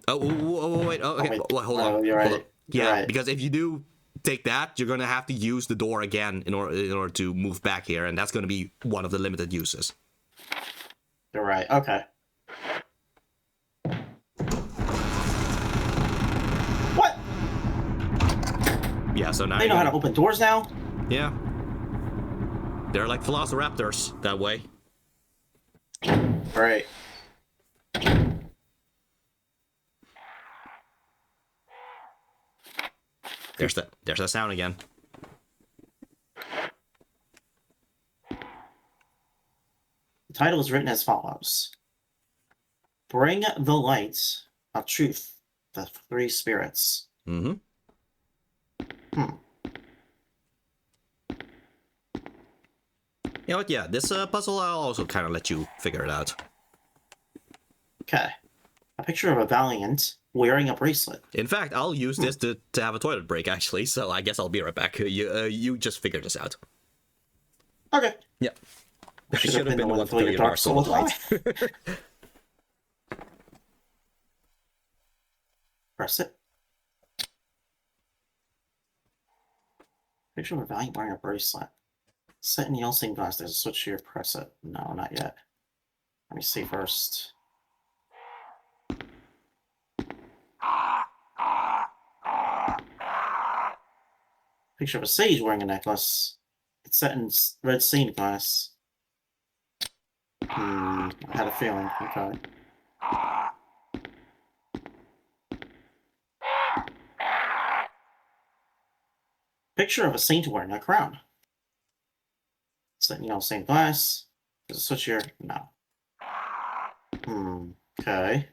Oh, wait. Oh, okay. wait. Hold on. Oh, you're right. Yeah, You're right. because if you do take that, you're gonna have to use the door again in order to move back here, and that's gonna be one of the limited uses. You're right. Okay. What? Yeah. So now They know how to open doors now? Yeah. They're like velociraptors that way. Right. There's that sound again. The title is written as follows. Bring the light of truth, the three spirits. Mm-hmm. You know what? Yeah, this puzzle I'll also kind of let you figure it out. Okay. A picture of a Valiant wearing a bracelet. In fact, I'll use this to have a toilet break, actually, so I guess I'll be right back. You just figure this out. Okay. Yeah. I Should have been the one to to your dark soul light. Press it. Picture of a Valiant wearing a bracelet. Set in the Yeltsin glass. There's a switch here. Press it. No, not yet. Let me see first. Picture of a sage wearing a necklace. It's set in red stained glass. I had a feeling. Okay. Picture of a saint wearing a crown. Set in stained glass. There's a switch here. No. Okay.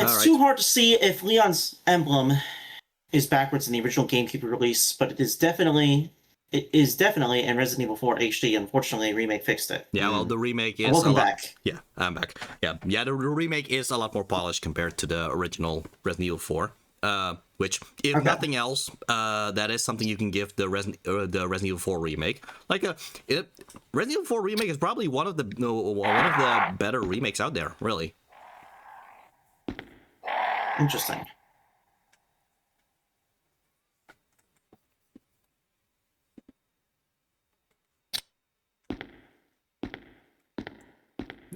It's too hard to see if Leon's emblem is backwards in the original GameCube release, but it is definitely in Resident Evil 4 HD. Unfortunately, the remake fixed it. Yeah, well, the remake is welcome back. Yeah, I'm back. Yeah, the remake is a lot more polished compared to the original Resident Evil 4. Which, if nothing else, that is something you can give the Resident Evil 4 remake. Like, Resident Evil 4 remake is probably one of the better remakes out there. Really. Interesting.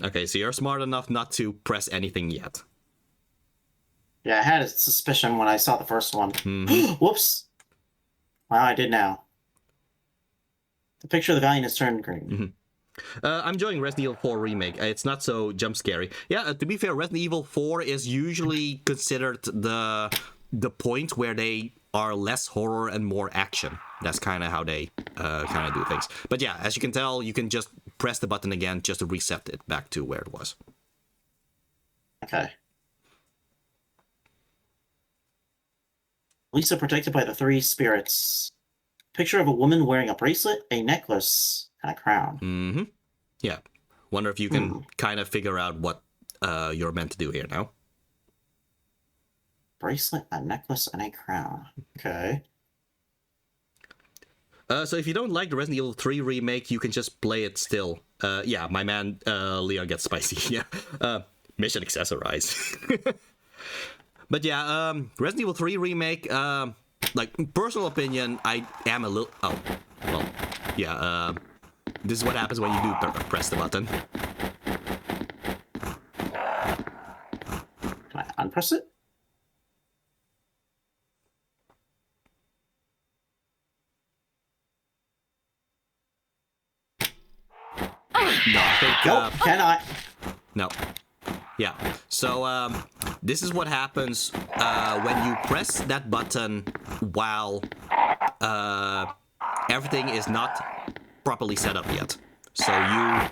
Okay, so you're smart enough not to press anything yet. Yeah, I had a suspicion when I saw the first one. Mm-hmm. Whoops! Wow, I did now. The picture of the Valiant has turned green. Mm-hmm. I'm enjoying Resident Evil 4 Remake. It's not so jump scary. Yeah, to be fair, Resident Evil 4 is usually considered the point where they are less horror and more action. That's kind of how they kind of do things. But yeah, as you can tell, you can just press the button again just to reset it back to where it was. Okay. Lisa protected by the three spirits. Picture of a woman wearing a bracelet, a necklace, and a crown. Mm-hmm. Yeah. Wonder if you can kind of figure out what you're meant to do here now. Bracelet, a necklace, and a crown. Okay. So if you don't like the Resident Evil 3 remake, you can just play it still. Yeah, my man Leon gets spicy. Yeah. Mission accessorized. But yeah, Resident Evil 3 remake, like, personal opinion, I am a little... Oh, well, yeah, this is what happens when you do press the button. Can I unpress it? No, I think... Nope, can I? No. Yeah, so this is what happens when you press that button while everything is not properly set up yet. So you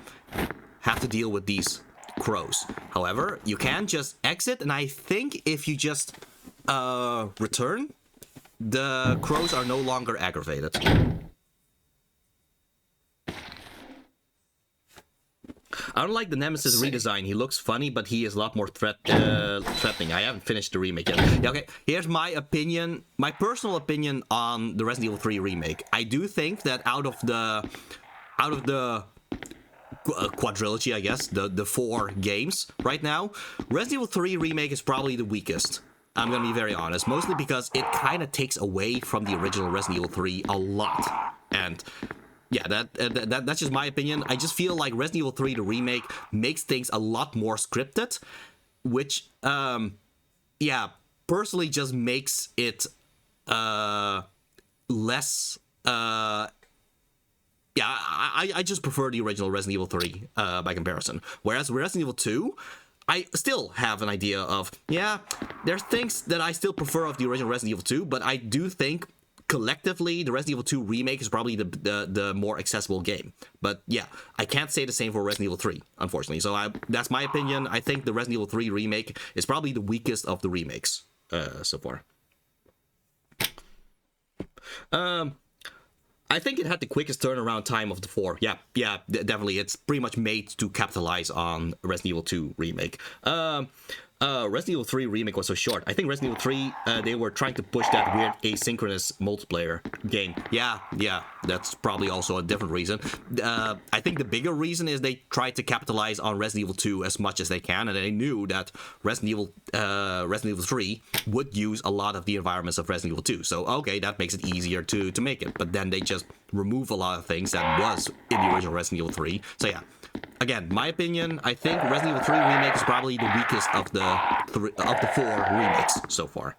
have to deal with these crows. However, you can just exit, and I think if you just return, the crows are no longer aggravated. I don't like the Nemesis redesign. He looks funny, but he is a lot more threatening. I haven't finished the remake yet. Yeah, okay, here's my opinion, my personal opinion on the Resident Evil 3 remake. I do think that out of the quadrilogy, I guess, the 4 games right now, Resident Evil 3 remake is probably the weakest. I'm gonna be very honest, mostly because it kind of takes away from the original Resident Evil 3 a lot, and yeah, that's just my opinion. I just feel like Resident Evil 3, the remake, makes things a lot more scripted, which, yeah, personally just makes it less... yeah, I just prefer the original Resident Evil 3 by comparison. Whereas Resident Evil 2, I still have an idea of, yeah, there's things that I still prefer of the original Resident Evil 2, but I do think collectively the Resident Evil 2 remake is probably the more accessible game. But yeah, I can't say the same for Resident Evil 3, unfortunately. So that's my opinion. I think the Resident Evil 3 remake is probably the weakest of the remakes so far. I think it had the quickest turnaround time of the 4. Yeah, definitely. It's pretty much made to capitalize on Resident Evil 2 remake. Resident Evil 3 remake was so short. I think Resident Evil 3, they were trying to push that weird asynchronous multiplayer game. Yeah, that's probably also a different reason. I think the bigger reason is they tried to capitalize on Resident Evil 2 as much as they can, and they knew that Resident Evil 3 would use a lot of the environments of Resident Evil 2. So, okay, that makes it easier to make it. But then they just remove a lot of things that was in the original Resident Evil 3. So yeah. Again, my opinion, I think Resident Evil 3 remake is probably the weakest of the 4 remakes so far.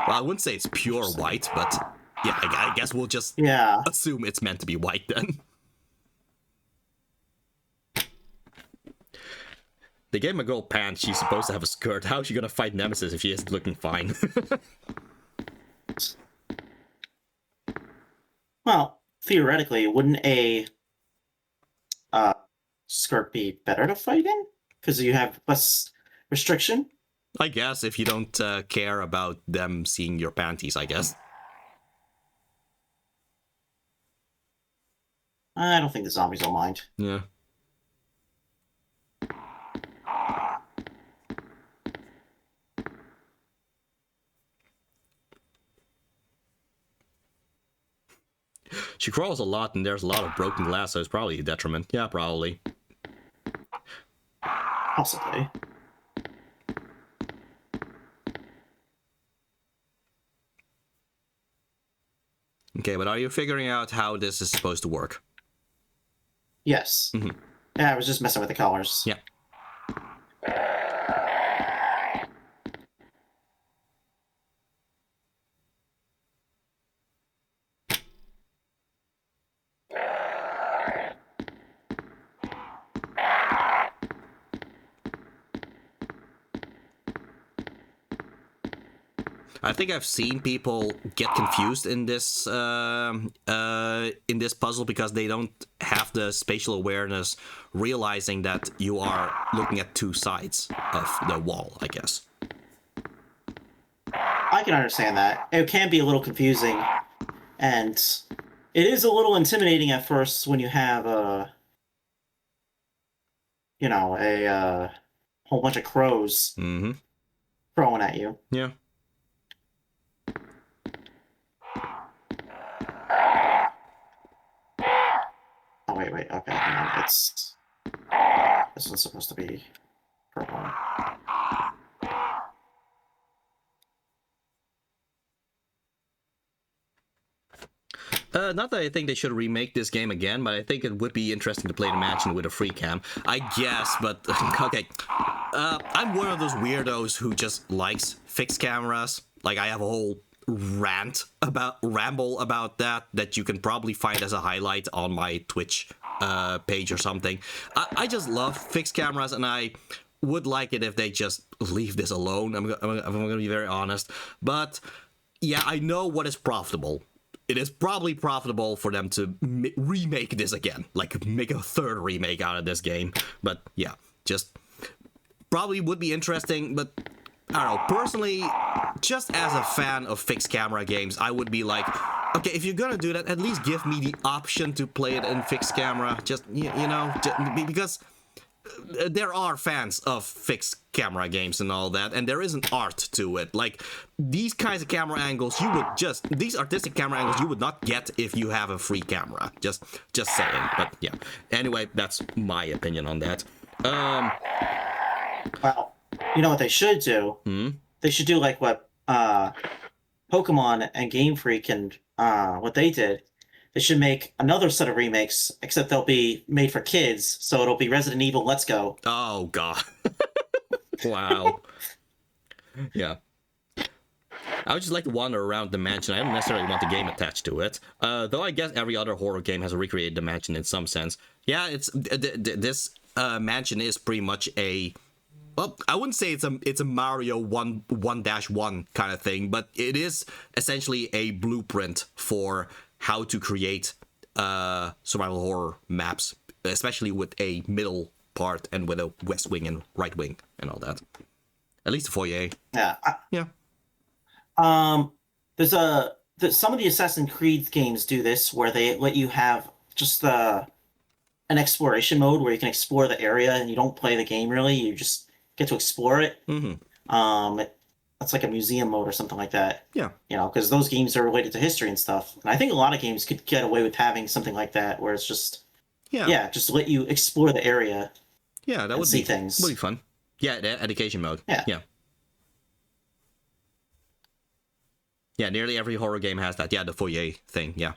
Well, I wouldn't say it's pure white, but yeah, I guess we'll just assume it's meant to be white then. They gave him a girl pants. She's supposed to have a skirt. How is she gonna fight Nemesis if she isn't looking fine? Well, theoretically, wouldn't a skirt be better to fight in? Because you have less restriction? I guess, if you don't care about them seeing your panties, I guess. I don't think the zombies will mind. Yeah. She crawls a lot, and there's a lot of broken glass, so it's probably a detriment. Yeah, probably. Possibly. Okay, but are you figuring out how this is supposed to work? Yes. Yeah, I was just messing with the colors. Yeah. I think I've seen people get confused in this puzzle because they don't have the spatial awareness, realizing that you are looking at two sides of the wall, I guess. I can understand that. It can be a little confusing, and it is a little intimidating at first when you have a whole bunch of crows throwing at you. Yeah. Oh, wait, okay, hang on. This one's supposed to be purple. Not that I think they should remake this game again, but I think it would be interesting to play the mansion with a free cam. I guess, but okay. I'm one of those weirdos who just likes fixed cameras. Like, I have a whole ramble about that you can probably find as a highlight on my Twitch page or something. I just love fixed cameras, and I would like it if they just leave this alone. I'm gonna be very honest. But yeah, I know what is profitable. It is probably profitable for them to remake this again, like make a third remake out of this game. But yeah, just probably would be interesting, but I don't know, personally, just as a fan of fixed camera games, I would be like, okay, if you're gonna do that, at least give me the option to play it in fixed camera. Just, because there are fans of fixed camera games and all that, and there is an art to it. Like, these kinds of camera angles, these artistic camera angles you would not get if you have a free camera. Just saying. But yeah. Anyway, that's my opinion on that. Well, you know what they should do? They should do like what Pokemon and Game Freak and what they did. They should make another set of remakes, except they'll be made for kids, so it'll be Resident Evil Let's Go. Oh, God. Wow. Yeah. I would just like to wander around the mansion. I don't necessarily want the game attached to it. Though I guess every other horror game has recreated the mansion in some sense. Yeah, this mansion is pretty much a... Well, I wouldn't say it's a Mario 1-1 kind of thing, but it is essentially a blueprint for how to create survival horror maps, especially with a middle part and with a west wing and right wing and all that. At least the foyer. Yeah. Yeah. There's some of the Assassin's Creed games do this, where they let you have just an exploration mode where you can explore the area and you don't play the game really. You just get to explore it. That's like a museum mode or something like that. Yeah. Because those games are related to history and stuff. And I think a lot of games could get away with having something like that, where it's just just let you explore the area. Yeah, that would see things. Would be fun. Yeah, the education mode. Yeah. Yeah. Yeah, nearly every horror game has that. Yeah, the foyer thing. Yeah.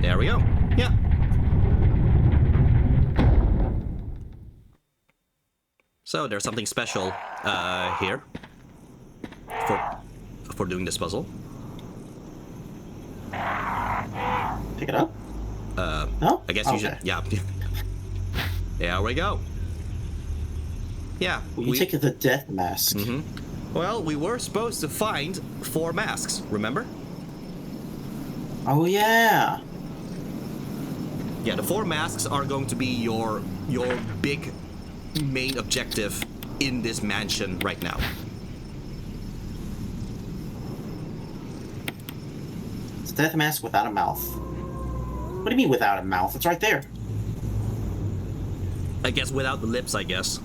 There we go. Yeah. So there's something special here for doing this puzzle. Pick it up? No? I guess you should. Yeah. There we go. Yeah. You take the death mask. Well, we were supposed to find 4 masks, remember? Oh, yeah. Yeah, the 4 masks are going to be your big main objective in this mansion right now. It's a death mask without a mouth. What do you mean without a mouth? It's right there. I guess without the lips, I guess.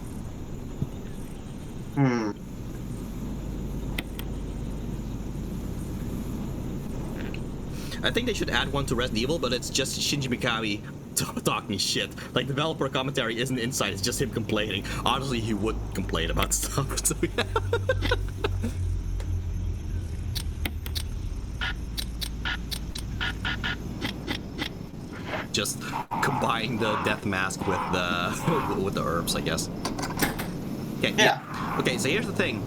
I think they should add one to Resident Evil, but it's just Shinji Mikami talking shit. Like, developer commentary isn't inside, it's just him complaining. Honestly, he would complain about stuff, so yeah. Just combine the death mask with the with the herbs, I guess. Okay, yeah. Okay, so here's the thing.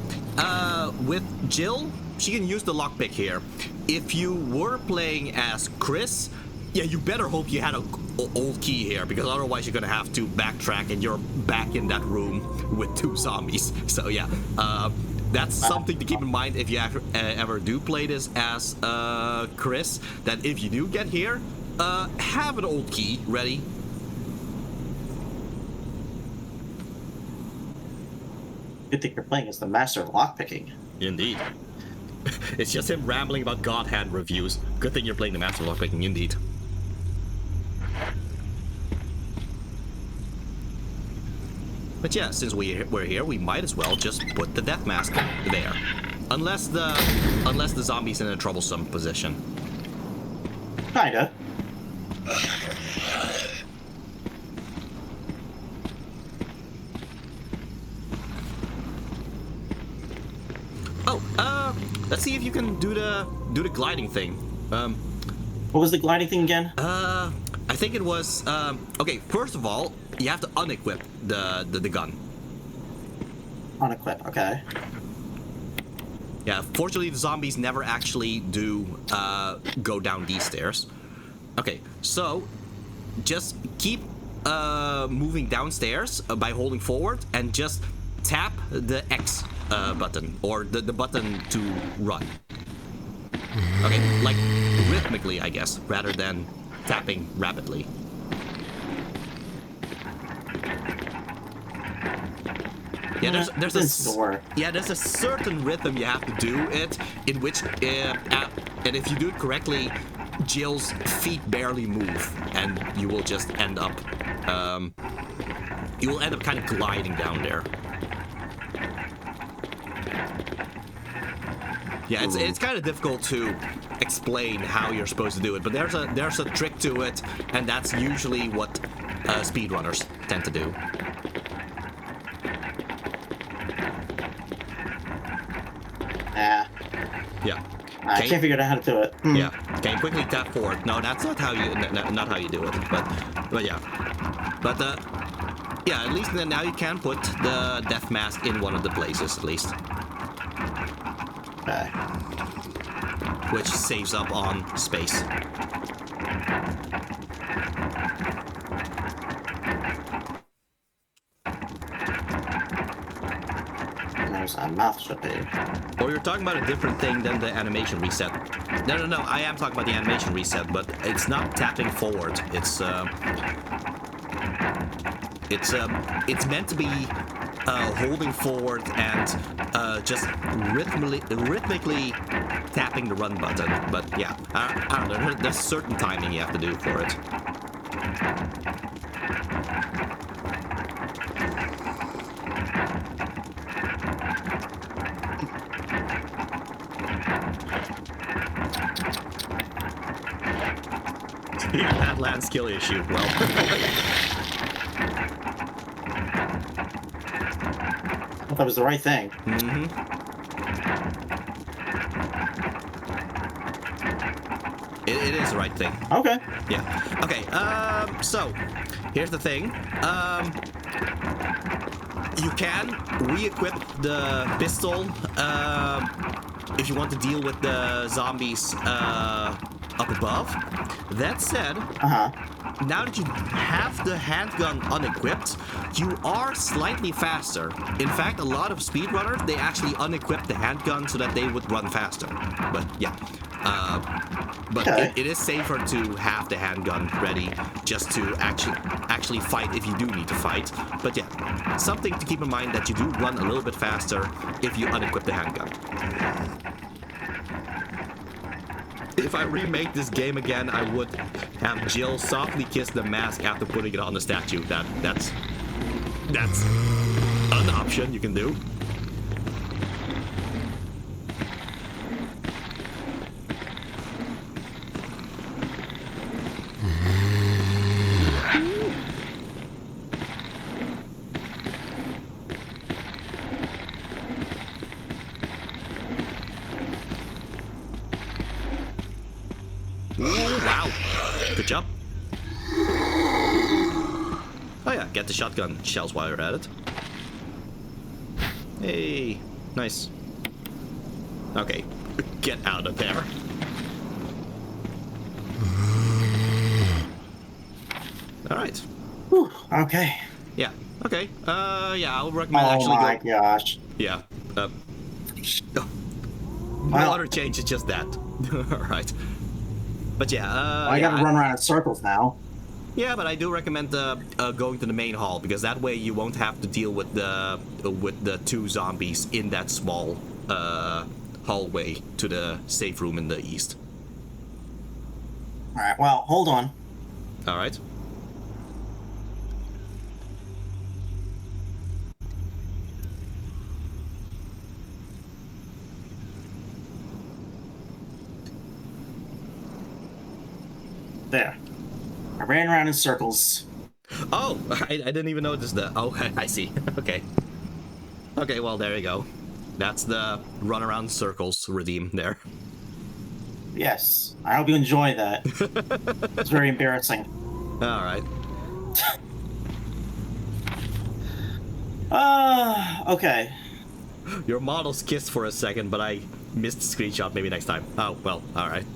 With Jill, she can use the lockpick here. If you were playing as Chris, yeah, you better hope you had an old key here, because otherwise you're gonna have to backtrack and you're back in that room with 2 zombies. So yeah, that's something to keep in mind if you ever do play this as Chris, that if you do get here, have an old key ready. Good thing you're playing as the master of lockpicking. Indeed. It's just him rambling about God Hand reviews. Good thing you're playing the master of lockpicking, indeed. But yeah, since we're here, we might as well just put the death mask there. Unless the zombie's in a troublesome position. Kinda. Oh, let's see if you can do the gliding thing. What was the gliding thing again? I think it was okay, first of all, you have to unequip the gun. Unequip, okay. Yeah, fortunately the zombies never actually do go down these stairs. Okay, so just keep moving downstairs by holding forward and just tap the X button, or the button to run. Okay, like rhythmically, I guess, rather than tapping rapidly. Yeah, there's a certain rhythm you have to do it, in which and if you do it correctly, Jill's feet barely move, and you will just end up kind of gliding down there. Yeah, it's kind of difficult to explain how you're supposed to do it, but there's a trick to it, and that's usually what speedrunners tend to do. Yeah. I can't figure out how to do it. Yeah. Okay, quickly tap forward. No, that's not how you do it. But yeah. But yeah, at least now you can put the death mask in one of the places, at least. Okay. Which saves up on space. A mouth should be. Or you're talking about a different thing than the animation reset. No, I am talking about the animation reset, but it's not tapping forward. It's meant to be holding forward and just rhythmically tapping the run button. But yeah, I don't know, there's certain timing you have to do for it. That land skill issue, well. I thought that was the right thing. Mm-hmm. It is the right thing. Okay. Yeah. Okay, so, here's the thing. You can re-equip the pistol if you want to deal with the zombies up above. That said, now that you have the handgun unequipped, you are slightly faster. In fact, a lot of speedrunners, they actually unequip the handgun so that they would run faster. But yeah, it is safer to have the handgun ready just to actually fight if you do need to fight. But yeah, something to keep in mind, that you do run a little bit faster if you unequip the handgun. If I remake this game again, I would have Jill softly kiss the mask after putting it on the statue. That's an option you can do. Good job. Oh yeah, get the shotgun shells while you're at it. Hey, nice. Okay, get out of there. All right. Whew, okay. Yeah. Okay. Yeah, I would recommend Oh actually my go. gosh. Yeah. No Wow. other change. It's just that. All right. But yeah. I gotta run around in circles now. Yeah, but I do recommend going to the main hall, because that way you won't have to deal with the two zombies in that small hallway to the safe room in the east. All right. Well, hold on. All right. There. I ran around in circles. Oh, I didn't even notice that. Oh, I see. Okay. Okay, well, there you go. That's the run around circles redeem there. Yes. I hope you enjoy that. It's very embarrassing. All right. Okay. Your models kissed for a second, but I missed the screenshot. Maybe next time. Oh, well, all right.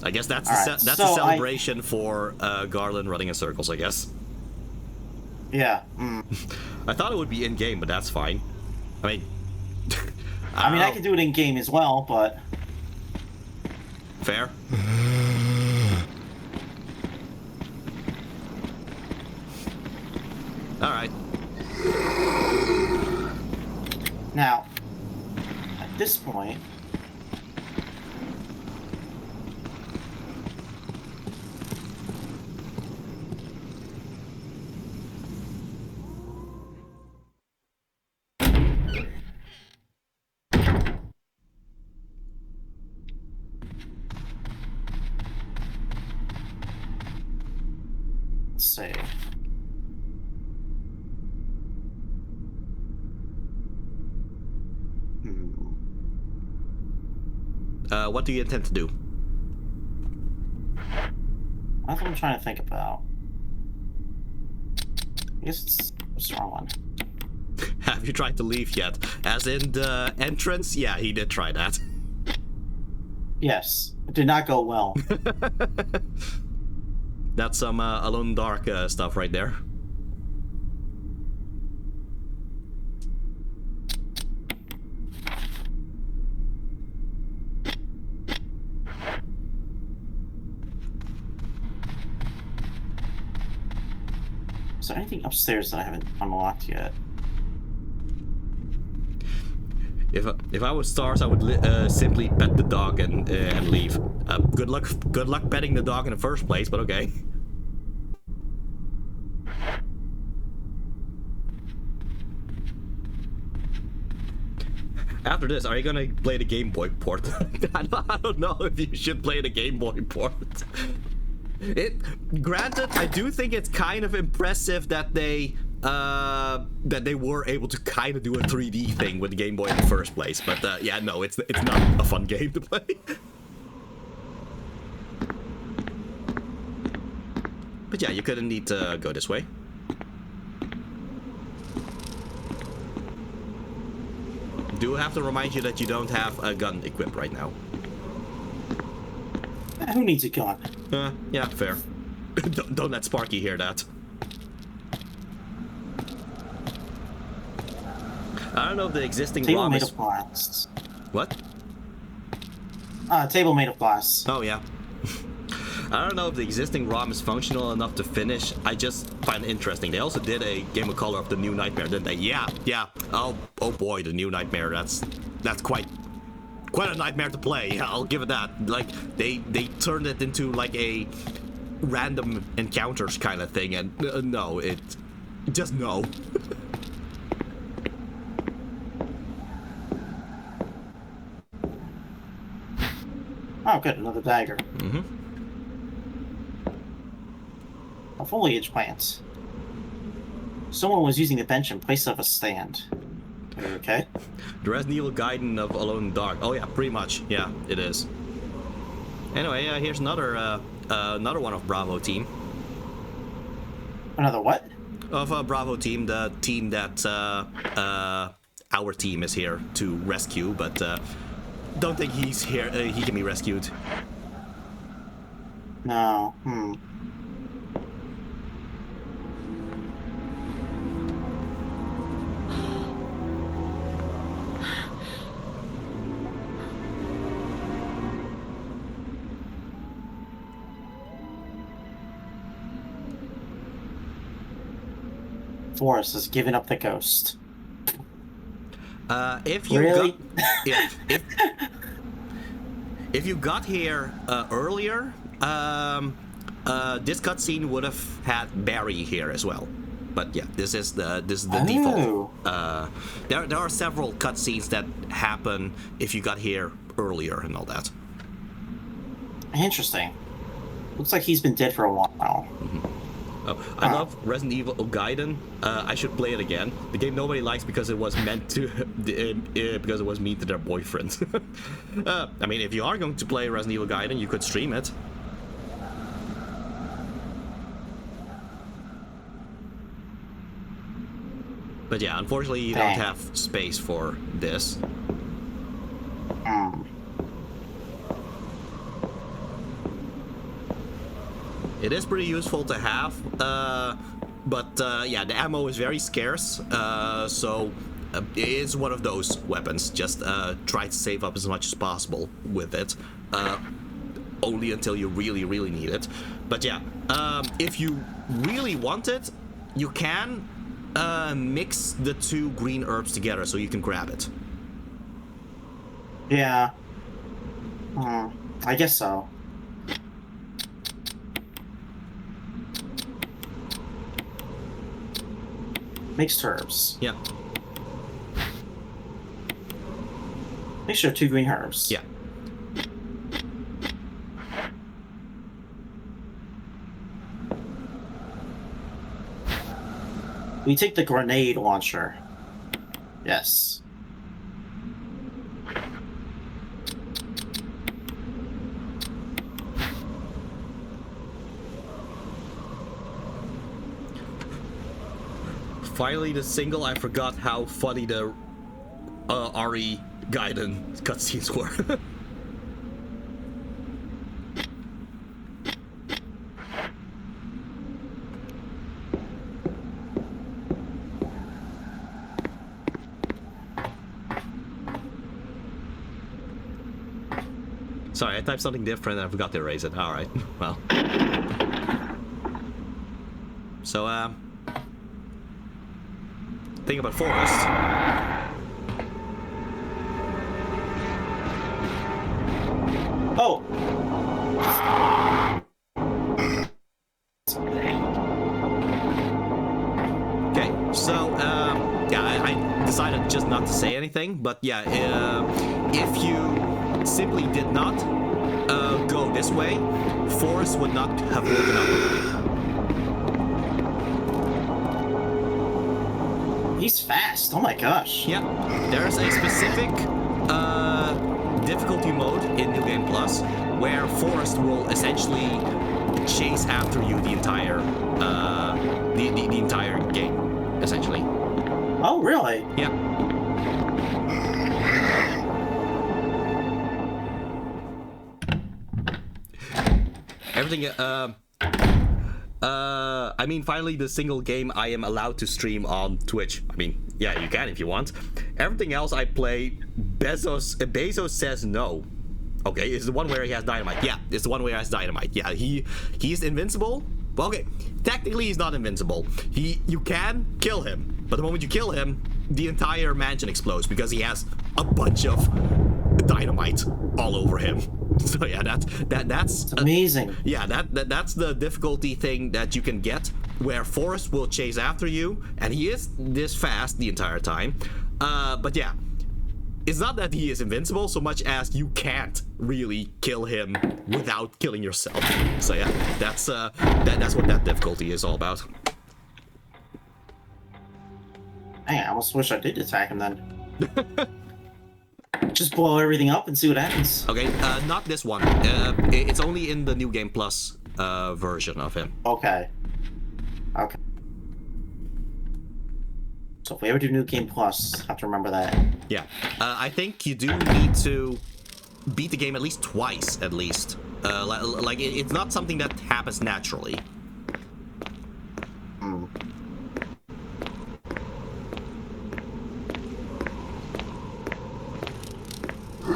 I guess that's a celebration for Garland running in circles, I guess. Yeah. I thought it would be in-game, but that's fine. I mean... I can do it in-game as well, but... Fair. Alright. Now, at this point... Let's see. What do you intend to do? That's what I'm trying to think about. I guess it's a strong one. Have you tried to leave yet? As in the entrance? Yeah, he did try that. Yes. It did not go well. That's some Alone in the Dark stuff right there. Is there anything upstairs that I haven't unlocked yet? If I was Stars, I would simply pet the dog and leave. Good luck petting the dog in the first place, but okay. After this, are you gonna play the Game Boy port? I don't know if you should play the Game Boy port. Granted, I do think it's kind of impressive that they were able to kind of do a 3D thing with the Game Boy in the first place. But yeah, no, it's not a fun game to play. But yeah, you couldn't need to go this way. Do have to remind you that you don't have a gun equipped right now. Who needs a gun? Yeah, fair. Don't let Sparky hear that. I don't know if the existing Table ROM made is... of glass. What? Table made of glass. Oh, yeah. I don't know if the existing ROM is functional enough to finish. I just find it interesting. They also did a Game of Color of the New Nightmare, didn't they? Yeah. Oh boy, the New Nightmare. That's quite a nightmare to play. Yeah, I'll give it that. Like they turned it into like a random encounters kind of thing, and no, it just no. Oh, good, another dagger. A foliage plant. Someone was using the bench in place of a stand. Okay. The Resident Evil Gaiden of Alone in the Dark. Oh yeah, pretty much. Yeah, it is. Anyway, here's another one of Bravo team. Another what? Of Bravo team, the team that our team is here to rescue, but don't think he's here. He can be rescued. No. Forrest has given up the ghost. If you really? if you got here earlier, this cutscene would have had Barry here as well. But yeah, this is the default. There are several cutscenes that happen if you got here earlier and all that. Interesting. Looks like he's been dead for a while. Oh, I love Resident Evil Gaiden. I should play it again. The game nobody likes because it was meant to, because it was mean to their boyfriends. I mean, if you are going to play Resident Evil Gaiden, you could stream it. But yeah, unfortunately, you don't have space for this. It is pretty useful to have, but yeah, the ammo is very scarce, so it is one of those weapons. Just try to save up as much as possible with it, only until you really, really need it. But yeah, if you really want it, you can mix the two green herbs together so you can grab it. Yeah. I guess so. Mixed herbs. Yeah. Mixture of two green herbs. Yeah. We take the grenade launcher. Yes. Finally, the single. I forgot how funny the RE Gaiden cutscenes were. Sorry, I typed something different and I forgot to erase it. Alright, well. So, think about Forrest. Oh! Okay, so, yeah, I decided just not to say anything, but yeah, if you simply did not go this way, Forrest would not have woken up. He's fast. Oh my gosh. Yeah, there's a specific difficulty mode in New Game Plus where Forrest will essentially chase after you the entire the entire game, essentially. Oh really? Yeah. Everything. I mean, finally, the single game I am allowed to stream on Twitch. I mean, yeah, you can if you want. Everything else I play, Bezos says no. Okay, it's the one where he has dynamite. Yeah, it's the one where he has dynamite. Yeah, he's invincible. Well, okay, technically he's not invincible. You can kill him, but the moment you kill him, the entire mansion explodes because he has a bunch of dynamite all over him. So yeah, that's amazing. Yeah, that's the difficulty thing that you can get, where Forrest will chase after you, and he is this fast the entire time. But yeah, it's not that he is invincible so much as you can't really kill him without killing yourself. So yeah, that's what that difficulty is all about. Dang, I almost wish I did attack him then. just blow everything up and see what happens. Okay, not this one. It's only in the New Game Plus version of him. Okay. Okay. So if we ever do New Game Plus, have to remember that. Yeah. I think you do need to beat the game at least twice, at least. Like it's not something that happens naturally.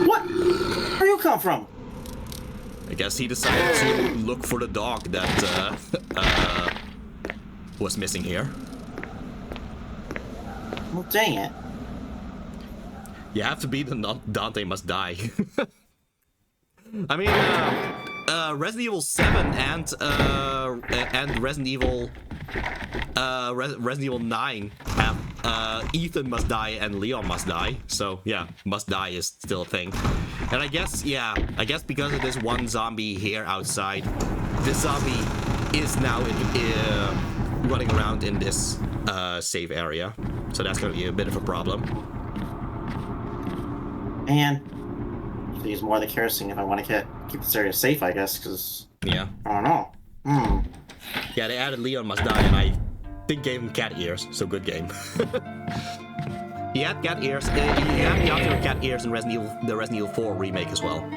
What? Where you come from? I guess he decided to look for the dog that was missing here. Well, dang it. You have to beat the Dante Must Die. I mean, Resident Evil 7 and Resident Evil Resident Evil 9 have Ethan Must Die and Leon Must Die. So yeah, Must Die is still a thing. And I guess because of this one zombie here outside, this zombie is now running around in this save area. So that's gonna be a bit of a problem. And I have to use more of the kerosene if I want to keep this area safe, I guess, because... Yeah. I don't know. Yeah, they added Leon Must Die, and I think gave him cat ears, so good game. He had cat ears. He had the option of cat ears in the Resident Evil 4 remake as well.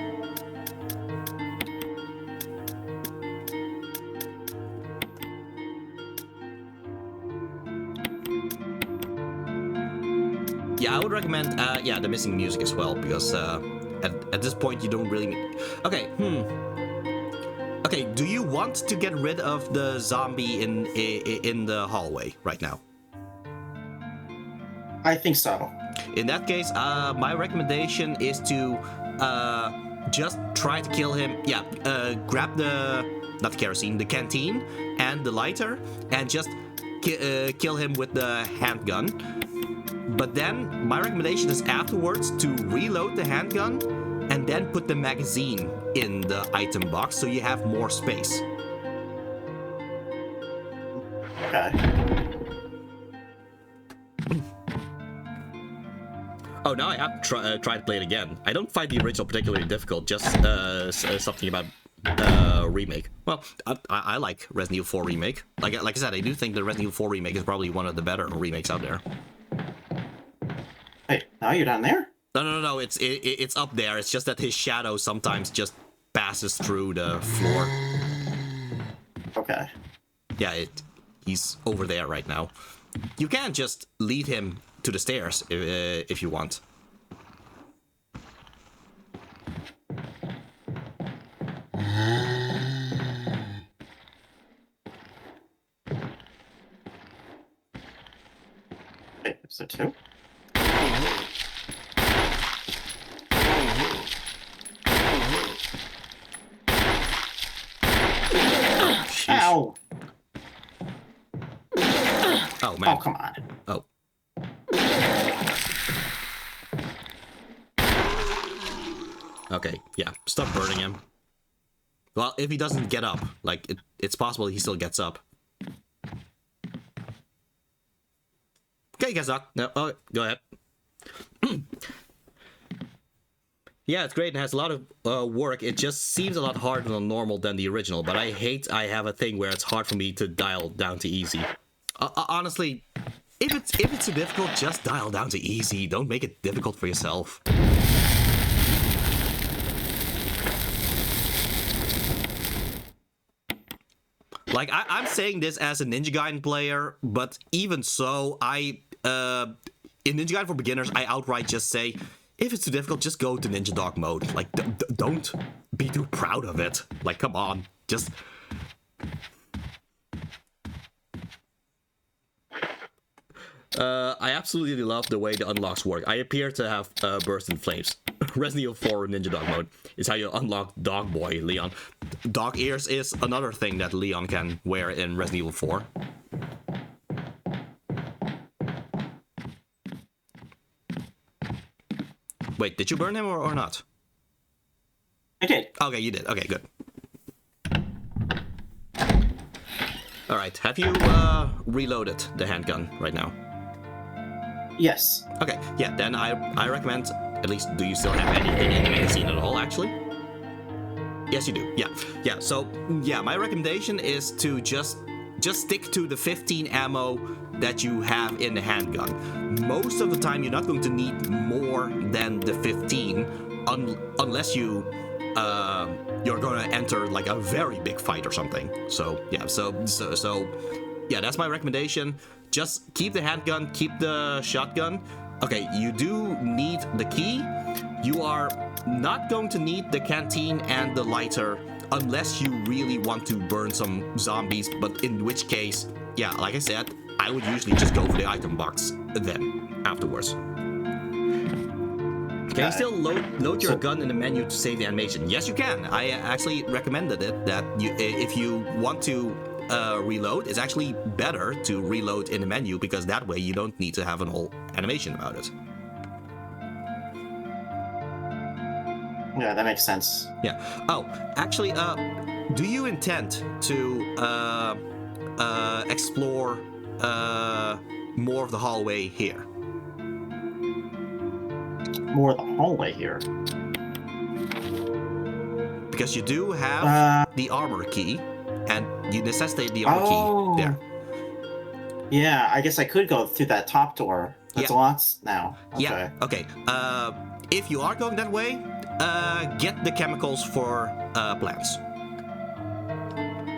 Yeah, I would recommend the missing music as well, because at this point you don't really need... Okay, Okay, do you want to get rid of the zombie in the hallway right now? I think so. In that case, my recommendation is to just try to kill him. Yeah, grab not the kerosene, the canteen and the lighter, and just kill him with the handgun. But then my recommendation is afterwards to reload the handgun and then put the magazine in the item box so you have more space. Okay. Oh, now I have to try to play it again. I don't find the original particularly difficult, just something about remake. Well, I like Resident Evil 4 remake. Like I said, I do think the Resident Evil 4 remake is probably one of the better remakes out there. Wait, now you're down there? No. It's up there. It's just that his shadow sometimes just passes through the floor. Okay. Yeah, he's over there right now. You can just lead him to the stairs if you want. Wait, is there two? Ow! Oh, man. Oh, come on. Oh. Okay, yeah. Stop burning him. Well, if he doesn't get up, like, it's possible he still gets up. Okay, guess not. No, oh, go ahead. Yeah, it's great and has a lot of work. It just seems a lot harder on normal than the original, but I have a thing where it's hard for me to dial down to easy. Honestly, if it's too difficult, just dial down to easy. Don't make it difficult for yourself. Like, I'm saying this as a Ninja Gaiden player, but even so, in Ninja Gaiden for Beginners, I outright just say, if it's too difficult, just go to Ninja Dog mode. Like, don't be too proud of it. Like, come on, just... I absolutely love the way the unlocks work. I appear to have burst in flames. Resident Evil 4 Ninja Dog mode is how you unlock Dog Boy Leon. Dog ears is another thing that Leon can wear in Resident Evil 4. Wait, did you burn him or not? I did. Okay, you did. Okay, good. Alright, have you reloaded the handgun right now? Yes. Okay, yeah, then I recommend At least, do you still have anything in the magazine at all, actually? Yes, you do. Yeah. So, yeah, my recommendation is to just stick to the 15 ammo that you have in the handgun. Most of the time, you're not going to need more than the 15, unless you're going to enter like a very big fight or something. So yeah, so yeah, that's my recommendation. Just keep the handgun, keep the shotgun. Okay, you do need the key. You are not going to need the canteen and the lighter unless you really want to burn some zombies, but in which case, yeah, like I said, I would usually just go for the item box then, afterwards. Can you still load your gun in the menu to save the animation? Yes, you can. I actually recommended it, that if you want to reload, it's actually better to reload in the menu, because that way you don't need to have an whole animation about it. Yeah, that makes sense. Yeah. Oh, actually, do you intend to explore more of the hallway here? More of the hallway here? Because you do have the armor key, and you necessitate the armor key there. Yeah, I guess I could go through that top door. That's a lot now. Okay. Yeah, okay. If you are going that way, get the chemicals for plants.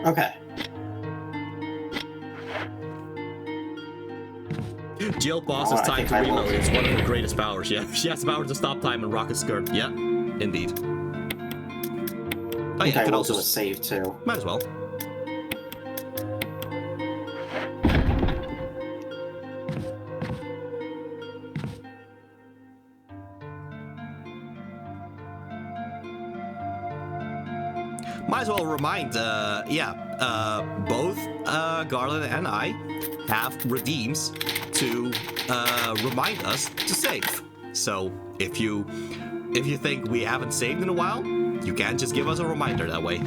Okay. Jill pauses time to reload. It's one of her greatest powers. Yeah, she has the power to stop time and rocket skirt. Yeah, indeed. I think I can also do a save too. Might as well. Might as well remind, both Garland and I have redeems to remind us to save. So if you think we haven't saved in a while, you can just give us a reminder that way.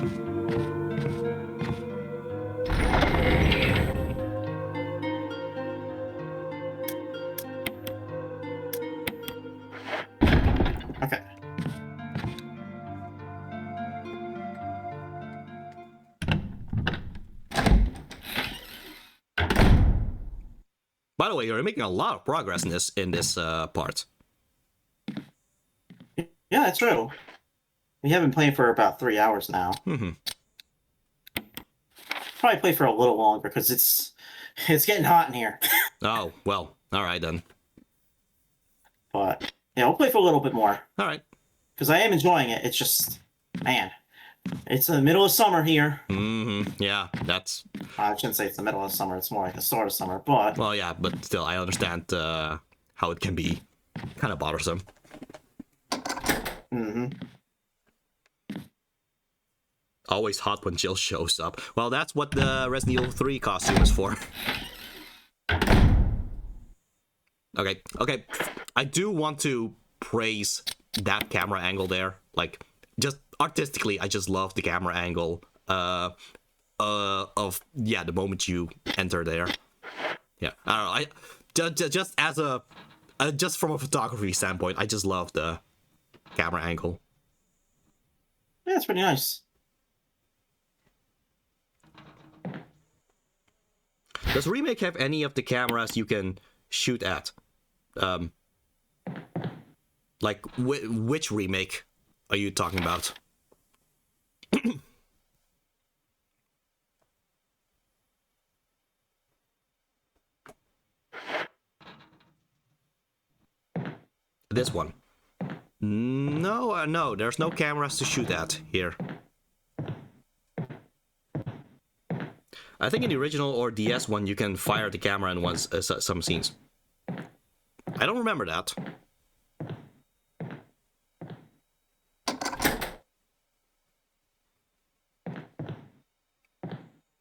Okay. By the way, you're making a lot of progress in this part. Yeah, that's true. We have been playing for about 3 hours now. Mm-hmm. Probably play for a little longer because it's getting hot in here. Oh, well, all right then. But yeah, we'll play for a little bit more. All right. Because I am enjoying it. It's just, man, it's in the middle of summer here. Mm-hmm. Yeah, that's... I shouldn't say it's the middle of summer. It's more like the start of summer, but... Well, yeah, but still, I understand how it can be kind of bothersome. Mm-hmm. Always hot when Jill shows up. Well, that's what the Resident Evil 3 costume is for. Okay. I do want to praise that camera angle there. Like, just artistically, I just love the camera angle of the moment you enter there. Yeah, I don't know. Just as just from a photography standpoint, I just love the camera angle. Yeah, it's pretty nice. Does Remake have any of the cameras you can shoot at? Like, which Remake are you talking about? This one. No, there's no cameras to shoot at here. I think in the original or DS one, you can fire the camera in some scenes. I don't remember that.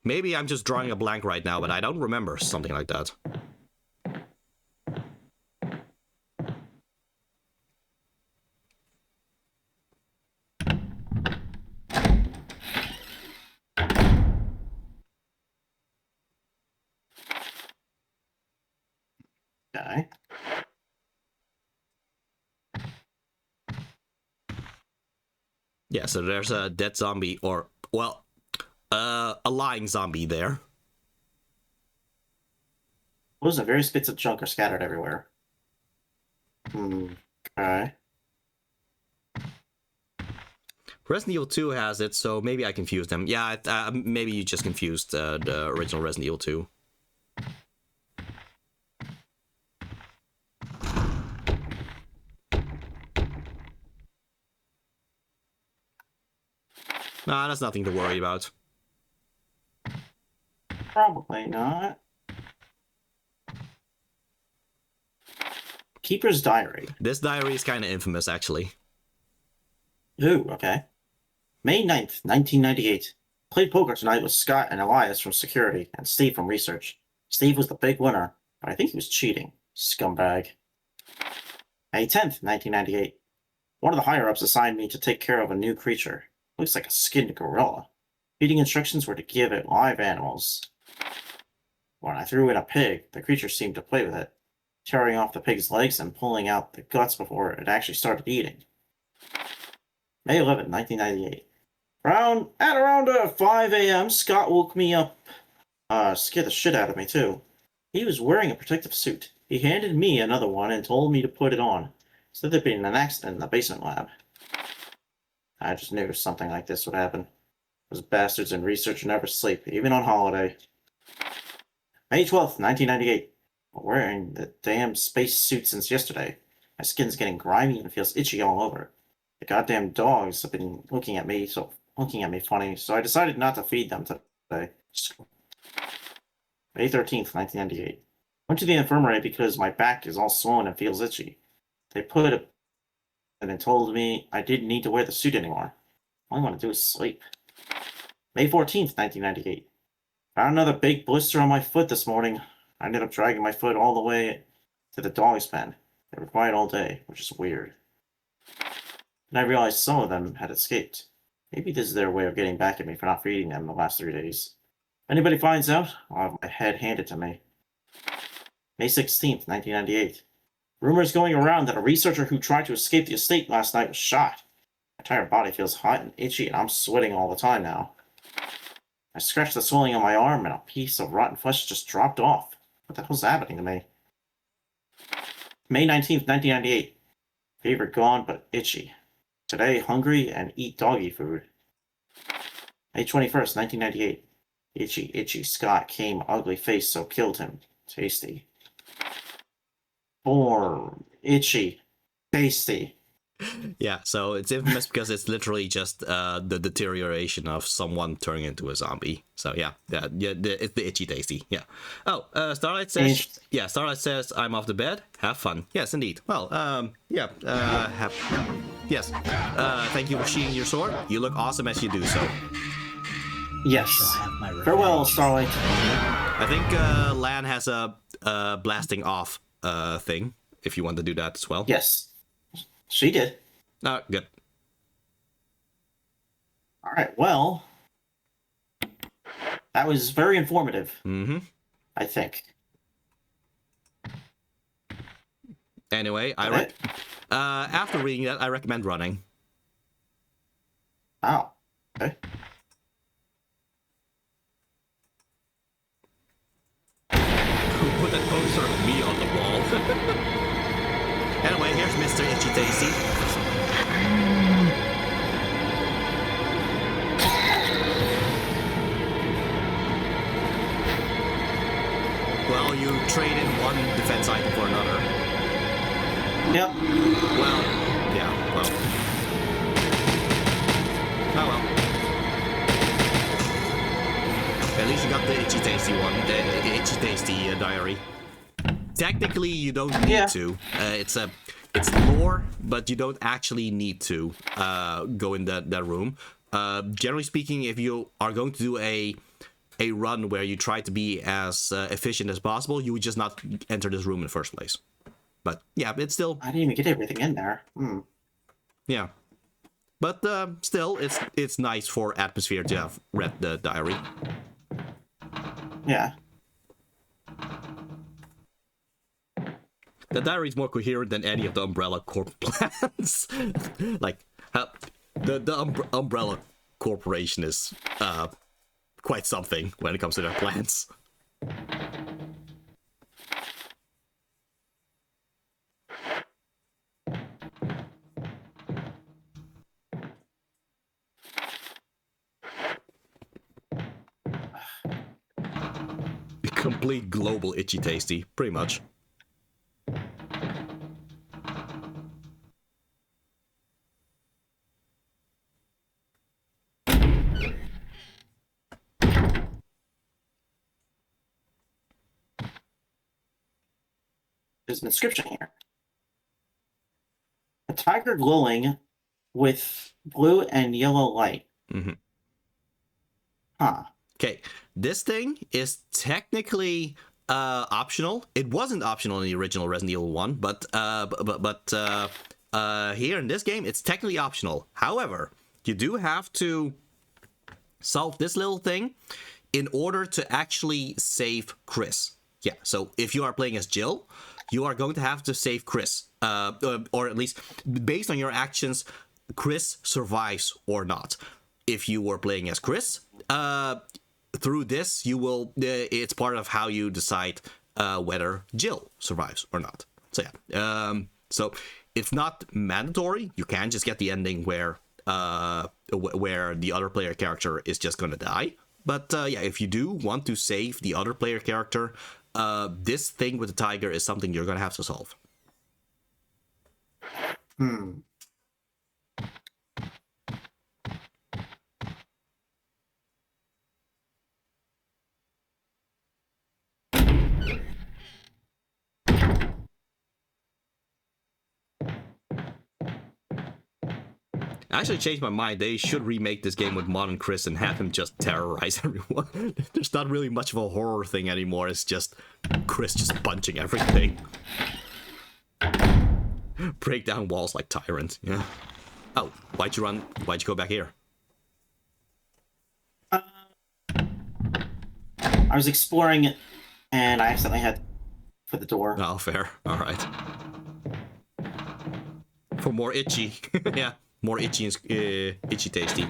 Maybe I'm just drawing a blank right now, but I don't remember something like that. Okay. Yeah, so there's a dead zombie, or, well, a lying zombie there. Listen, various bits of junk are scattered everywhere. Okay. Resident Evil 2 has it, so maybe I confused them. Yeah, maybe you just confused the original Resident Evil 2. Nah, that's nothing to worry about. Probably not. Keeper's Diary. This diary is kind of infamous, actually. Ooh, okay. May 9th, 1998. Played poker tonight with Scott and Elias from security and Steve from research. Steve was the big winner, but I think he was cheating. Scumbag. May 10th, 1998. One of the higher-ups assigned me to take care of a new creature. Looks like a skinned gorilla. Feeding instructions were to give it live animals. When I threw in a pig, the creature seemed to play with it, tearing off the pig's legs and pulling out the guts before it actually started eating. May 11th, 1998. At around 5 a.m., Scott woke me up. Scared the shit out of me, too. He was wearing a protective suit. He handed me another one and told me to put it on. Said there'd been an accident in the basement lab. I just knew something like this would happen. Those bastards in research never sleep, even on holiday. May 12th, 1998. I'm wearing the damn space suit since yesterday. My skin's getting grimy and feels itchy all over. The goddamn dogs have been looking at me funny, so I decided not to feed them today. May 13th, 1998. Went to the infirmary because my back is all swollen and feels itchy. They put it and then told me I didn't need to wear the suit anymore. All I want to do is sleep. May 14th, 1998. Found another big blister on my foot this morning. I ended up dragging my foot all the way to the dog's pen. They were quiet all day, which is weird. And I realized some of them had escaped. Maybe this is their way of getting back at me for not feeding them the last 3 days. If anybody finds out, I'll have my head handed to me. May 16th, 1998. Rumors going around that a researcher who tried to escape the estate last night was shot. My entire body feels hot and itchy, and I'm sweating all the time now. I scratched the swelling on my arm, and a piece of rotten flesh just dropped off. What the hell's happening to me? May 19th, 1998. Fever gone, but itchy. Today, hungry and eat doggy food. May 21st, 1998. Itchy Scott came ugly face, so killed him. Tasty. Form. Itchy. Tasty. Yeah, so it's infamous because it's literally just the deterioration of someone turning into a zombie. So yeah, it's the itchy tasty. Yeah. Oh, Starlight says, Starlight says, I'm off the bed. Have fun. Yes, indeed. Well, yes. Thank you for sheathing your sword. You look awesome as you do so. Yes. Farewell, Starlight. I think Lan has a blasting off thing. If you want to do that as well. Yes. She did. Oh, good. All right, well, that was very informative. Mm-hmm. I think. Anyway, after reading that, I recommend running. Oh, okay. Put that poster of me on the wall. Anyway, here's Mr. Itchy Tasty. Well, you trade in one defense item for another. Yep. Well, yeah, well. Oh well. At least you got the Itchy Tasty one, the Itchy Tasty diary. Technically, you don't need to. It's lore, but you don't actually need to go in that room. Generally speaking, if you are going to do a run where you try to be as efficient as possible, you would just not enter this room in the first place. But yeah, it's still. I didn't even get everything in there. Yeah, but still, it's nice for atmosphere to have read the diary. Yeah. The diary is more coherent than any of the Umbrella Corp plans. Like, The Umbrella Corporation is quite something when it comes to their plans. Complete global itchy tasty, pretty much. There's an inscription here. A tiger glowing with blue and yellow light. Mm-hmm. Huh. Okay, this thing is technically optional. It wasn't optional in the original Resident Evil 1, but here in this game, it's technically optional. However, you do have to solve this little thing in order to actually save Chris. Yeah, so if you are playing as Jill, you are going to have to save Chris. Or at least, based on your actions, Chris survives or not. If you were playing as Chris, through this, you will. It's part of how you decide whether Jill survives or not. So yeah. So it's not mandatory. You can just get the ending where the other player character is just gonna die. But yeah, if you do want to save the other player character, this thing with the tiger is something you're gonna have to solve. I actually changed my mind. They should remake this game with modern Chris and have him just terrorize everyone. There's not really much of a horror thing anymore. It's just Chris just punching everything. Break down walls like tyrant. Yeah. Oh, why'd you run? Why'd you go back here? I was exploring it, and I accidentally had for the door. Oh, fair. All right. For more itchy. Yeah. More itchy and itchy tasty.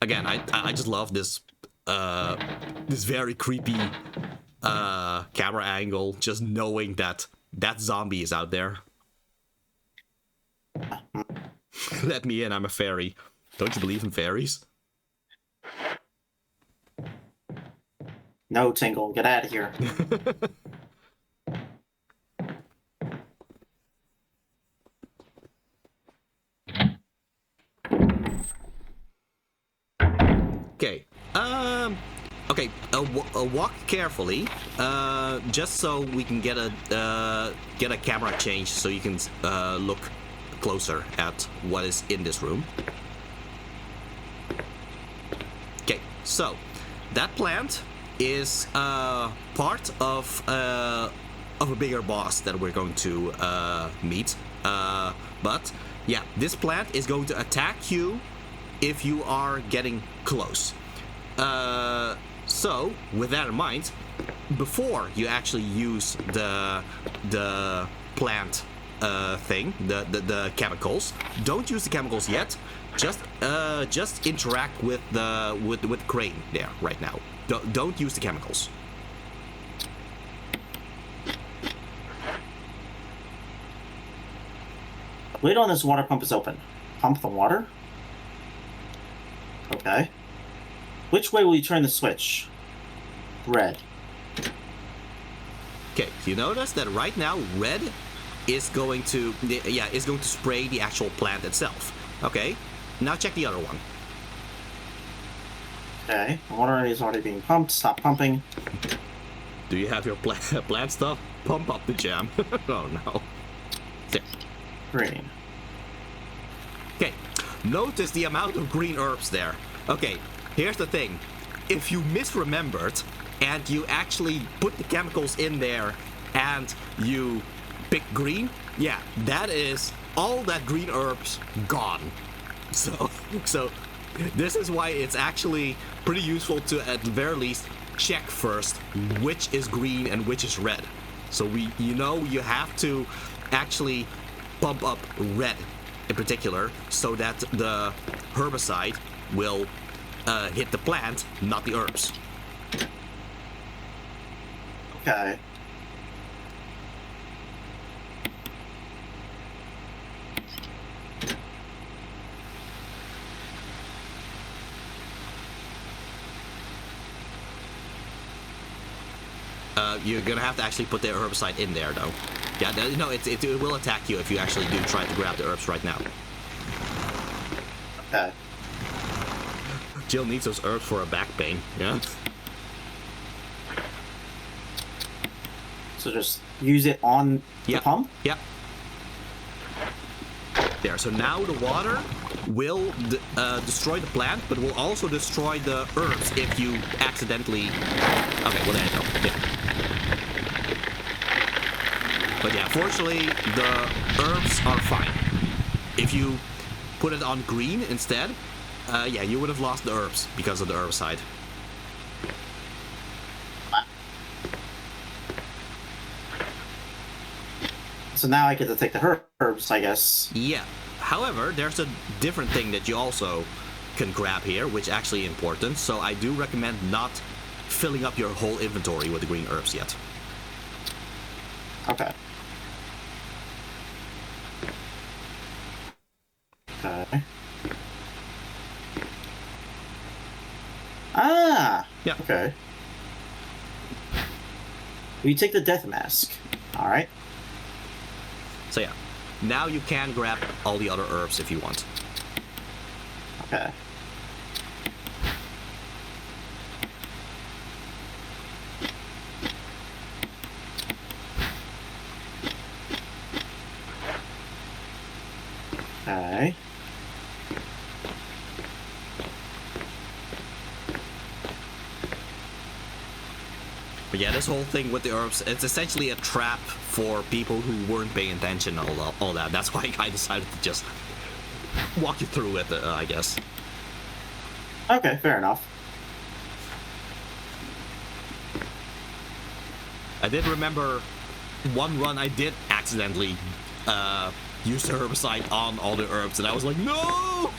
Again, I just love this this very creepy camera angle. Just knowing that zombie is out there. Let me in. I'm a fairy. Don't you believe in fairies? No, Tingle, get out of here. Okay. Okay. Walk carefully. Just so we can get a camera change, so you can look closer at what is in this room. Okay. So that plant is part of a bigger boss that we're going to meet. But yeah, this plant is going to attack you if you are getting close. So, with that in mind, before you actually use the plant thing, the chemicals, don't use the chemicals yet. Just interact with the crane there right now. Don't use the chemicals. Lid on this water pump is open. Pump the water? Okay. Which way will you turn the switch? Red. Okay, you notice that right now red is going to spray the actual plant itself. Okay, now check the other one. Okay, the water is already being pumped. Stop pumping. Do you have your plant stuff? Pump up the jam. Oh no. There. Green. Okay, notice the amount of green herbs there. Okay, here's the thing. If you misremembered and you actually put the chemicals in there and you pick green, yeah, that is all that green herbs gone. So this is why it's actually pretty useful to at the very least check first which is green and which is red. So you have to actually pump up red in particular, so that the herbicide will hit the plant, not the herbs. Okay. You're gonna have to actually put the herbicide in there, though. Yeah, no, it will attack you if you actually do try to grab the herbs right now. Okay. Jill needs those herbs for a back pain, yeah? So just use it on the pump? Yep. There, so now the water will destroy the plant, but will also destroy the herbs if you accidentally... Okay, well, there you go. Yeah. But yeah, fortunately, the herbs are fine. If you put it on green instead, yeah, you would have lost the herbs because of the herbicide. So now I get to take the herbs, I guess. Yeah. However, there's a different thing that you also can grab here, which is actually important. So I do recommend not filling up your whole inventory with the green herbs yet. Okay. Okay. Ah! Yeah. Okay. You take the death mask. Alright. So yeah, now you can grab all the other herbs if you want. Okay. Okay. But yeah, this whole thing with the herbs, it's essentially a trap for people who weren't paying attention and all that. That's why I decided to just walk you through it, I guess. Okay, fair enough. I did remember one run I did accidentally use the herbicide on all the herbs, and I was like, no!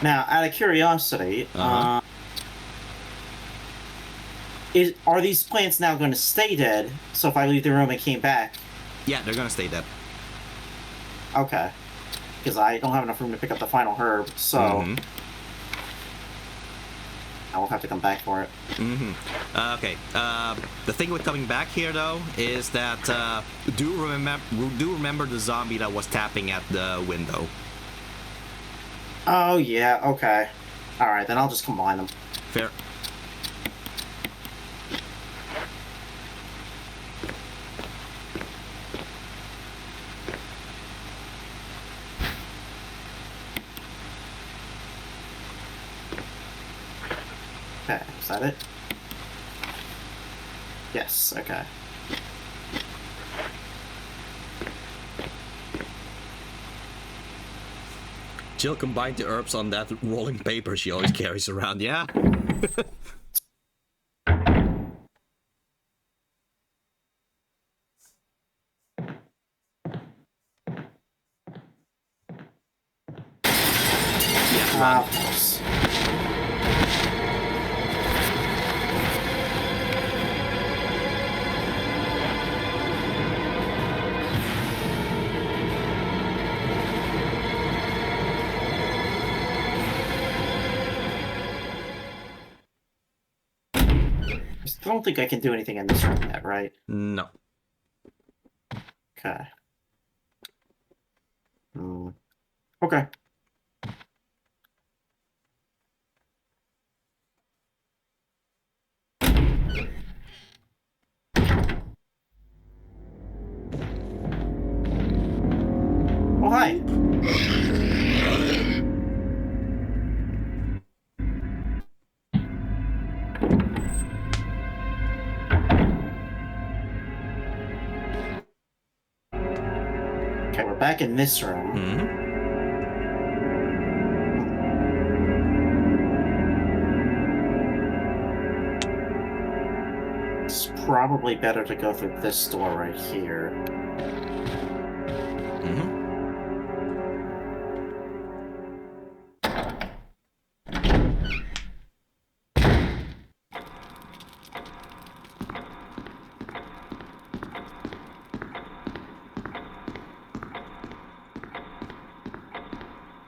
Now, out of curiosity, Uh-huh. Are these plants now going to stay dead? So if I leave the room and came back... Yeah, they're gonna stay dead. Okay. Because I don't have enough room to pick up the final herb, so... Mm-hmm. I will have to come back for it. Mm-hmm. Okay. The thing with coming back here, though, is that do remember the zombie that was tapping at the window. Oh, yeah, okay. Alright, then I'll just combine them. Fair. Okay, is that it? Yes, okay. Jill combined the herbs on that rolling paper she always carries around, yeah? Yeah, Of course. I don't think I can do anything in this room yet, right? No. Okay. Okay. Oh, hi. Okay, we're back in this room. Mm-hmm. It's probably better to go through this door right here. Mm-hmm.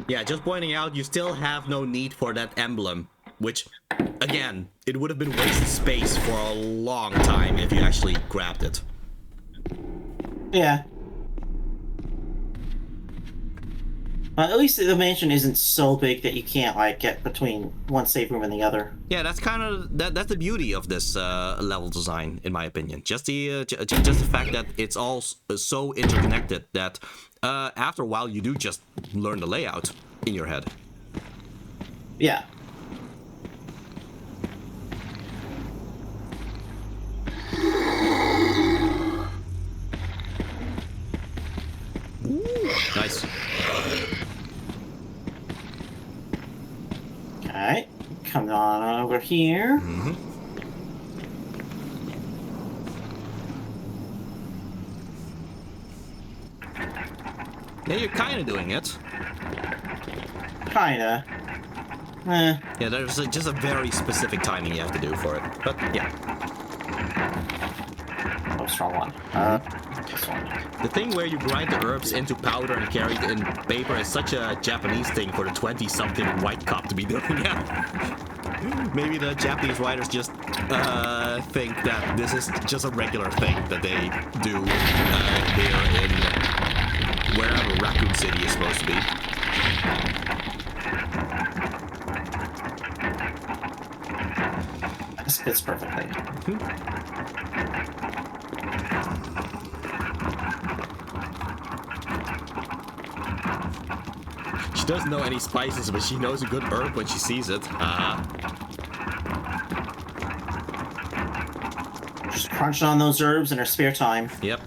Yeah, just pointing out, you still have no need for that emblem, which, again, it would have been wasted space for a long time if you actually grabbed it. Yeah. At least the mansion isn't so big that you can't, like, get between one save room and the other. Yeah, that's kind of that's the beauty of this level design, in my opinion. Just the just the fact that it's all so interconnected that after a while you do just learn the layout in your head. Yeah. Nice. Okay, come on over here. Mm-hmm. Yeah, you're kind of doing it. Kinda. Yeah, there's just a very specific timing you have to do for it. But yeah. Oh, strong one. This one. The thing where you grind the herbs into powder and carry it in paper is such a Japanese thing for the 20-something white cop to be doing. Yeah. Maybe the Japanese writers just think that this is just a regular thing that they do here in wherever Raccoon City is supposed to be. This fits perfectly. She doesn't know any spices, but she knows a good herb when she sees it. Just crunching on those herbs in her spare time. Yep.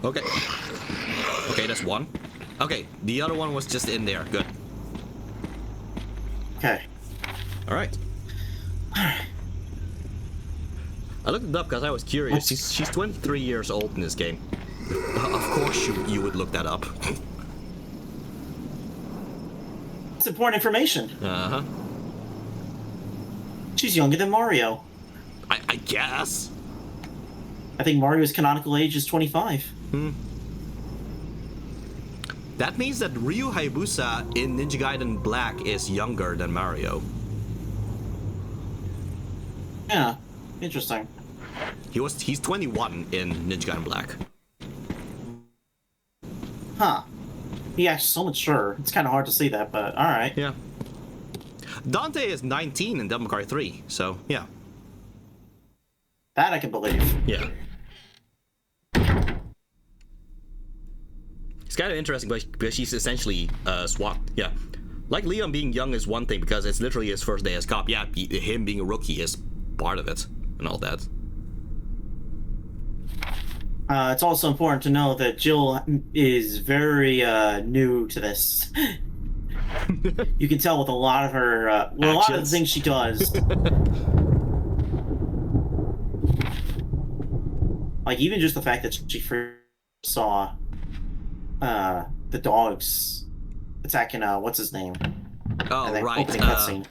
Okay. Okay, that's one. Okay, the other one was just in there. Good. Okay. All right. I looked it up because I was curious. She's 23 years old in this game. Of course you would look that up. It's important information. Uh-huh. She's younger than Mario. I guess. I think Mario's canonical age is 25. That means that Ryu Hayabusa in Ninja Gaiden Black is younger than Mario. Yeah, interesting. He's 21 in Ninja Gaiden Black. Huh. He acts so mature. It's kind of hard to see that, but alright. Yeah. Dante is 19 in Devil May Cry 3, so yeah. That I can believe. Yeah. It's kind of interesting because she's essentially swapped. Yeah. Like Leon being young is one thing because it's literally his first day as cop. Yeah, him being a rookie is part of it and all that. It's also important to know that Jill is very new to this. You can tell with a lot of her, a lot of the things she does. Like, even just the fact that she first saw the dogs attacking, what's his name? Oh, right. Opening cutscene.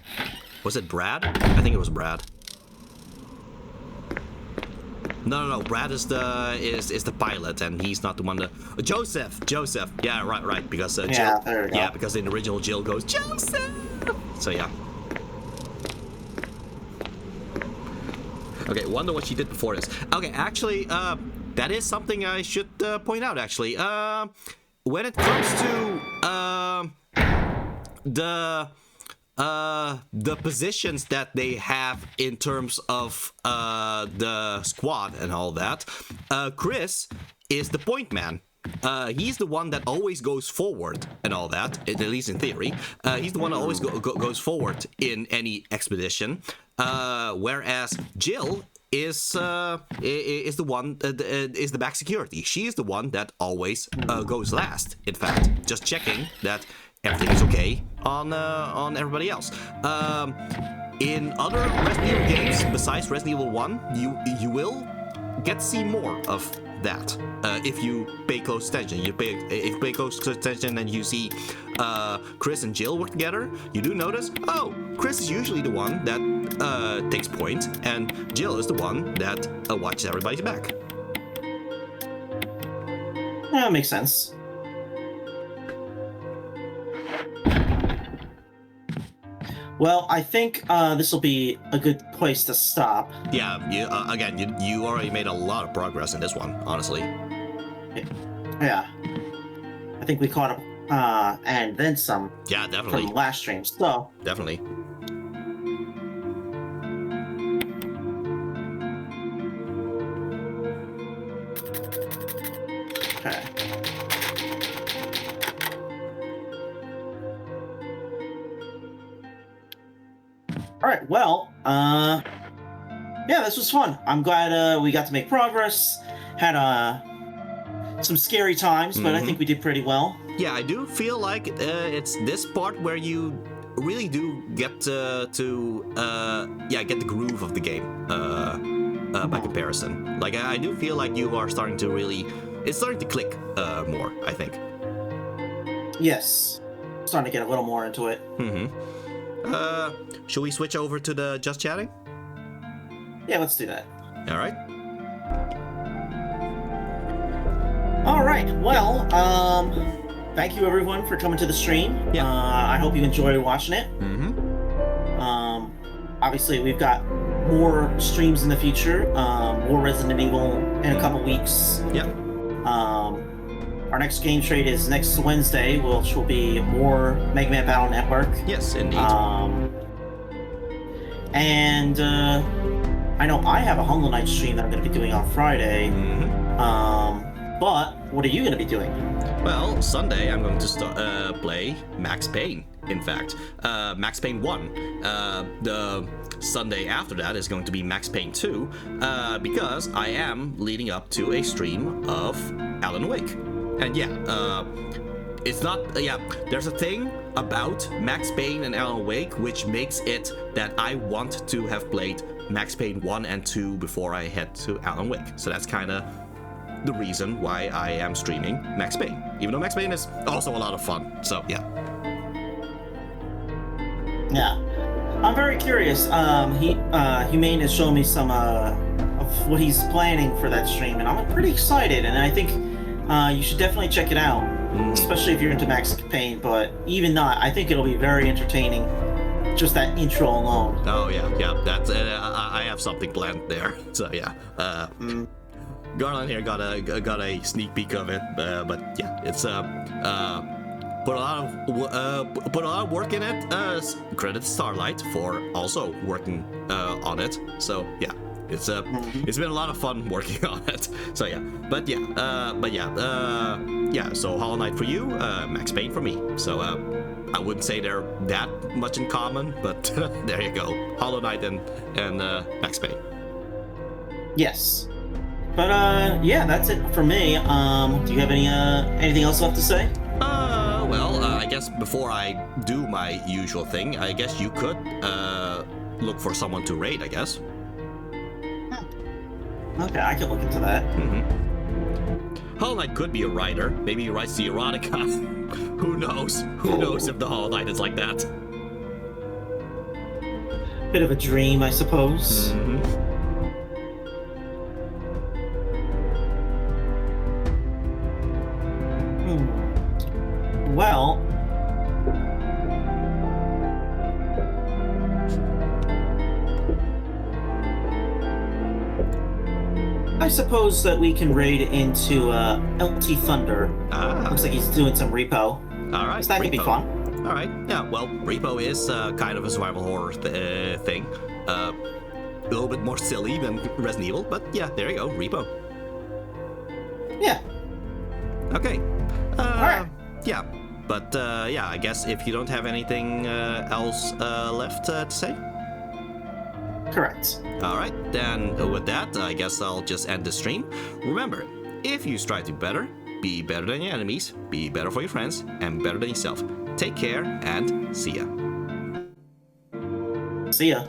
Was it Brad? I think it was Brad. No. Brad is the pilot, and he's not the one that. Joseph. Yeah, right. Because Jill. Yeah, there we go. Yeah, because in the original Jill goes Joseph. So yeah. Okay, wonder what she did before this. Okay, actually, that is something I should point out. Actually, when it comes to the positions that they have in terms of the squad and all that, Chris is the point man. he's the one that always goes forward and all that, at least in theory. He's the one that always goes forward in any expedition, whereas Jill is the one is the back security. She is the one that always goes last. In fact, just checking that everything is okay on everybody else. In other Resident Evil games besides Resident Evil 1, you will get to see more of that if you pay close attention. If you pay close attention and you see Chris and Jill work together, you do notice, oh, Chris is usually the one that takes point, and Jill is the one that watches everybody's back. Yeah, that makes sense. Well, I think this will be a good place to stop. Yeah, you already made a lot of progress in this one, honestly. Yeah. I think we caught up, and then some. Yeah, definitely. From last stream, so. Definitely. Okay. All right, well, yeah, this was fun. I'm glad we got to make progress. Had some scary times, but I think we did pretty well. Yeah, I do feel like it's this part where you really do get get the groove of the game by comparison. Like, I do feel like you are starting to it's starting to click more, I think. Yes. Starting to get a little more into it. Should we switch over to the just chatting? Yeah, let's do that. All right. All right. Well, thank you everyone for coming to the stream. Yeah. I hope you enjoyed watching it. Obviously, we've got more streams in the future. More Resident Evil in a couple weeks. Yep. Our next game trade is next Wednesday, which will be more Mega Man Battle Network. Yes, indeed. And I know I have a Hollow Knight stream that I'm going to be doing on Friday. But what are you going to be doing? Well, Sunday I'm going to play Max Payne. In fact, Max Payne 1. The Sunday after that is going to be Max Payne 2, because I am leading up to a stream of Alan Wake. And yeah, it's not, there's a thing about Max Payne and Alan Wake which makes it that I want to have played Max Payne 1 and 2 before I head to Alan Wake. So that's kind of the reason why I am streaming Max Payne, even though Max Payne is also a lot of fun. So yeah. Yeah, I'm very curious. Humane has shown me some of what he's planning for that stream, and I'm pretty excited. And I think you should definitely check it out, especially if you're into Max Payne. But even not, I think it'll be very entertaining. Just that intro alone. Oh yeah. That's I have something planned there. So yeah. Garland here got a sneak peek of it, but yeah, it's put a lot of work in it. Credit Starlight for also working on it. So yeah, it's been a lot of fun working on it. So yeah, So Hollow Knight for you, Max Payne for me. So I wouldn't say they're that much in common, but there you go, Hollow Knight and Max Payne. Yes. But yeah, that's it for me. Do you have anything else left to say? Well, I guess before I do my usual thing, I guess you could look for someone to raid, I guess. Okay, I can look into that. Hollow Knight could be a writer. Maybe he writes the erotica. Who knows? Who knows if the Hollow Knight is like that? Bit of a dream, I suppose. Well, I suppose that we can raid into LT Thunder. Looks like he's doing some repo. All right, so that could be fun. All right, yeah. Well, repo is kind of a survival horror thing. A little bit more silly than Resident Evil, but yeah, there you go, repo. Yeah. Okay. Alright. Yeah. But yeah, I guess if you don't have anything else left to say. Correct. Alright, then with that, I guess I'll just end the stream. Remember, if you strive to be better than your enemies, be better for your friends, and better than yourself. Take care, and see ya. See ya.